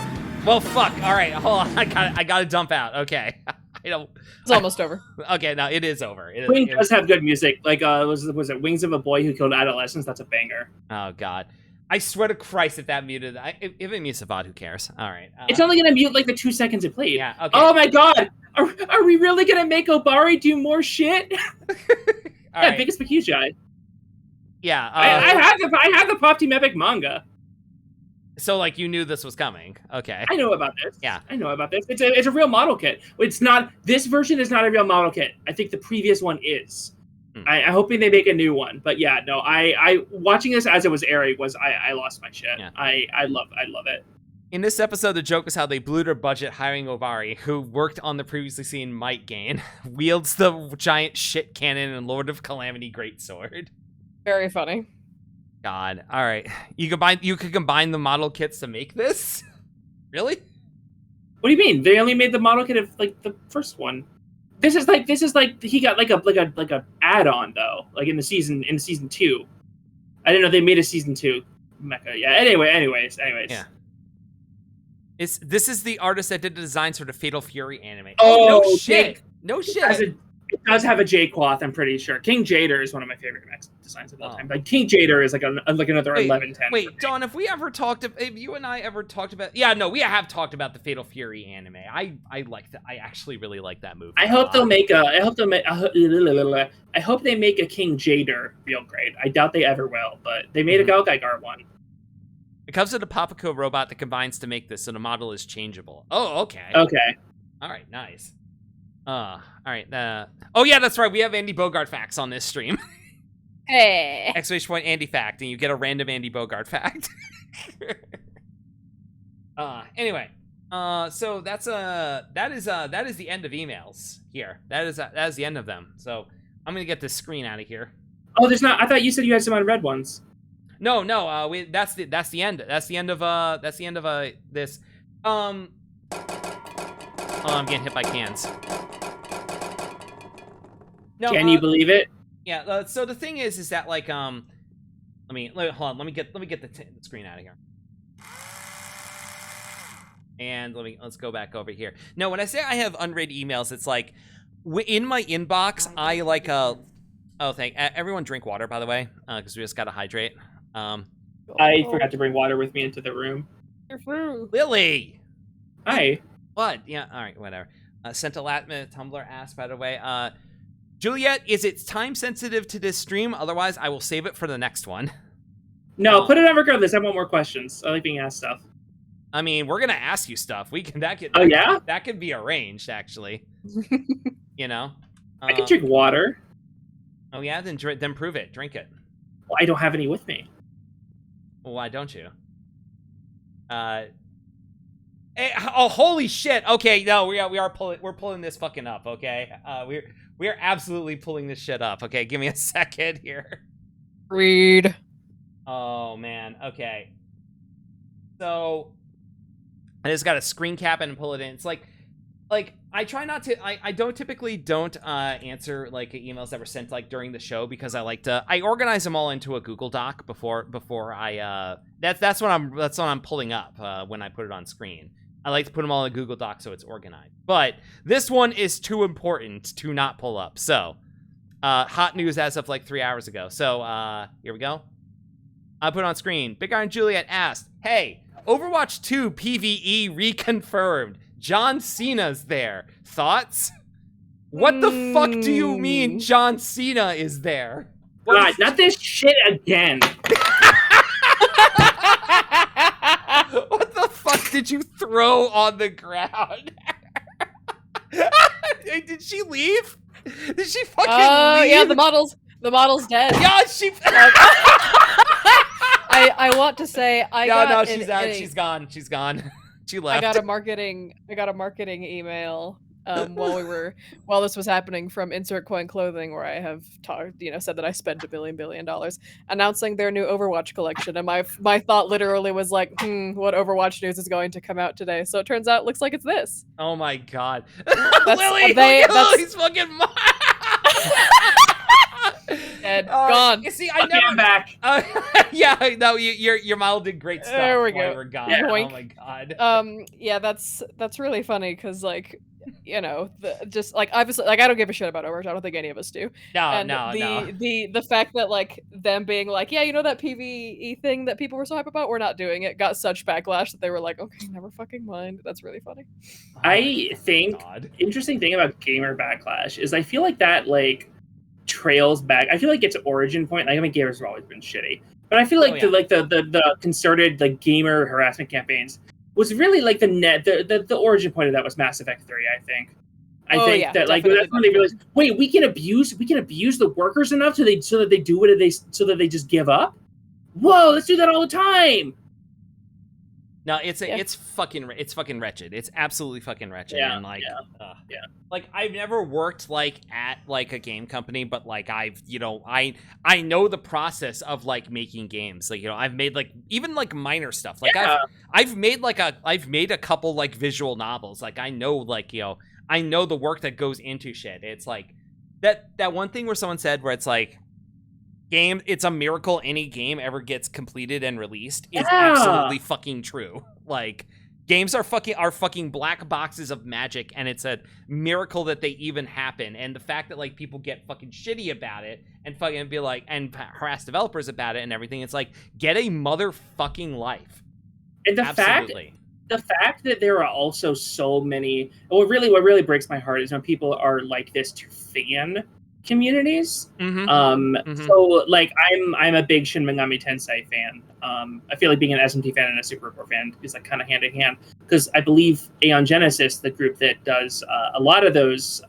Well, fuck. All right, hold on. I gotta dump out. Okay. I don't. It's almost over. Okay, no, it is over. Wing does have good music. Like, was it Wings of a Boy Who Killed Adolescence? That's a banger. Oh God. I swear to Christ, if that muted, if it mutes a VOD, who cares? All right. It's only gonna mute like the 2 seconds it played. Yeah. Okay. Oh my God. Are we really gonna make Obari do more shit? All yeah, right. biggest Bakujai. Yeah. I have the Pop Team Epic manga. So like you knew this was coming. Okay. I know about this. Yeah. I know about this. It's a real model kit. It's not. This version is not a real model kit. I think the previous one is. I'm hoping they make a new one. But yeah, no. I watching this as it was airing I lost my shit. Yeah. I love it. In this episode, the joke is how they blew their budget hiring Obari, who worked on the previously seen Might Gain, wields the giant shit cannon and Lord of Calamity greatsword. Very funny. God. All right. You could combine the model kits to make this? Really? What do you mean? They only made the model kit of like the first one. This is like he got like a add-on though, like in season 2. I didn't know they made a season 2 mecha. Yeah. Anyways. Yeah. This is the artist that did the designs for the Fatal Fury anime. Oh, no shit. No shit. It does have a J-Cloth, I'm pretty sure. King Jader is one of my favorite mech designs of all time. Like King Jader is like another 11-10. Wait, Dawn, have you and I ever talked about? Yeah, no, we have talked about the Fatal Fury anime. I like that. I actually really like that movie. I hope they make a King Jader real great. I doubt they ever will, but they made a Galgaigar one. It comes with a Papaco robot that combines to make this, so the model is changeable. Oh, okay. Okay. All right, nice. All right. Oh yeah, that's right. We have Andy Bogart facts on this stream. Hey. Exclamation point Andy fact, and you get a random Andy Bogart fact. Anyway. So that is the end of emails here. That is the end of them. So I'm gonna get this screen out of here. Oh, there's not. I thought you said you had some unread ones. No. That's the end. That's the end of this. Oh, I'm getting hit by cans. No, Can you believe it? Yeah. So the thing is that like hold on. Let me get the screen out of here. And let's go back over here. No, when I say I have unread emails, it's like in my inbox. I like everyone drink water, by the way, because we just gotta hydrate. I forgot to bring water with me into the room. Lily. Hi. What? Yeah. All right. Whatever. Sent a Latma Tumblr asked, by the way. Juliet, is it time sensitive to this stream? Otherwise, I will save it for the next one. No, put it on regardless. I want more questions. I like being asked stuff. I mean, we're gonna ask you stuff. That could be arranged, actually. You know. I can drink water. Oh yeah, then prove it. Drink it. Well, I don't have any with me. Well, why don't you? Oh, holy shit. Okay, no, we're pulling this fucking up, okay? We are absolutely pulling this shit up. Okay, give me a second here. Read. Oh man, okay. So I just gotta screen cap it and pull it in. It's like I try not to. I typically don't answer like emails that were sent like during the show because I organize them all into a Google Doc before I that's what I'm pulling up when I put it on screen. I like to put them all in a Google Doc so it's organized. But this one is too important to not pull up. So hot news as of like 3 hours ago. So here we go. I put it on screen. Big Iron Juliet asked, "Hey, Overwatch 2 PvE reconfirmed. John Cena's there. Thoughts?" What the fuck do you mean John Cena is there? God, not this shit again. What the fuck did you throw on the ground? Did she leave? Did she fucking leave? Yeah, the model's dead. Yeah, she... I want to say she's out. She's gone. She's gone. She left. I got a marketing email while this was happening from Insert Coin Clothing, where I have said that I spent $1 billion announcing their new Overwatch collection, and my thought literally was like, what Overwatch news is going to come out today? So it turns out it looks like it's this. Oh my god, Lily! Lily's fucking dead, gone. You see, I'm back. Yeah, no, your model did great stuff. There we go. We're gone. Yeah. Oh my god. Yeah, that's really funny because obviously I don't give a shit about Overwatch. I don't think any of us do. No. The fact that like them being like, yeah, that PvE thing that people were so hype about, we're not doing it, got such backlash that they were like, okay, never fucking mind. That's really funny. I think interesting thing about gamer backlash is I feel like that like trails back. I feel like its origin point. Like, I mean, gamers have always been shitty, but I feel like the concerted like gamer harassment campaigns was really like the origin point of that was Mass Effect 3. I think that like that's when they realized, wait, we can abuse the workers enough so that they do what they, so that they do what they so that they just give up. Whoa, let's do that all the time. No, it's fucking wretched. It's absolutely fucking wretched. Yeah, And like, yeah. Like I've never worked like at like a game company, but like I've I know the process of like making games. Like I've made like even like minor stuff. Like I've made a couple like visual novels. Like I know like I know the work that goes into shit. It's like that one thing where someone said where it's like. It's a miracle any game ever gets completed and released is absolutely fucking true. Like games are fucking black boxes of magic, and it's a miracle that they even happen. And the fact that like people get fucking shitty about it and fucking be like and harass developers about it and everything, it's like get a motherfucking life. And the fact that there are also so many what really breaks my heart is when people are like this to fan communities. So like I'm a big Shin Megami Tensei fan. I feel like being an SMT fan and a Super Report fan is like kind of hand in hand, because I believe Aeon Genesis, the group that does a lot of those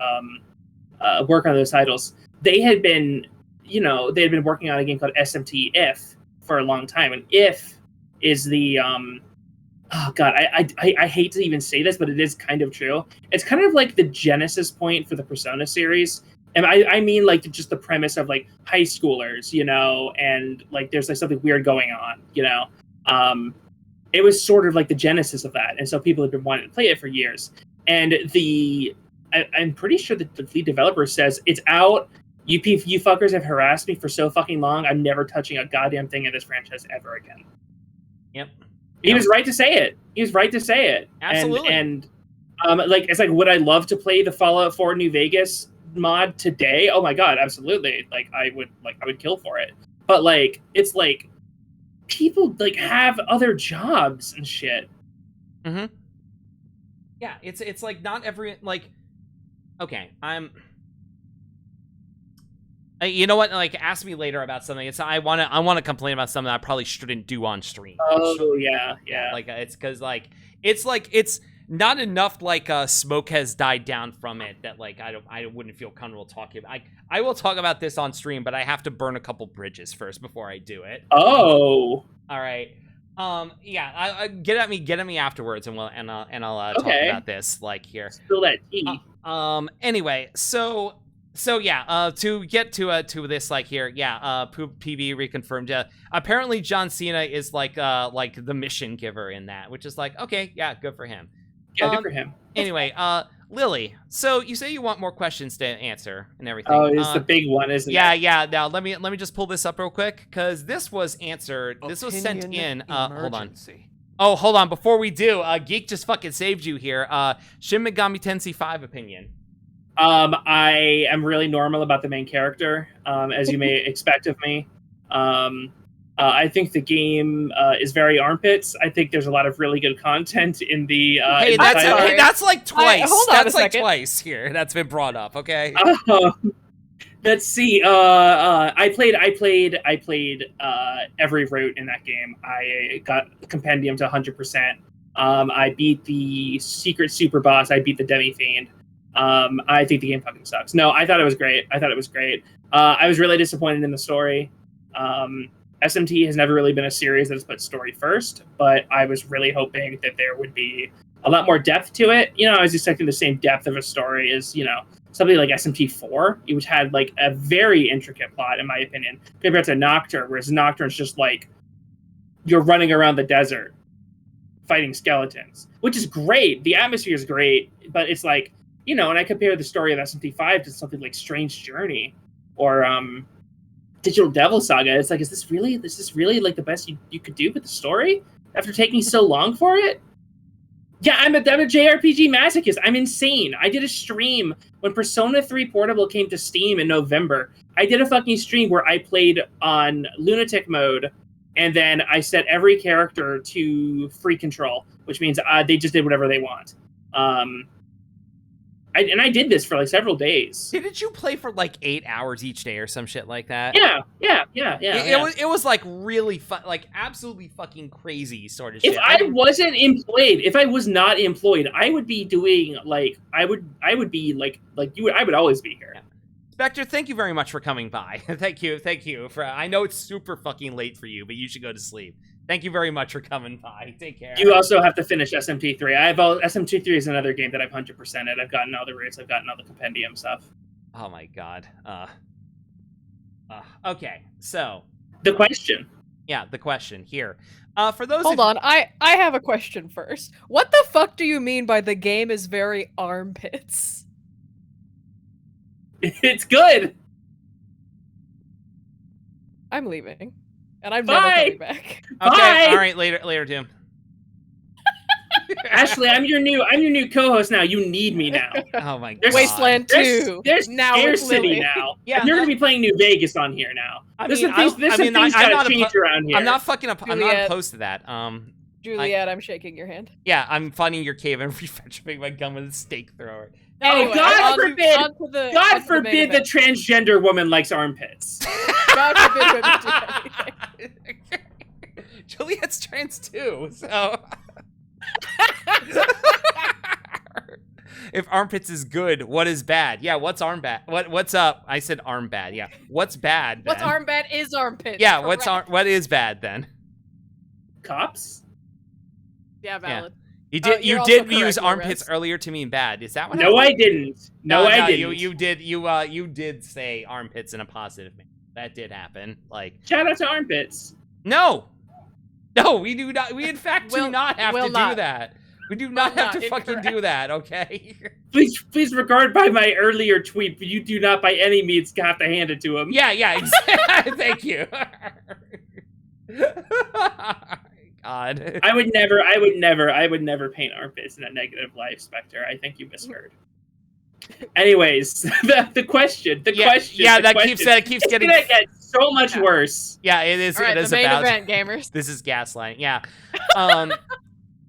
work on those titles, they had been working on a game called SMT If for a long time, and If is the oh god, I hate to even say this, but it is kind of true. It's kind of like the genesis point for the Persona series. And I mean, like, just the premise of, like, high schoolers, and, like, there's, like, something weird going on, It was sort of, like, the genesis of that. And so people have been wanting to play it for years. And I'm pretty sure that the lead developer says, it's out. You fuckers have harassed me for so fucking long. I'm never touching a goddamn thing in this franchise ever again. Yep. He was right to say it. Absolutely. And like, it's like, would I love to play the Fallout 4 New Vegas mod today? Oh my god, absolutely. Like I would kill for it. But like it's like people like have other jobs and shit. Yeah, it's like not every like okay, you know what? Like, ask me later about something. I want to complain about something I probably shouldn't do on stream. Oh yeah. Like it's because it's not enough like smoke has died down from it that like I wouldn't feel comfortable talking about. I will talk about this on stream, but I have to burn a couple bridges first before I do it. Oh. All right. Yeah. I get at me afterwards, and I'll talk about this like here. Spill that tea. Anyway, so yeah, to get to this like here, yeah, PB reconfirmed. Apparently John Cena is like the mission giver in that, which is like okay, yeah, good for him. Yeah, good for him. Anyway, Lily, so you say you want more questions to answer and everything. Oh, it's the big one, isn't it? Yeah. Now let me just pull this up real quick because this was answered. This was sent in. Hold on. Oh, hold on. Before we do, Geek just fucking saved you here. Shin Megami Tensei 5 opinion. I am really normal about the main character, as you may expect of me. I think the game is very armpits. I think there's a lot of really good content in the. That's like twice. Hold on that's a like second. Twice here. That's been brought up. Okay. Let's see. I played every route in that game. I got the compendium to 100%. I beat the secret super boss. I beat the demi fiend. I think the game fucking sucks. No, I thought it was great. I was really disappointed in the story. SMT has never really been a series that has put story first, but I was really hoping that there would be a lot more depth to it. I was expecting the same depth of a story as, something like SMT4, which had like a very intricate plot, in my opinion, compared to Nocturne, whereas Nocturne's just like you're running around the desert fighting skeletons, which is great. The atmosphere is great, but it's like, and I compare the story of SMT5 to something like Strange Journey or Digital Devil Saga. It's like, is this really like the best you could do with the story after taking so long for it? Yeah, I'm a JRPG masochist. I'm insane. I did a stream when Persona 3 Portable came to Steam in November. I did a fucking stream where I played on lunatic mode, and then I set every character to free control, which means they just did whatever they want. I did this for like several days. Didn't you play for like 8 hours each day or some shit like that? Yeah. It was like really fun, like absolutely fucking crazy sort of shit. If I wasn't employed, if I was not employed, I would be doing like I would be like you. I would always be here. Yeah. Spectre, thank you very much for coming by. Thank you for. I know it's super fucking late for you, but you should go to sleep. Thank you very much for coming by. Take care. You also have to finish SMT3. SMT3 is another game that I've 100%ed. I've gotten all the rates. I've gotten all the compendium stuff. Oh my god. Okay, so the question. Yeah, the question here. For those Hold on, I have a question first. What the fuck do you mean by the game is very armpits? It's good. I'm leaving. And I'm Bye. never coming back. Okay, Bye. all right, later, Tim. Ashley, I'm your new co-host now. You need me now. Oh my god. Wasteland 2. There's now it's scarcity Lily. now. Yeah, and you're gonna be playing New Vegas on here now. There's some things I'm gotta change around here. I'm not opposed to that. Juliet, I'm shaking your hand. Yeah, I'm finding your cave and refetching my gun with a stake thrower. Anyway, God forbid! God the forbid the transgender woman likes armpits. God forbid women do anything. Juliet's trans too, so. If armpits is good, what is bad? Yeah, what's arm bad? What's up? I said arm bad. Yeah, what's bad? What's then? arm bad is armpits. Yeah, correct. what is bad then? Cops? Yeah, valid. You did you're also use correct, armpits Loris. earlier to mean bad. Is that what? No, I didn't. No, I didn't. You did say armpits in a positive manner. That did happen. Like shout out to armpits. No, we do not. We in fact do not have to do that. We do not have to fucking do that. Okay. Please regard by my earlier tweet, but you do not by any means have to hand it to him. Yeah. Exactly. Thank you. God. I would never paint armpits in a negative light, Spectre. I think you misheard. Anyways, the question. Yeah, that keeps getting. It's gonna get so much worse. Yeah, it is. All right, it is the main about event, gamers. This is gaslighting. Yeah.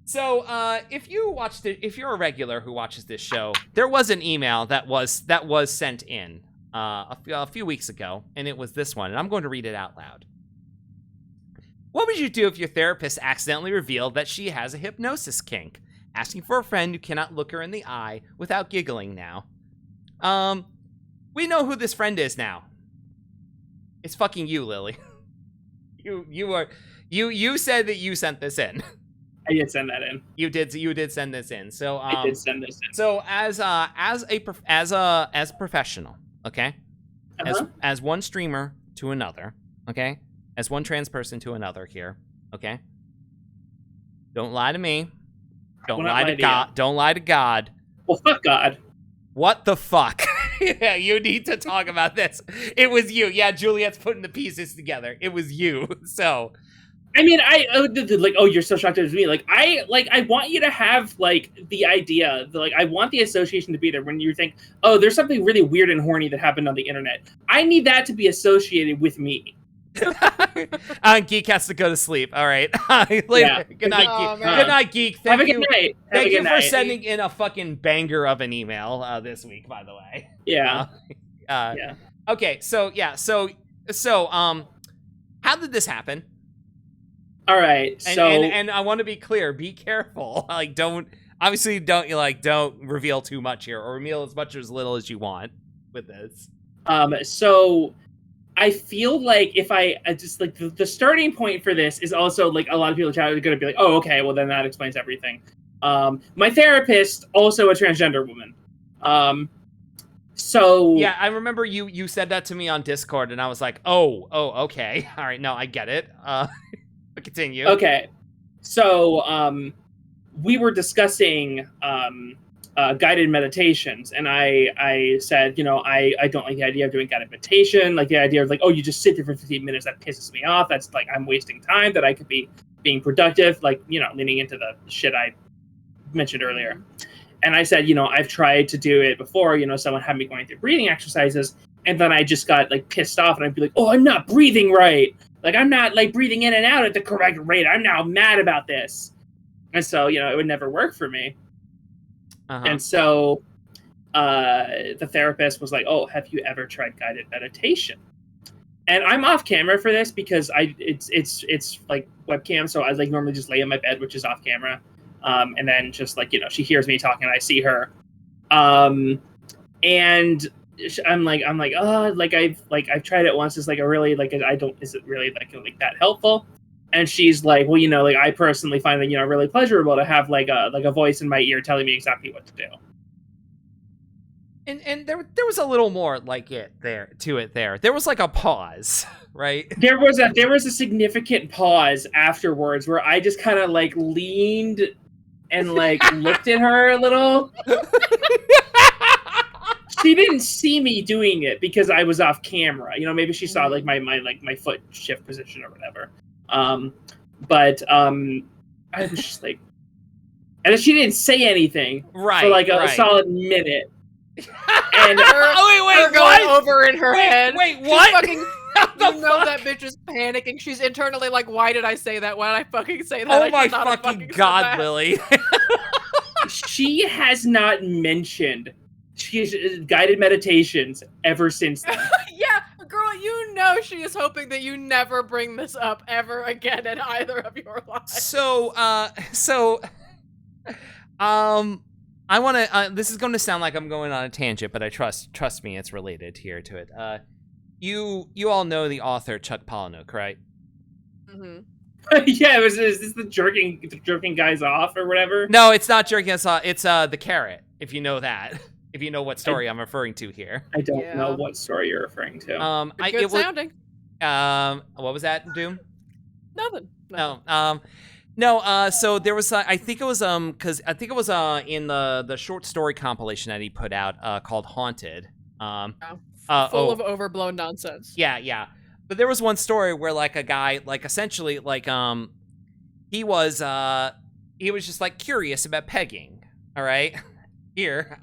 So, if you're a regular who watches this show, there was an email that was sent in a few weeks ago, and it was this one, and I'm going to read it out loud. What would you do if your therapist accidentally revealed that she has a hypnosis kink? Asking for a friend who cannot look her in the eye without giggling now. We know who this friend is now. It's fucking you, Lily. You said that you sent this in. I did send that in. You did send this in. So I did send this in. So as a professional, okay? As one streamer to another, okay? As one trans person to another here, okay? Don't lie to me. Don't lie to God. Don't lie to God. Well, fuck God. What the fuck? Yeah, you need to talk about this. It was you. Yeah, Juliet's putting the pieces together. It was you. So, I mean, you're so shocked it was me. I want you to have the idea. I want the association to be there when you think, oh, there's something really weird and horny that happened on the internet. I need that to be associated with me. Geek has to go to sleep. All right. Later. Yeah. Good night, Geek. Good night, Geek. Have a good night. Thank you for sending in a fucking banger of an email this week, by the way. Yeah. Yeah. Okay. So how did this happen? All right. And I want to be clear. Be careful. Don't reveal too much here, or reveal as much or as little as you want with this. So I feel like if I just the starting point for this is also a lot of people are going to be like, oh, okay, well then that explains everything. My therapist, also a transgender woman. So yeah, I remember you said that to me on Discord, and I was like, oh, okay, all right, no, I get it. Continue. Okay, so we were discussing guided meditations, and I said, I don't like the idea of doing guided meditation, like the idea of you just sit there for 15 minutes, that pisses me off. That's I'm wasting time that I could be being productive, leaning into the shit I mentioned earlier. And I said, I've tried to do it before, someone had me going through breathing exercises, and then I just got pissed off, and I'd be like, oh, I'm not breathing right. I'm not breathing in and out at the correct rate. I'm now mad about this. And so, it would never work for me. Uh-huh. And so the therapist was like, oh, have you ever tried guided meditation? And I'm off camera for this because it's webcam. So I normally just lay in my bed, which is off camera. And then just she hears me talking and I see her. And I'm like, oh, I've tried it once. It's is it really that helpful? And she's like, well, like I personally find that really pleasurable to have like a voice in my ear telling me exactly what to do. And there was a little more like there. There was like a pause, right? There was a significant pause afterwards where I just kind of like leaned and like looked at her a little. She didn't see me doing it because I was off camera. Maybe she saw like my foot shift position or whatever. But I was just like, and then she didn't say anything for like a solid minute. And her going over in her head. Wait, what? Fucking, that bitch is panicking. She's internally like, why did I say that? Why did I fucking say that? Oh my fucking god, Lily. She has not mentioned she's guided meditations ever since then. Yeah, girl, she is hoping that you never bring this up ever again in either of your lives. So I want to. This is going to sound like I'm going on a tangent, but I trust me, it's related here to it. You all know the author Chuck Palahniuk, right? Mm-hmm. Yeah, is this the jerking guys off or whatever? No, it's not jerking us off. It's the carrot. If you know that, if you know what story I'm referring to here. I don't know what story you're referring to. Good sounding. What was that, Doom? Nothing. No, so there was, I think it was, in the short story compilation that he put out, called Haunted. Full of overblown nonsense. Yeah. But there was one story where, like, a guy, like, essentially, like, he was just, like, curious about pegging, all right? Here,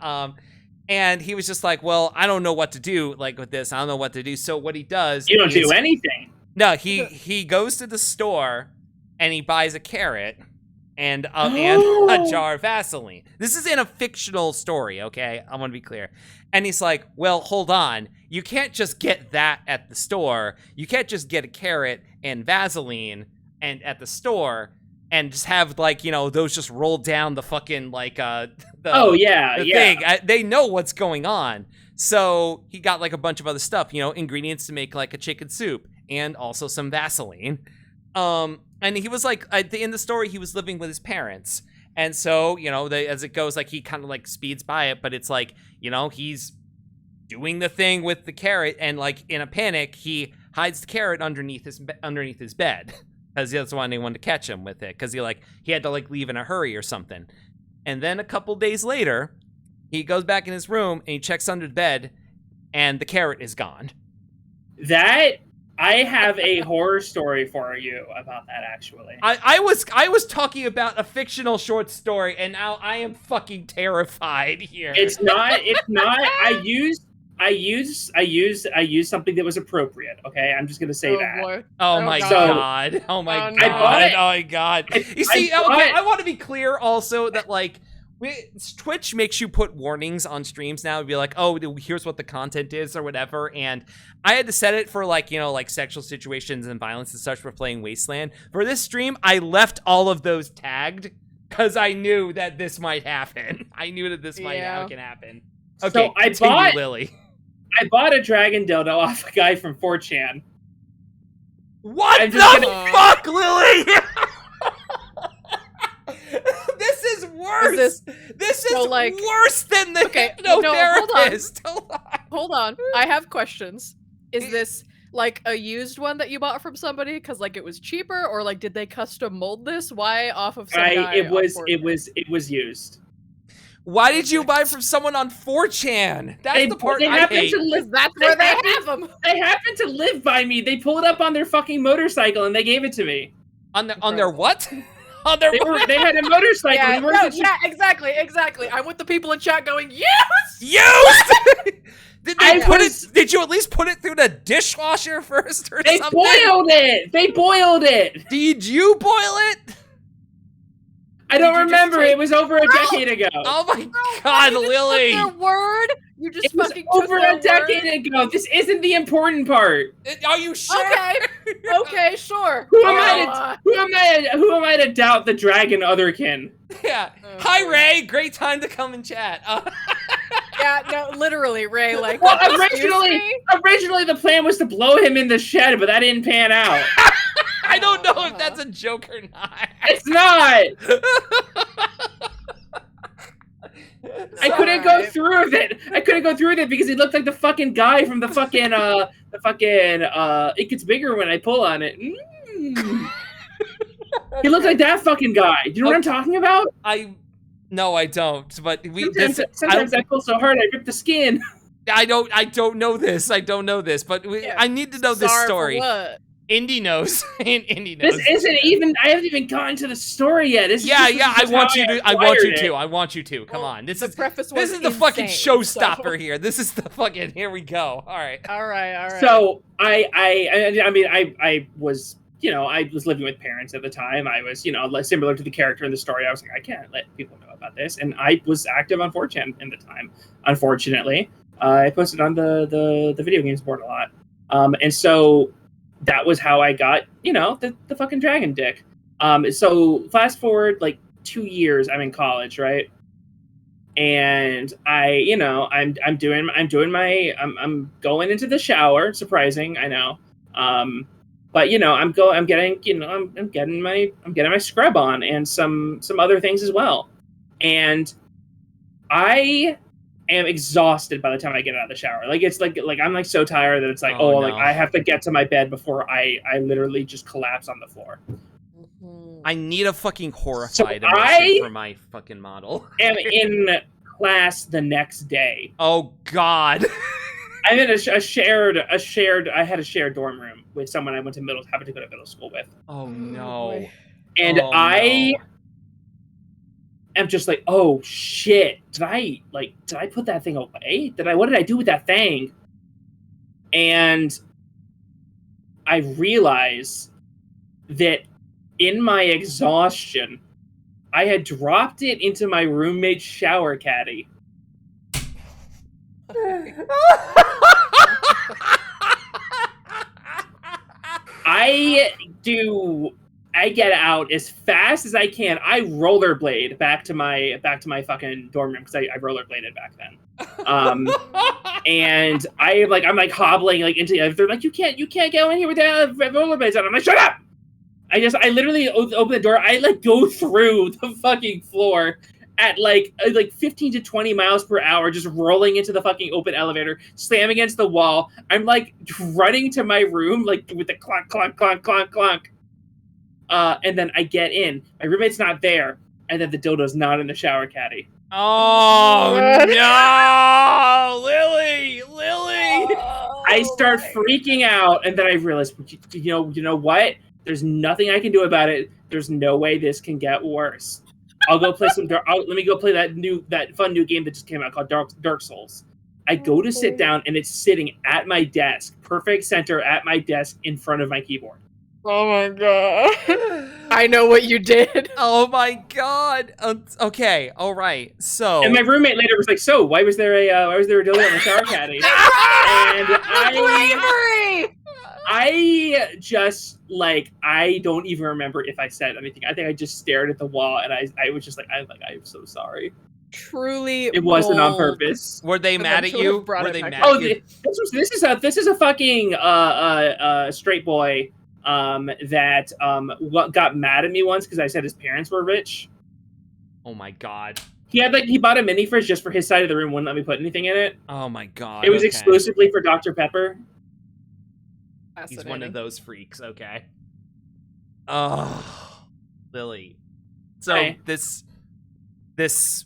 and he was just like, well, I don't know what to do, like, with this. I don't know what to do. So what he does... You don't do anything. No, he goes to the store... and he buys a carrot and a jar of Vaseline. This is in a fictional story, okay? I want to be clear. And he's like, well, hold on. You can't just get that at the store. You can't just get a carrot and Vaseline and at the store and just have, like, those just roll down the fucking, like, the thing. They know what's going on. So he got, like, a bunch of other stuff, ingredients to make, like, a chicken soup and also some Vaseline. And he was like, in the story, he was living with his parents. And so, as it goes, like, he kind of, like, speeds by it. But it's like, he's doing the thing with the carrot. And, like, in a panic, he hides the carrot underneath his bed. Because he doesn't want anyone to catch him with it. Because he had to, like, leave in a hurry or something. And then a couple days later, he goes back in his room and he checks under the bed. And the carrot is gone. I have a horror story for you about that, actually. I was talking about a fictional short story, and now I am fucking terrified here. It's not. I used something that was appropriate. Okay, I'm just gonna say that. Boy. Oh my god. Oh my god. Oh my god. You see, I want to be clear also that, like, Twitch makes you put warnings on streams now and be like, oh, here's what the content is or whatever. And I had to set it for, like, like sexual situations and violence and such for playing Wasteland. For this stream, I left all of those tagged because I knew that this might happen. I knew that this might happen. Okay, so Lily. I bought a dragon dildo off a guy from 4chan. What the fuck, Lily? This is worse. This is like, worse than the hypnotherapist. Hold on. I have questions. Is this like a used one that you bought from somebody because, like, it was cheaper, or, like, did they custom mold this? Why off of some guy? It was used. Why did you buy from someone on 4chan? That's the part I hate. That's where they have them. They happen to live by me. They pulled up on their fucking motorcycle and they gave it to me. On their what? They had a motorcycle. Yeah, exactly. I'm with the people in chat going, yes! Used! Did you at least put it through the dishwasher first or something? They boiled it! Did you boil it? I don't remember. It was over a decade ago. Oh my god, Lily! Their word? You just fucking over a decade ago. This isn't the important part. Are you sure? Okay, sure. Who am I to doubt the dragon otherkin? Yeah. Hi, Ray. Great time to come and chat. Yeah, no, literally, Ray. Like, well, originally the plan was to blow him in the shed, but that didn't pan out. I don't know if that's a joke or not. It's not. I couldn't go through with it. I couldn't go through with it because he looked like the fucking guy from the fucking It Gets Bigger When I Pull on It. He looked like that fucking guy. Do you know what I'm talking about? No, I don't. But sometimes I pull so hard I rip the skin. I don't know this. I don't know this. But I need to know this story. For what? Indy knows. Indy knows. This isn't even. I haven't even gotten to the story yet. I want you to. Come on. This is the fucking showstopper here. This is the fucking. Here we go. All right. So I was. I was living with parents at the time. I was, similar to the character in the story. I was like, I can't let people know about this. And I was active on 4chan in the time. Unfortunately, I posted on the video games board a lot. And so that was how I got, the fucking dragon dick. So fast forward like 2 years, I'm in college, right? And I'm going into the shower. Surprising, I know. But I'm getting my scrub on and some other things as well. And I am exhausted by the time I get out of the shower. Like it's like I'm like so tired that it's like, no. Like I have to get to my bed before I literally just collapse on the floor. I need a fucking horrified emotion for my fucking model. am in class the next day. Oh God. I'm in I had a shared dorm room with someone I happened to go to middle school with. Oh no. And I am just like, oh shit. Did I put that thing away? What did I do with that thing? And I realize that in my exhaustion, I had dropped it into my roommate's shower caddy. I get out as fast as I can. I rollerblade back to my fucking dorm room because I rollerbladed back then. And I'm like hobbling like into the other. They're like, you can't go in here without rollerblades on. I'm like, shut up! I literally open the door. I like go through the fucking floor at like 15 to 20 miles per hour, just rolling into the fucking open elevator, slam against the wall. I'm like running to my room, like with the clunk, clunk, clunk, clunk, clunk. And then I get in. My roommate's not there, and then the dildo's not in the shower caddy. Oh no, Lily! I start freaking out, and then I realize, you know what? There's nothing I can do about it. There's no way this can get worse. I'll go play let me go play that fun new game that just came out called Dark Souls. I go to sit down, and it's sitting at my desk, perfect center at my desk in front of my keyboard. Oh my god. I know what you did. Oh my god. Okay, all right. So and my roommate later was like, "So, why was there a dildo in the shower caddy?" And I just I don't even remember if I said anything. I think I just stared at the wall, and I was just like, I'm so sorry. Truly, it wasn't on purpose. Were they mad at you? Were they mad at you? This is a fucking straight boy that got mad at me once because I said his parents were rich. Oh my god. He bought a mini fridge just for his side of the room, wouldn't let me put anything in it. Oh my god. It was exclusively for Dr. Pepper. He's one of those freaks, okay. Oh, Lily. So Hi. this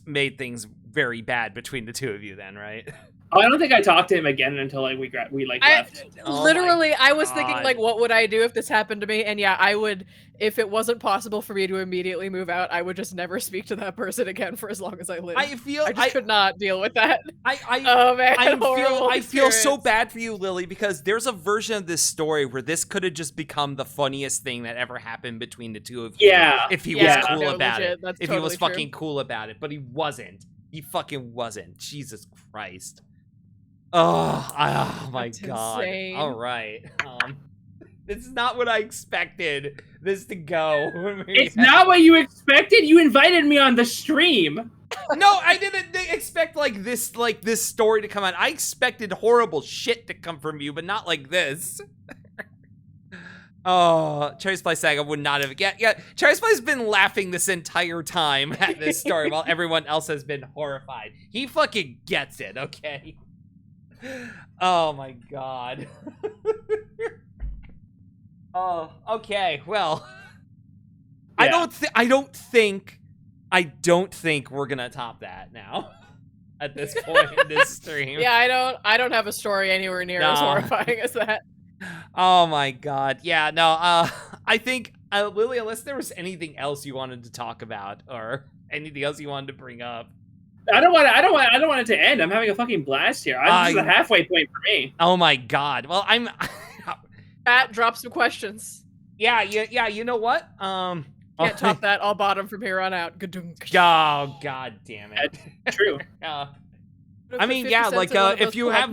made things very bad between the two of you then, right? Oh, I don't think I talked to him again until we left. Literally, I was thinking what would I do if this happened to me? And yeah, I would, if it wasn't possible for me to immediately move out, I would just never speak to that person again for as long as I live. I could not deal with that. Oh man, I feel so bad for you, Lily, because there's a version of this story where this could have just become the funniest thing that ever happened between the two of you. Yeah. If he was cool about it. If he was fucking cool about it, but he wasn't. He fucking wasn't. Jesus Christ. Oh my god. Insane. All right. This is not what I expected this to go. It's not what you expected? You invited me on the stream. No, I didn't expect this story to come out. I expected horrible shit to come from you, but not like this. Oh, Cherry Spice Saga would not have. Yeah. Cherry Spice's been laughing this entire time at this story while everyone else has been horrified. He fucking gets it, okay? Oh my god. Oh, okay. Well, yeah. I don't think we're gonna top that now. At this point in this stream. Yeah, I don't have a story anywhere near as horrifying as that. Oh my god. Yeah, no, I think Lily, unless there was anything else you wanted to talk about or anything else you wanted to bring up. I don't want it to end. I'm having a fucking blast here. This is a halfway point for me. Oh my god. Well, I'm Pat, drop some questions. Yeah, you know what? Can't top that. I'll bottom from here on out. Oh god damn it. True. I mean, yeah, like if you have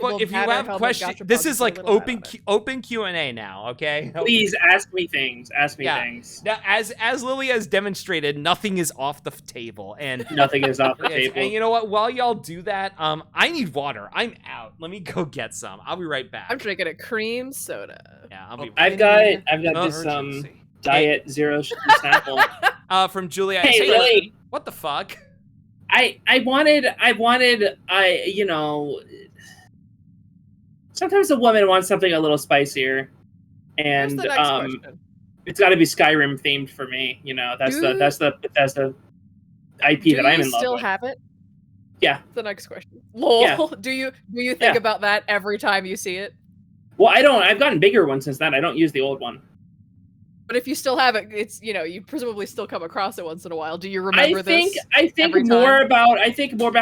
questions, this is like open Q&A now, okay? Please ask me things. Ask me things. Now, as Lily has demonstrated, nothing is off the table, and nothing is off the table. And you know what? While y'all do that, I need water. I'm out. Let me go get some. I'll be right back. I'm drinking a cream soda. Yeah, I'll be. I've got this diet zero sample. From Julia. Hey, Lily. What the fuck? I wanted, you know, sometimes a woman wants something a little spicier, and it's got to be Skyrim themed for me. You know, that's the IP that I'm in love with. Do you still have it? Yeah. The next question. Lol. Yeah. Do you think about that every time you see it? Well, I don't. I've gotten bigger ones since then. I don't use the old one. But if you still have it, it's, you know, you presumably still come across it once in a while. Do you remember this? I think more about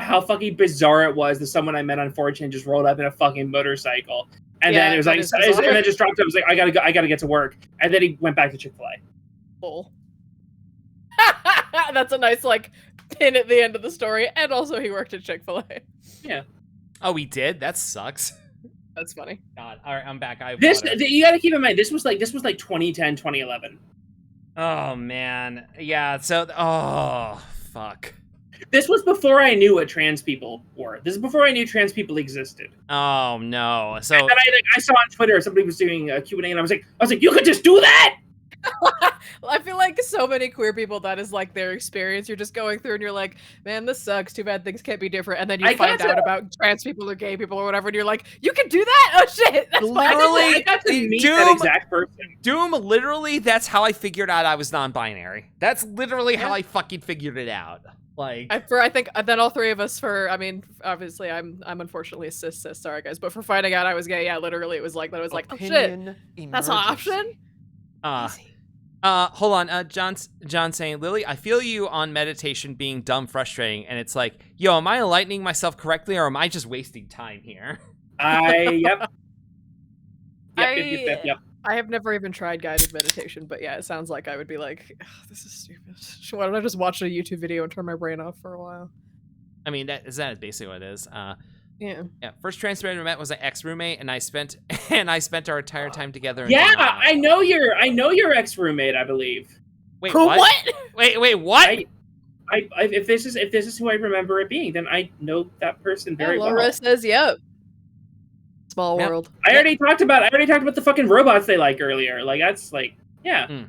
how fucking bizarre it was that someone I met on 4chan just rolled up in a fucking motorcycle, and then it was like, and then just dropped. I was like, I gotta get to work, and then he went back to Chick-fil-A. Cool. That's a nice like pin at the end of the story, and also he worked at Chick-fil-A. Yeah. Oh, he did? That sucks. That's funny. God. All right, I'm back. You gotta keep in mind, this was like 2010, 2011. Oh man, yeah. So, oh fuck. This was before I knew what trans people were. This is before I knew trans people existed. Oh no. So and then I saw on Twitter somebody was doing a Q&A, and I was like, you could just do that. I feel like so many queer people, that is like their experience. You're just going through and you're like, man, this sucks. Too bad things can't be different. And then you find out about trans people or gay people or whatever, and you're like, you can do that? Oh shit! That's literally, I got to meet that exact person. Doom, literally, that's how I figured out I was non-binary. That's literally how I fucking figured it out. Like, I think then all three of us, I mean, obviously I'm unfortunately a cis, sorry guys, but for finding out I was gay, yeah, literally it was like that. I was like, oh shit, that's an option. Hold on, John saying, Lily, I feel you on meditation being dumb frustrating, and it's like, yo, am I enlightening myself correctly, or am I just wasting time here? Yep. I have never even tried guided meditation, but yeah, it sounds like I would be like, this is stupid. Why don't I just watch a YouTube video and turn my brain off for a while? I mean, that is basically what it is. Yeah. First trans man I met was an ex-roommate, and I spent our entire time together. Yeah, I know your ex-roommate, I believe. Wait, what? Wait, what? If this is who I remember it being, then I know that person very well. Laura says, yep. Small world. I already talked about the fucking robots they like earlier. Like, that's like, yeah.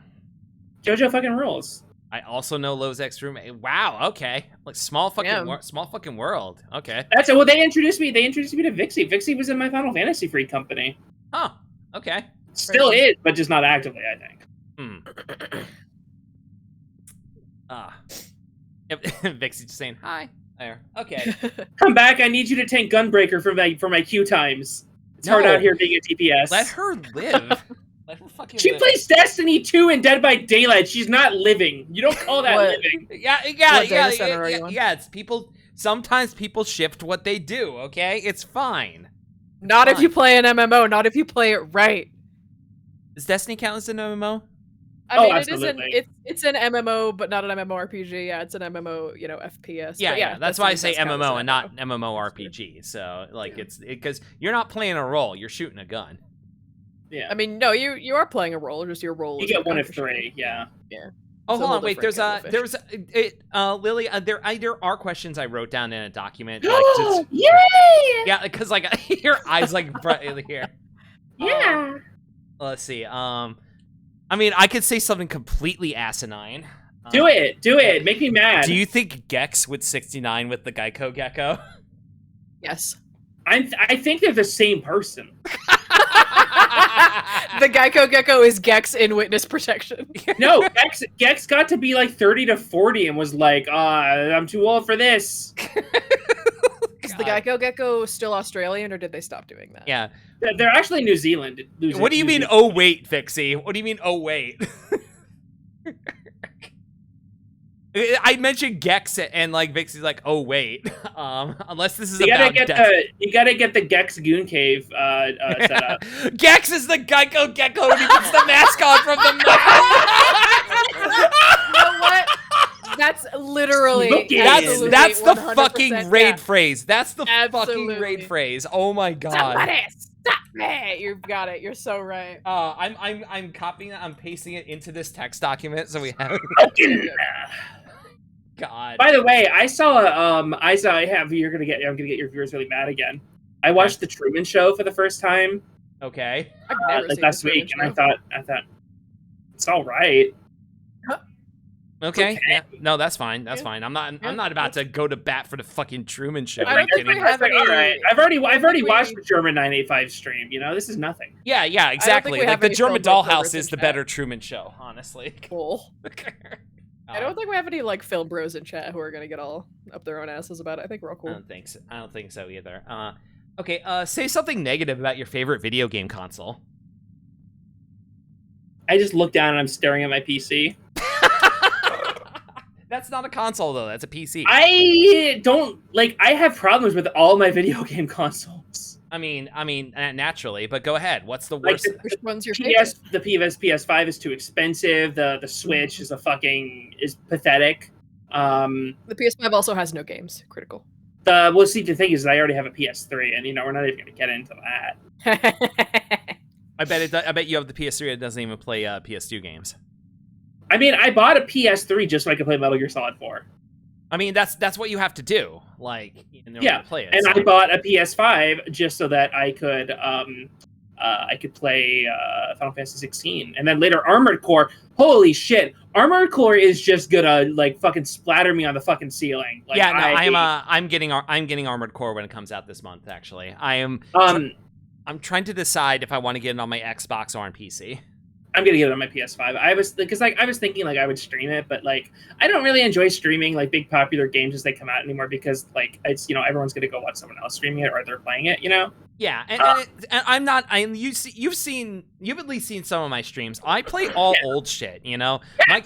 JoJo fucking rules. I also know Lowe's ex-roommate. Wow, okay. Like small fucking world. Okay. That's it. Well, they introduced me to Vixie. Vixie was in my Final Fantasy free company. Oh, okay. Still is, but just not actively, I think. Vixie just saying hi. There. Okay. Come back. I need you to tank Gunbreaker for my queue times. It's hard out here being a DPS. Let her live. Let her fucking she live. plays Destiny 2 and Dead by Daylight. She's not living. You don't call that living. Yeah. It's people. Sometimes people shift what they do. Okay, it's fine. Not if you play an MMO. Not if you play it right. Does Destiny count as an MMO? I mean, absolutely. it's an MMO, but not an MMORPG. Yeah, it's an MMO, FPS. Yeah, that's why I say MMO and not MMORPG. So, like, it's because you're not playing a role, you're shooting a gun. Yeah. I mean, no, you are playing a role. Just your role. You get one of three. Yeah. Yeah. Oh, hold on, wait. Lily. There are questions I wrote down in a document. Like, just, yay! Yeah, because like your eyes like bright here. Yeah. Let's see. I mean, I could say something completely asinine. Do it. Make me mad. Do you think Gex would 69 with the Geico Gecko? Yes. I think they're the same person. The Geico Gecko is Gex in witness protection. No, Gex got to be like 30 to 40 and was like, I'm too old for this. Is the Geico Gecko still Australian, or did they stop doing that? Yeah. They're actually New Zealand. What do you mean, oh wait, Vixie? What do you mean, oh wait? I mentioned Gex and like Vixie's like, oh wait. Unless this is you about you gotta get the Gex Goon Cave set up. Gex is the Geico Gecko and he gets the mascot from the You know what? That's literally that's the 100%, fucking raid yeah. phrase. That's the fucking Absolutely. raid phrase. Oh my god. Somebody stop me! You've got it. You're so right. I'm copying it. I'm pasting it into this text document so we have. God. By the way, I'm gonna get your viewers really mad again. I watched the Truman Show for the first time. Okay. I've never seen last the week, Truman and I thought it's all right. Okay. Yeah. No, that's fine. That's fine. I'm not about to go to bat for the fucking Truman Show. I don't think we have any. All right, I've already watched the German 985 stream. You know, this is nothing. Yeah, exactly. we Like have the any German film bros Dollhouse in is the chat. better Truman Show, honestly. Cool. I don't think we have any like film bros in chat who are gonna get all up their own asses about it. I think we're all cool. I don't think so either. Okay. Say something negative about your favorite video game console. I just look down and I'm staring at my PC. That's not a console though. That's a PC. I don't like. I have problems with all my video game consoles. I mean, naturally. But go ahead. What's the worst? Which one's your favorite? The PS5 is too expensive. The Switch is pathetic. The PS5 also has no games. Critical. The thing is, I already have a PS3, and we're not even going to get into that. I bet you have the PS3 that doesn't even play PS2 games. I mean, I bought a PS3 just so I could play Metal Gear Solid 4. I mean, that's what you have to do, like, in order to play it. And so. I bought a PS5 just so that I could play Final Fantasy 16, and then later Armored Core. Holy shit, Armored Core is just gonna like fucking splatter me on the fucking ceiling. Like, yeah, no, I'm getting Armored Core when it comes out this month. Actually, I'm trying to decide if I want to get it on my Xbox or on PC. I'm gonna get it on my PS5. I was thinking like I would stream it, but like I don't really enjoy streaming like big popular games as they come out anymore because like it's everyone's gonna go watch someone else streaming it or they're playing it, Yeah, and I'm not. You've at least seen some of my streams. I play all old shit, Yeah,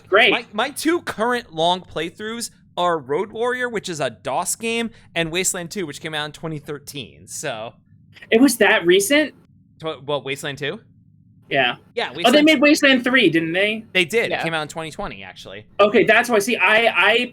great. My two current long playthroughs are Road Warrior, which is a DOS game, and Wasteland 2, which came out in 2013. So it was that recent. What, Wasteland 2? Yeah. Yeah. They made Wasteland 3, didn't they? They did. Yeah. It came out in 2020, actually. Okay, that's why. See, I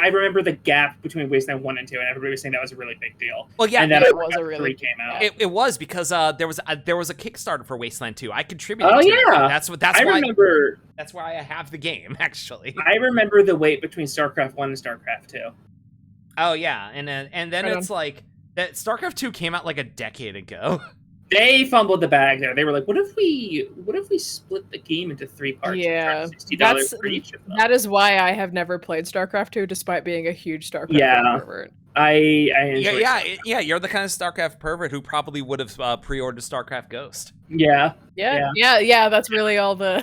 remember the gap between Wasteland 1 and 2, and everybody was saying that was a really big deal. Well, yeah, and then it was a really 3 came out. It was because there was a Kickstarter for Wasteland 2. I contributed. Oh to yeah, it. That's I why. remember. That's why I have the game, actually. I remember the wait between StarCraft 1 and StarCraft 2. Oh yeah, and then it's like that. StarCraft 2 came out like a decade ago. They fumbled the bag there. They were like, "What if we split the game into 3 parts? Yeah, and charge $60 for each of them?" That is why I have never played StarCraft 2, despite being a huge StarCraft pervert. I enjoy yeah. You're the kind of StarCraft pervert who probably would have pre-ordered StarCraft Ghost. Yeah. That's really all the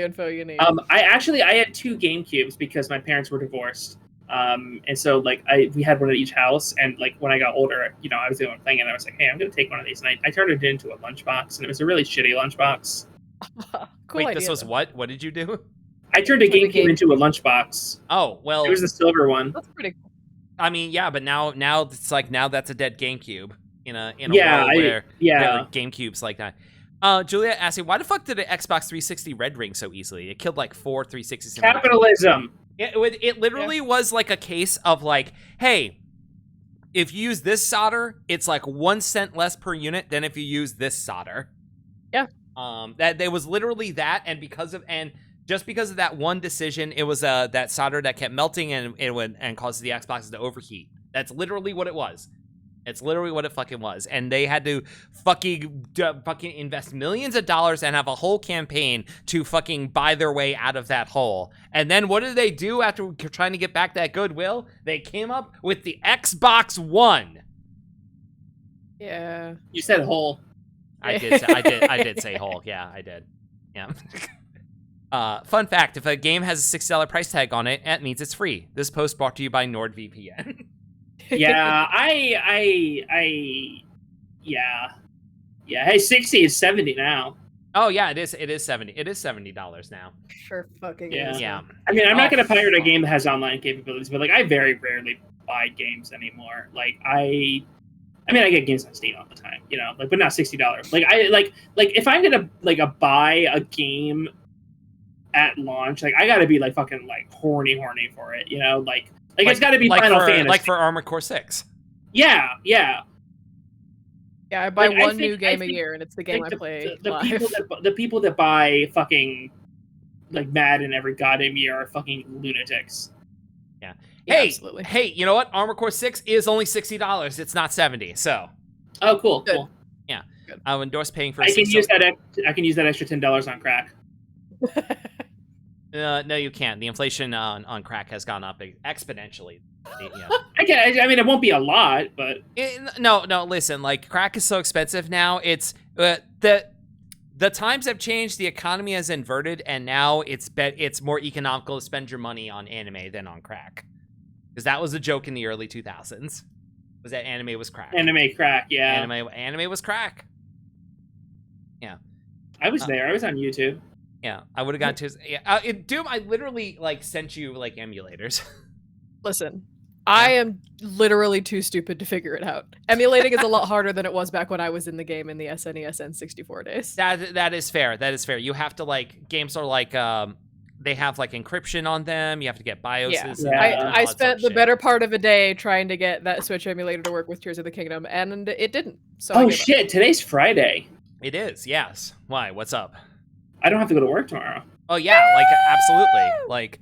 info you need. I had 2 GameCubes because my parents were divorced. And so like we had one at each house, and like when I got older, I was the one playing it, and I was like, hey, I'm gonna take one of these, and I turned it into a lunchbox, and it was a really shitty lunchbox. Cool Wait, idea, this was though. what? What did you do? I turned a GameCube into a lunchbox. Oh well, it was the silver one. That's pretty cool. I mean, yeah, but now it's like that's a dead GameCube in a world where GameCubes like that. Juliet asking, why the fuck did an Xbox 360 red ring so easily? It killed like 4 360s. Capitalism. It literally was like a case of like, hey, if you use this solder, it's like 1 cent less per unit than if you use this solder. Yeah. That there was literally that, and just because of that one decision, it was that solder that kept melting and causes the Xboxes to overheat. That's literally what it was. It's literally what it fucking was. And they had to fucking invest millions of dollars and have a whole campaign to fucking buy their way out of that hole. And then what did they do after trying to get back that goodwill? They came up with the Xbox One. Yeah. You said hole. I did say hole. Yeah, I did. Yeah. Fun fact, if a game has a $60 price tag on it, that means it's free. This post brought to you by NordVPN. Yeah, yeah. Hey, 60 is 70 now. Oh yeah, it is 70. It is $70 now. Sure fucking Yeah. is. Yeah. I mean, I'm not gonna pirate a game that has online capabilities, but like I very rarely buy games anymore. Like I get games on Steam all the time, you know, like, but not $60. Like if I'm gonna buy a game at launch, like I gotta be like fucking like horny for it, you know, like it's gotta be Final Fantasy, like for Armored Core 6. Yeah. Yeah, I buy Like, one new game a year, and it's the game I play live. The people that buy fucking like Madden every goddamn year are fucking lunatics. Yeah. Yeah, Hey, absolutely. hey, you know what? Armored Core 6 is only $60. It's not 70. So Oh, cool. Good. Cool. yeah, Good. I'll endorse paying for. I can use that extra $10 on crack. No, you can't. The inflation on crack has gone up exponentially. Yeah. I mean, it won't be a lot, but No. Listen, like crack is so expensive now. It's the times have changed. The economy has inverted, and now it's more economical to spend your money on anime than on crack. Because that was a joke in the early 2000s. Was that anime was crack? anime crack, yeah. Anime was crack. Yeah. I was there. I was on YouTube. Yeah, I would have gone to. Yeah, Doom. I literally like sent you like emulators. Listen, I am literally too stupid to figure it out. Emulating is a lot harder than it was back when I was in the game in the SNES N64 days. That is fair. That is fair. You have to like games are like they have like encryption on them. You have to get BIOSes. Yeah. and all I that sort spent of the shit. better part of a day trying to get that Switch emulator to work with Tears of the Kingdom, and it didn't. So I Oh gave up. shit! Today's Friday. It is. Yes. Why? What's up? I don't have to go to work tomorrow. Oh yeah, like absolutely. Like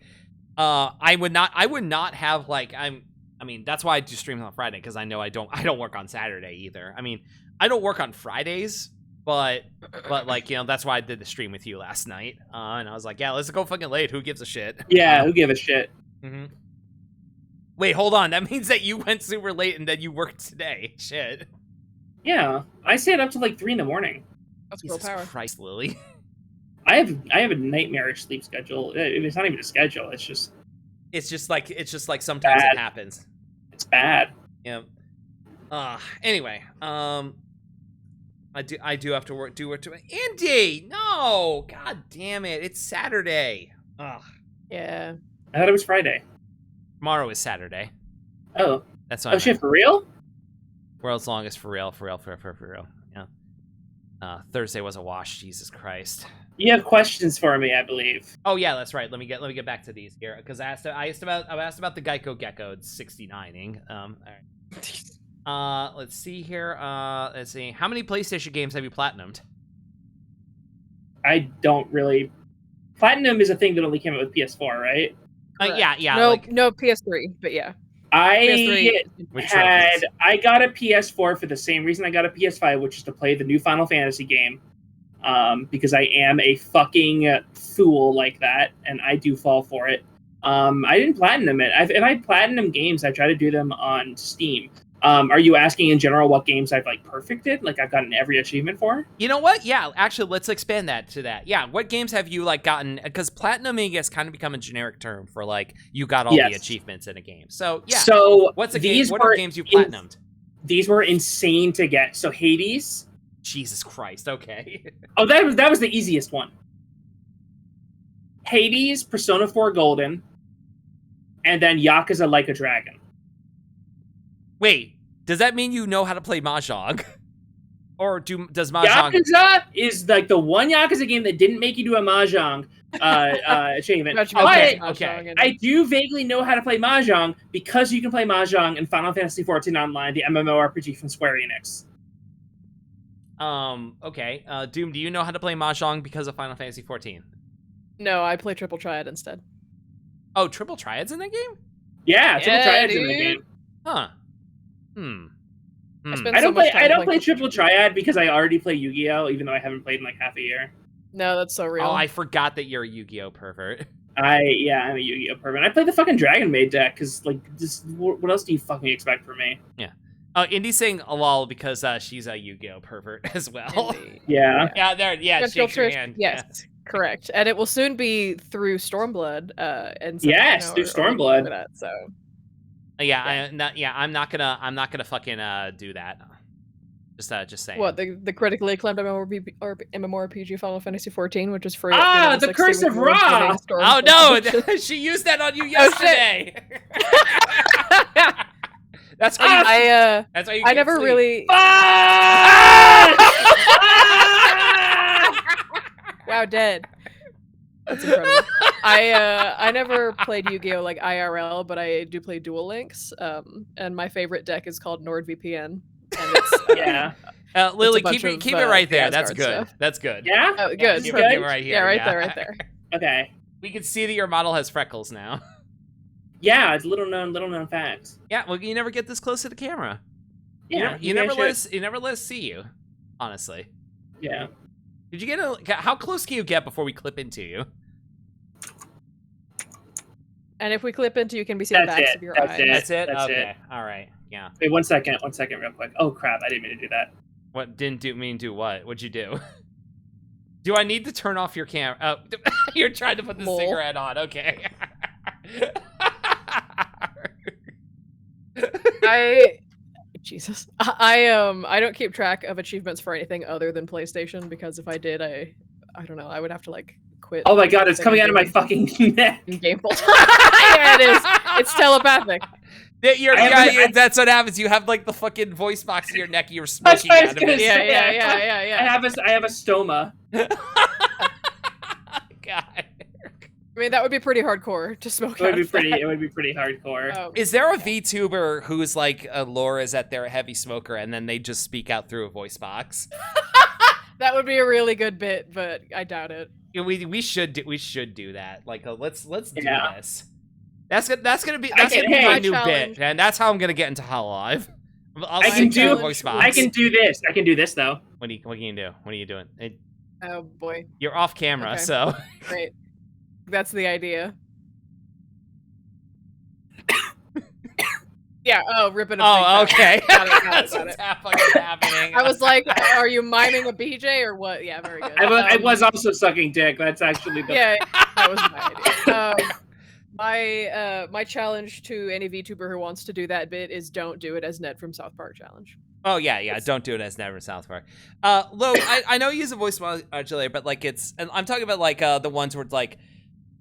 I would not have like I mean, that's why I do streams on Friday, because I know I don't work on Saturday either. I mean, I don't work on Fridays, but like, you know, that's why I did the stream with you last night. And I was like, yeah, let's go fucking late. Who gives a shit? Yeah, who give a shit? Mm-hmm. Wait, hold on. That means that you went super late and then you worked today. Shit. Yeah, I stayed up till like 3 a.m. That's girl Jesus power. Christ, Lily. I have a nightmarish sleep schedule. It's not even a schedule. It's just It's just like sometimes Bad. it happens. it's bad. Yeah. Anyway, I do have to work. Andy, no, god damn it, it's Saturday. Ugh. Yeah. I thought it was Friday. Tomorrow is Saturday. Oh, That's what I shit, meant. for real? World's longest for real. Yeah. Thursday was a wash. Jesus Christ. You have questions for me, I believe. Oh yeah, that's right. Let me get back to these here, because I asked about the Geico Gecko 69ing. All right. Let's see here. Let's see. How many PlayStation games have you platinumed? I don't really. Platinum is a thing that only came out with PS4, right? Yeah. No, like, no PS3, but yeah. I PS3. had. I got a PS4 for the same reason I got a PS5, which is to play the new Final Fantasy game. Because I am a fucking fool like that, and I do fall for it. I didn't platinum it. If I platinum games, I try to do them on Steam. Are you asking in general what games I've like perfected? Like I've gotten every achievement for? you know what? Yeah, actually, let's expand that to that. Yeah, what games have you like gotten? Because platinuming has kind of become a generic term for like you got all the achievements in a game. So yeah. So what's a game? What are games you platinumed? These were insane to get. So Hades. Jesus Christ. Okay. Oh, that was the easiest one. Hades, Persona 4 Golden, and then Yakuza Like a Dragon. Wait, does that mean you know how to play Mahjong? Or does Mahjong... Yakuza is like the one Yakuza game that didn't make you do a Mahjong achievement. Okay. I do vaguely know how to play Mahjong because you can play Mahjong in Final Fantasy XIV Online, the MMORPG from Square Enix. Okay. Doom, do you know how to play Mahjong because of Final Fantasy XIV? No, I play Triple Triad instead. Oh, Triple Triad's in that game? Yeah, Triple Yeah, Triad's in the dude. game. Huh. spend I so don't much play. time I don't playing play Triple Triad because I already play Yu-Gi-Oh, even though I haven't played in like half a year. No, that's so real. Oh, I forgot that you're a Yu-Gi-Oh pervert. I'm a Yu-Gi-Oh pervert. I play the fucking Dragon Maid deck because like this. What else do you fucking expect from me? Yeah. Indy's saying lol because she's a Yu-Gi-Oh pervert as well. Indeed. Yeah. Yeah, there. Yeah, Central shake your Church- hand. Yes, correct. And it will soon be through Stormblood. And Yes, through Stormblood. for that, so Yeah, I'm not gonna fucking do that. Just saying. what the critically acclaimed MMORPG Final Fantasy 14, which is free. Ah, at the 360 Curse with of your Ra! winning Storm Oh no! Storm. She used that on you shit. yesterday. That's why. That's why you I can't never sleep. really. Ah! Wow, dead. That's incredible. I never played Yu-Gi-Oh like IRL, but I do play Duel Links. And my favorite deck is called NordVPN. And it's, Yeah. Lily, bunch keep of, it right there. Asgard That's good. stuff. That's good. Yeah. Oh, good. Yeah, It's keep perfect. it right here. Yeah, right there, right there. Okay. We can see that your model has freckles now. Yeah, it's little known fact. Yeah, well, you never get this close to the camera. Yeah. You never guys you never let us see you. Honestly, should. Yeah. did you get how close can you get before we clip into you? And if we clip into, you can be seeing the That's backs it, of your that's eyes. it. That's it. That's Okay. All right. Yeah. Wait, 1 second, real quick. Oh crap, I didn't mean to do that. What do what? What'd you do? Do I need to turn off your camera? Oh, you're trying to put the Lol. cigarette on. Okay. Jesus. I don't keep track of achievements for anything other than PlayStation because if I did, I don't know, I would have to like quit. Oh my god, it's coming out of my fucking neck. game full time. Yeah, it is. It's telepathic. That's what happens. You have like the fucking voice box in your neck. You're That's smoking what I was out of gonna it. say. Yeah. I have a stoma. God. I mean, that would be pretty hardcore to smoke. It would out be of that. pretty. It would be pretty hardcore. Is there a VTuber who's like Laura's that they're a heavy smoker and then they just speak out through a voice box? That would be a really good bit, but I doubt it. Yeah, we should do that. Like let's do Yeah. this. That's gonna be can- my hey, new challenge. bit, and that's how I'm gonna get into Hololive. I'll I can speak through a do. voice box. I can do this. I can do this though. What can you do? What are you doing? Oh boy, You're off camera, Okay. so great. That's the idea. Yeah. Oh, ripping. oh, okay. Got it, That's got what's it. fucking happening. I was like, are you miming a BJ or what? Yeah, very good. I was also sucking dick. That's actually the. Yeah, that was my idea. My challenge to any VTuber who wants to do that bit is don't do it as Ned from South Park challenge. Oh yeah. Don't do it as Never South Park. Lo, I know you use a voice modulator, but like and I'm talking about like the ones where it's like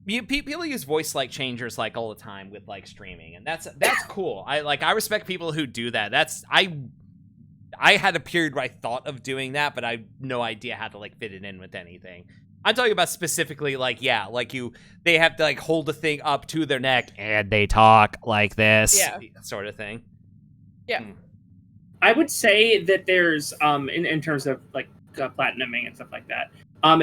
people use voice like changers like all the time with like streaming, and that's cool. I respect people who do that. I had a period where I thought of doing that, but I have no idea how to like fit it in with anything. I'm talking about specifically like they have to like hold the thing up to their neck and they talk like this, sort of thing. Yeah. I would say that there's in terms of like platinuming and stuff like that.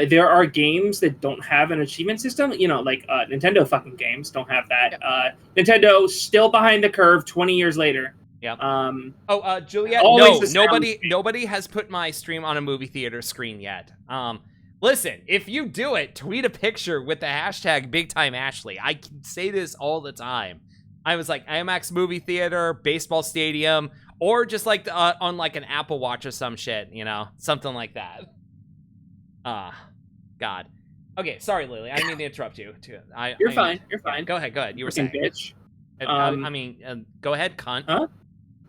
There are games that don't have an achievement system. You know, like Nintendo fucking games don't have that. Nintendo still behind the curve 20 years later. Yeah. Juliet. Always No, nobody has put my stream on a movie theater screen yet. Listen, if you do it, tweet a picture with the hashtag BigTimeAshley. I can say this all the time. I was like IMAX movie theater, baseball stadium, or just like on like an Apple Watch or some shit, you know, something like that. God. Okay, sorry, Lily. I didn't mean to interrupt you. You're fine. You're fine. Go ahead. You were Fucking saying. bitch. I mean, go ahead, cunt. Huh?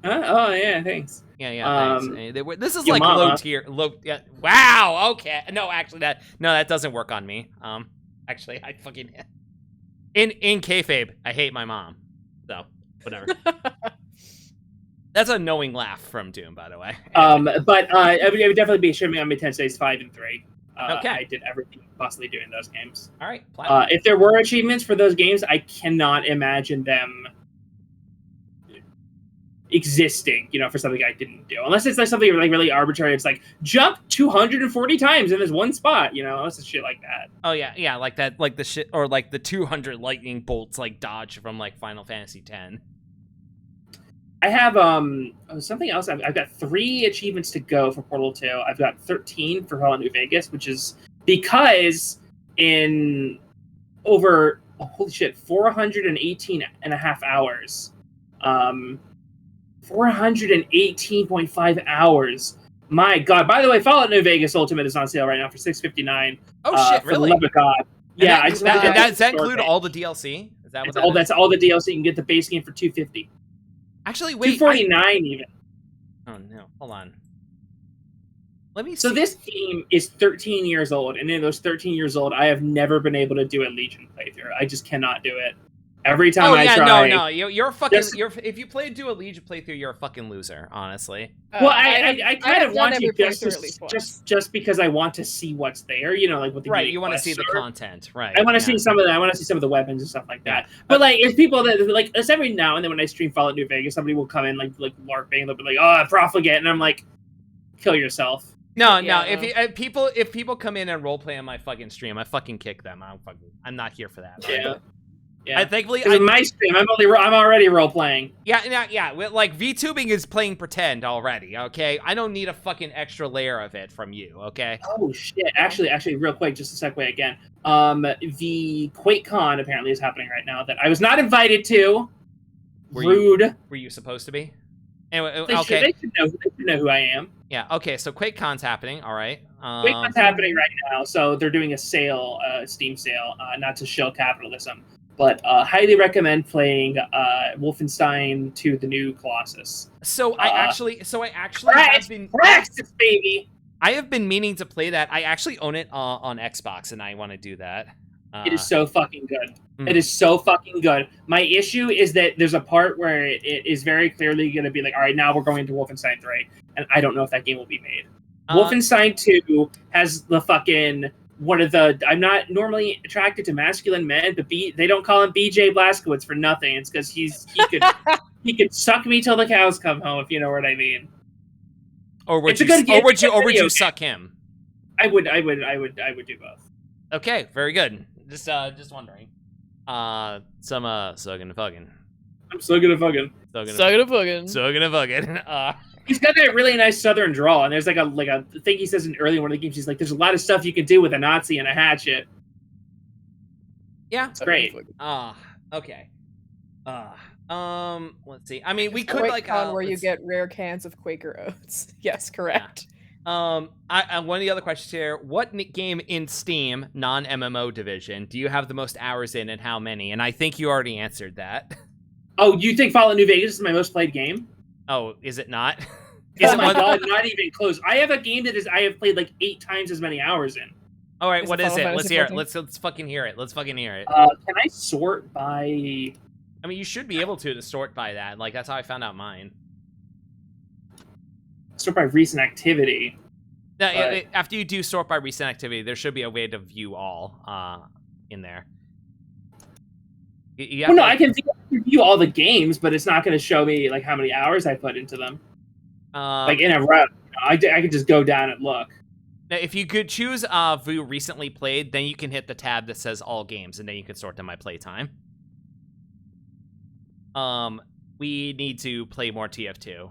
Oh yeah, thanks. Yeah. Thanks. This is your like mama. low tier. Yeah. Wow. Okay. No, actually, that doesn't work on me. Actually, I fucking in kayfabe, I hate my mom. So whatever. That's a knowing laugh from Doom, by the way. But I would definitely be streaming on Mid-10 States 5 and 3. Okay. I did everything possibly doing those games. All right. If there were achievements for those games, I cannot imagine them existing, you know, for something I didn't do. Unless it's like something like really arbitrary. It's like jump 240 times in this one spot, you know, it's shit like that. Oh yeah, like that, like the shit, or like the 200 lightning bolts like dodge from like Final Fantasy X. I have something else. I've got 3 achievements to go for Portal 2. I've got 13 for Fallout New Vegas, which is because in over holy shit 418 and a half hours, 418.5 hours. My God! By the way, Fallout New Vegas Ultimate is on sale right now for $6.59. Oh shit! For Really? the love of God. Yeah, I just went down to does the that store include page. all the DLC? Is that what That's all? That's all the DLC. You can get the base game for $250. Actually, wait. $249 even. Oh no! Hold on. Let me see. So this game is 13 years old, and in those 13 years old, I have never been able to do a Legion playthrough. I just cannot do it. Every time I try. No. You're fucking. If you do a Legion playthrough, you're a fucking loser. Honestly. Well, I kind of want to just because I want to see what's there. You know, like what the right. You want to see the content, right? I want to see some of that. I want to see some of the weapons and stuff like that. But like, if people that like, it's every now and then when I stream Fallout New Vegas, somebody will come in like LARPing. They'll be like, "Oh, profligate," and I'm like, "Kill yourself." No. If people come in and roleplay on my fucking stream, I fucking kick them. I'm not here for that. Right? Yeah. Thankfully, in my stream, I'm already role playing. Yeah. Like VTubing is playing pretend already. Okay, I don't need a fucking extra layer of it from you. Okay. Oh shit! Actually, real quick, just a segue again. The QuakeCon apparently is happening right now that I was not invited to. Rude. Were you supposed to be? Anyway, They should know who I am. Yeah. Okay. So QuakeCon's happening. All right. QuakeCon's happening right now, so they're doing a sale, Steam sale, not to show capitalism. But highly recommend playing Wolfenstein 2: The New Colossus. I actually have been Praxis, baby. I have been meaning to play that. I actually own it on Xbox, and I want to do that. It is so fucking good. It is so fucking good. My issue is that there's a part where it is very clearly going to be like, all right, now we're going to Wolfenstein 3, and I don't know if that game will be made. Wolfenstein 2 has the fucking one of the. I'm not normally attracted to masculine men, but they don't call him BJ Blazkowicz for nothing. It's because he could suck me till the cows come home, if you know what I mean. Or would you suck him? I would do both. Okay, very good. Just wondering. Some sucking and fucking. I'm so good at fucking. Sucking and fucking. He's got that really nice southern drawl, and there's like a thing he says in early one of the games. He's like, "There's a lot of stuff you can do with a Nazi and a hatchet." Yeah, it's great. Okay. Let's see. I mean, we could where you get rare cans of Quaker Oats. Yes, correct. Yeah. One of the other questions here: what game in Steam, non-MMO division, do you have the most hours in, and how many? And I think you already answered that. Oh, you think Fallout New Vegas is my most played game? Oh, is it not? Oh my God, not even close. I have a game that I have played like 8 times as many hours in. All right, what is it? Let's hear it. Let's fucking hear it. Let's fucking hear it. Can I sort by? I mean, you should be able to sort by that. Like that's how I found out mine. Sort by recent activity. No, after you do sort by recent activity, there should be a way to view all in there. I can view all the games, but it's not going to show me like how many hours I put into them. Like in a row, I can just go down and look. Now, if you could choose view recently played, then you can hit the tab that says all games, and then you can sort them by playtime. We need to play more TF2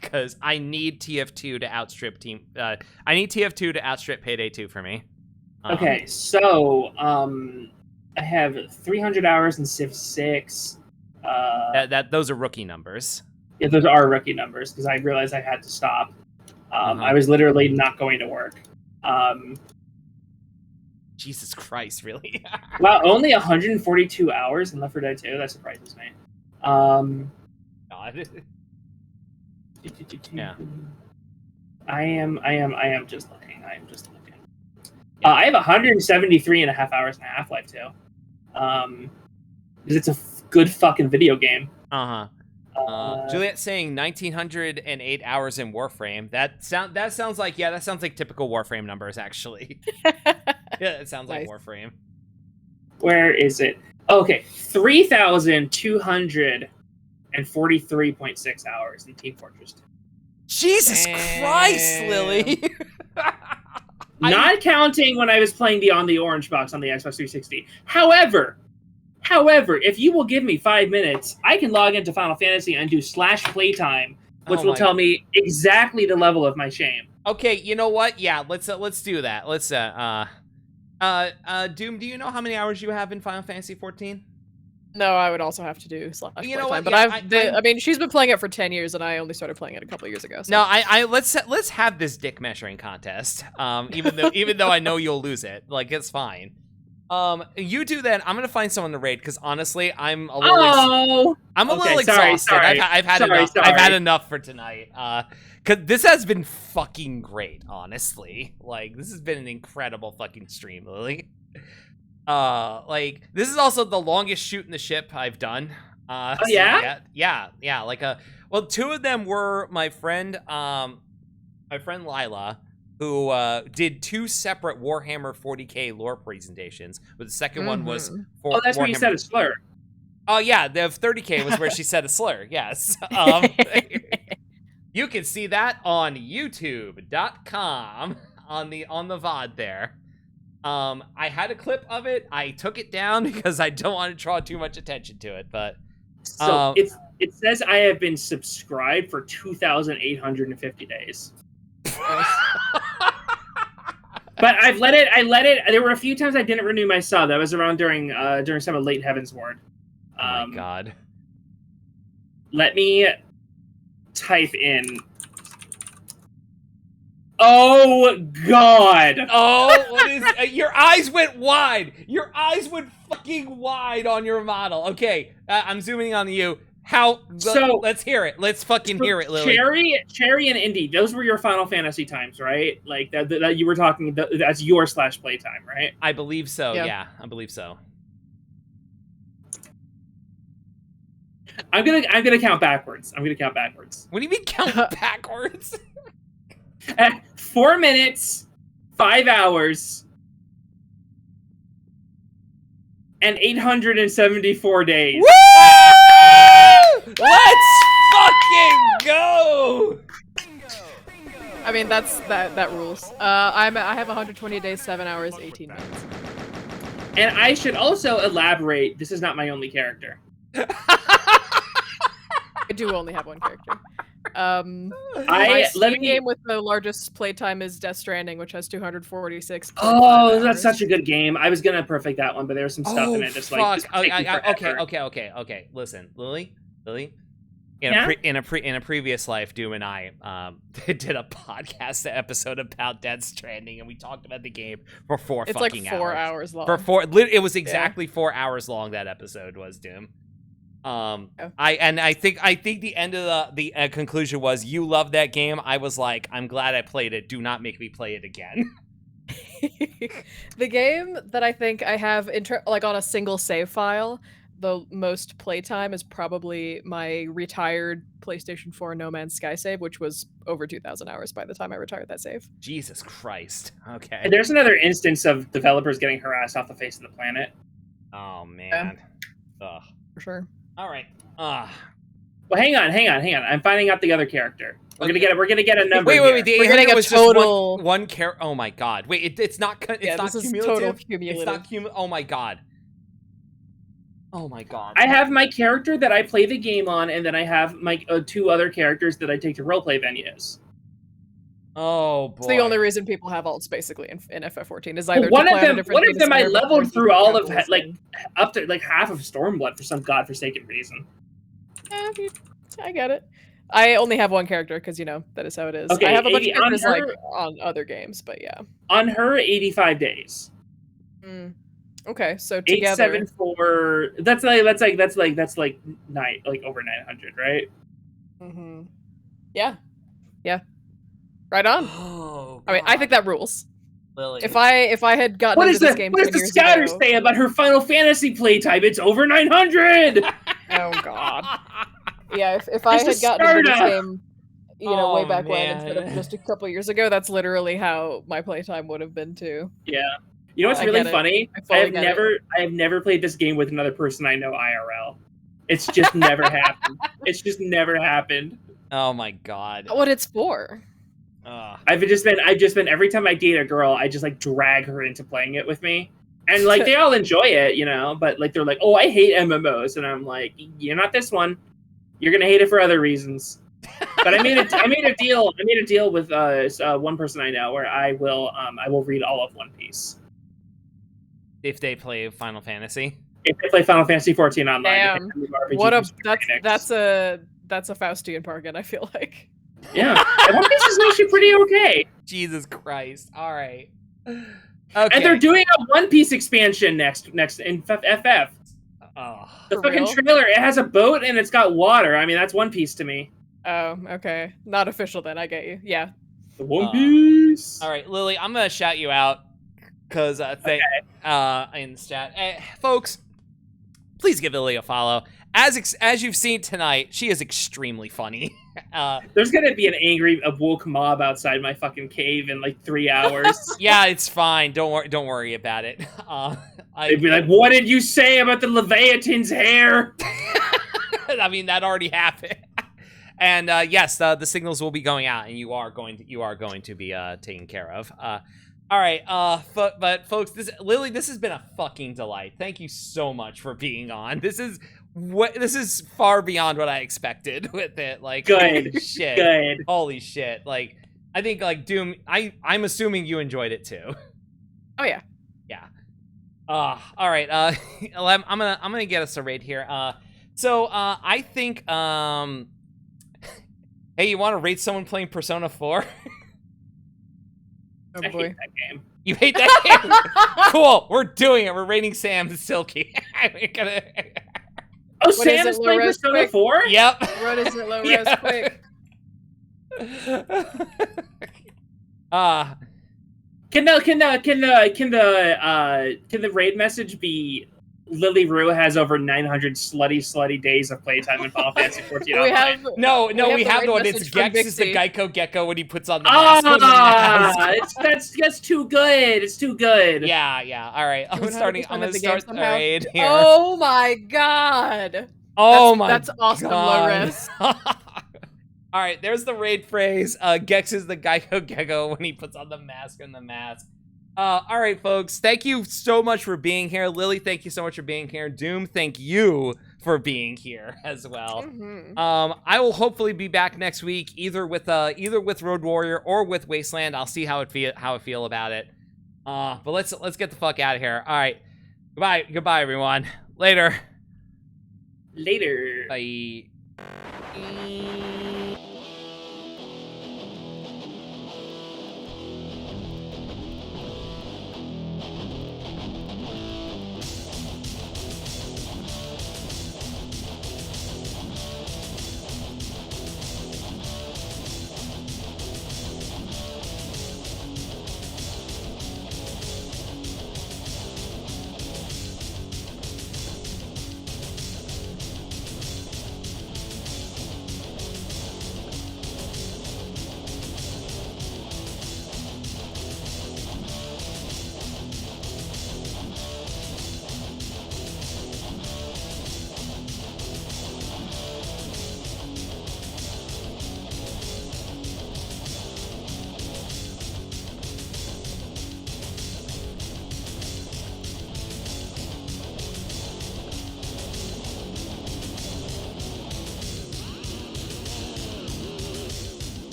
because I need TF2 to outstrip I need TF2 to outstrip Payday 2 for me. Okay, so I have 300 hours in Civ 6. Those are rookie numbers. Yeah, those are rookie numbers because I realized I had to stop. I was literally not going to work. Jesus Christ, really? Wow, only 142 hours in Left 4 Dead 2. That surprises me. God. Yeah. I am just looking. Yeah. I have 173 and a half hours in Half-Life 2. Because it's a good fucking video game. Juliet's saying 1908 hours in Warframe. That sounds like typical Warframe numbers, actually. Yeah, it sounds like Warframe. Where is it? Okay, 3,243.6 hours in Team Fortress 2. Jesus Christ, Lily! Not counting when I was playing Beyond the Orange Box on the Xbox 360. However, However, if you will give me 5 minutes, I can log into Final Fantasy and do /playtime, which will tell me exactly the level of my shame. Okay, you know what? Yeah, let's do that. Let's Doom, do you know how many hours you have in Final Fantasy 14? No, I would also have to do /playtime. You know what? But Yeah, I mean, she's been playing it for 10 years, and I only started playing it a couple of years ago. So. No, let's have this dick measuring contest. Even though I know you'll lose it, like it's fine. You do that. I'm gonna find someone to raid because honestly, I'm a little. Little exhausted. Sorry. I've had enough. Sorry. I've had enough for tonight. Cause this has been fucking great, honestly. Like this has been an incredible fucking stream, Lily. Like this is also the longest shoot in the ship I've done. Oh yeah? Yeah. Like well, 2 of them were my friend Lila, who did 2 separate Warhammer 40K lore presentations. But the second one was for Oh, that's Warhammer. where you said a slur. Oh yeah, the 30K was where she said a slur. Yes. You can see that on YouTube.com on the VOD there. I had a clip of it. I took it down because I don't want to draw too much attention to it. But so it says I have been subscribed for 2,850 days. But I let it. There were a few times I didn't renew my sub. That was around during some of Late Heaven's Ward. Oh my god. Let me type in. Oh god. Oh, what is your eyes went wide. Your eyes went fucking wide on your model. Okay, I'm zooming on you. Let's hear it. Let's fucking hear it, Lily. Cherry and Indy, those were your Final Fantasy times, right? Like that you were talking. That's your /playtime, right? I believe so. Yep. Yeah, I believe so. I'm gonna count backwards. What do you mean count backwards? 4 minutes, 5 hours, and 874 days. Woo! Let's fucking go! I mean, that rules. I have 120 days, 7 hours, 18 minutes. And I should also elaborate. This is not my only character. I do only have one character. My Steam game with the largest playtime is Death Stranding, which has 246. Oh, that's such a good game. I was gonna perfect that one, but there's some stuff in it just like Okay. Listen, Lily. In a previous life, Doom and I did a podcast episode about Death Stranding, and we talked about the game for 4 it's fucking like 4 hours long. It was exactly 4 hours long. That episode was, Doom. I think the end of the conclusion was you loved that game. I was like, I'm glad I played it. Do not make me play it again. The game that I think I have like on a single save file, the most playtime is probably my retired PlayStation 4 No Man's Sky save, which was over 2,000 hours by the time I retired that save. Jesus Christ. Okay. And there's another instance of developers getting harassed off the face of the planet. Oh man. Ugh. For sure. All right. Well, hang on. I'm finding out the other character. We're gonna get a number. Wait. The We're getting a was total just one character. Oh my god. Wait, it's not. It's not this cumulative. Is total cumulative. It's not cumulative. Oh my god. Oh my god. I have my character that I play the game on, and then I have my 2 other characters that I take to roleplay venues. Oh boy. It's the only reason people have alts basically in FF14 is either one of them I leveled through all of up to like half of Stormblood for some godforsaken reason. I get it. I only have one character because that is how it is. Okay, I have a bunch of characters on other games, but yeah. On her, 85 days. Okay, so together 874. That's like over 900, right? Mm-hmm. Yeah. Right on. Oh, I mean, I think that rules. Lily. If I had gotten into this game, what does the scatter say about her Final Fantasy playtime? It's over 900. Oh god. Yeah, if I had gotten into this game, way back when instead of just a couple years ago, that's literally how my playtime would have been too. Yeah. You know what's really funny? I have never played this game with another person I know IRL. It's just never happened. It's just never happened. Oh my god. What it's for? I've just been every time I date a girl, I just like drag her into playing it with me, And like they all enjoy it, you know, but like they're like, "Oh, I hate MMOs," and I'm like, "You're not this one. You're gonna hate it for other reasons." But I made a deal with one person I know where I will read all of One Piece if they play Final Fantasy. if they play Final Fantasy 14 online. Damn. What a that's a Faustian bargain, I feel like. Yeah, and One Piece is actually pretty okay. Jesus Christ! All right. Okay. And they're doing a One Piece expansion next in FF. Oh, The fucking trailer, it has a boat and it's got water. I mean, that's One Piece to me. Oh, okay. Not official then, I get you. Yeah. The One Piece. All right, Lily, I'm gonna shout you out because in the chat, folks, please give Lily a follow. As you've seen tonight, she is extremely funny. There's gonna be an angry, woke mob outside my fucking cave in like 3 hours. Yeah, it's fine. Don't worry about it. They'd be like, "What did you say about the Leviathan's hair?" I mean, that already happened. And yes, the signals will be going out, and you are going to be taken care of. All right, but folks, Lily, this has been a fucking delight. Thank you so much for being on. This is far beyond what I expected with it. Like, good shit, good. Holy shit! Like, I think like Doom. I'm assuming you enjoyed it too. Oh yeah. Yeah. All right. I'm gonna get us a raid here. So I think hey, you want to rate someone playing Persona 4? Oh I boy. hate that game. You hate that game? Cool. We're doing it. We're rating Sam Silky. We're gonna... Oh, Sam's playing Persona 4? Yep. What is it, low res? Yeah. Quick. Can the raid message be Lily Rue has over 900 slutty days of playtime in Final Fantasy 14 We online? have we have the one. It's message from Gex is the Vixie. Geico Gecko when he puts on the mask. That's too good. It's too good. Yeah. All right. I'm 100% gonna of the game start the somehow. raid here. Oh my god. That's awesome, low res. All right, there's the raid phrase. Gex is the Geico Gecko when he puts on the mask and the mask. All right, folks, thank you so much for being here. Lily, thank you so much for being here. Doom, thank you for being here as well. Mm-hmm. I will hopefully be back next week, either with Road Warrior or with Wasteland. I'll see how I feel about it. But let's get the fuck out of here. All right, goodbye, everyone. Later. Later. Bye.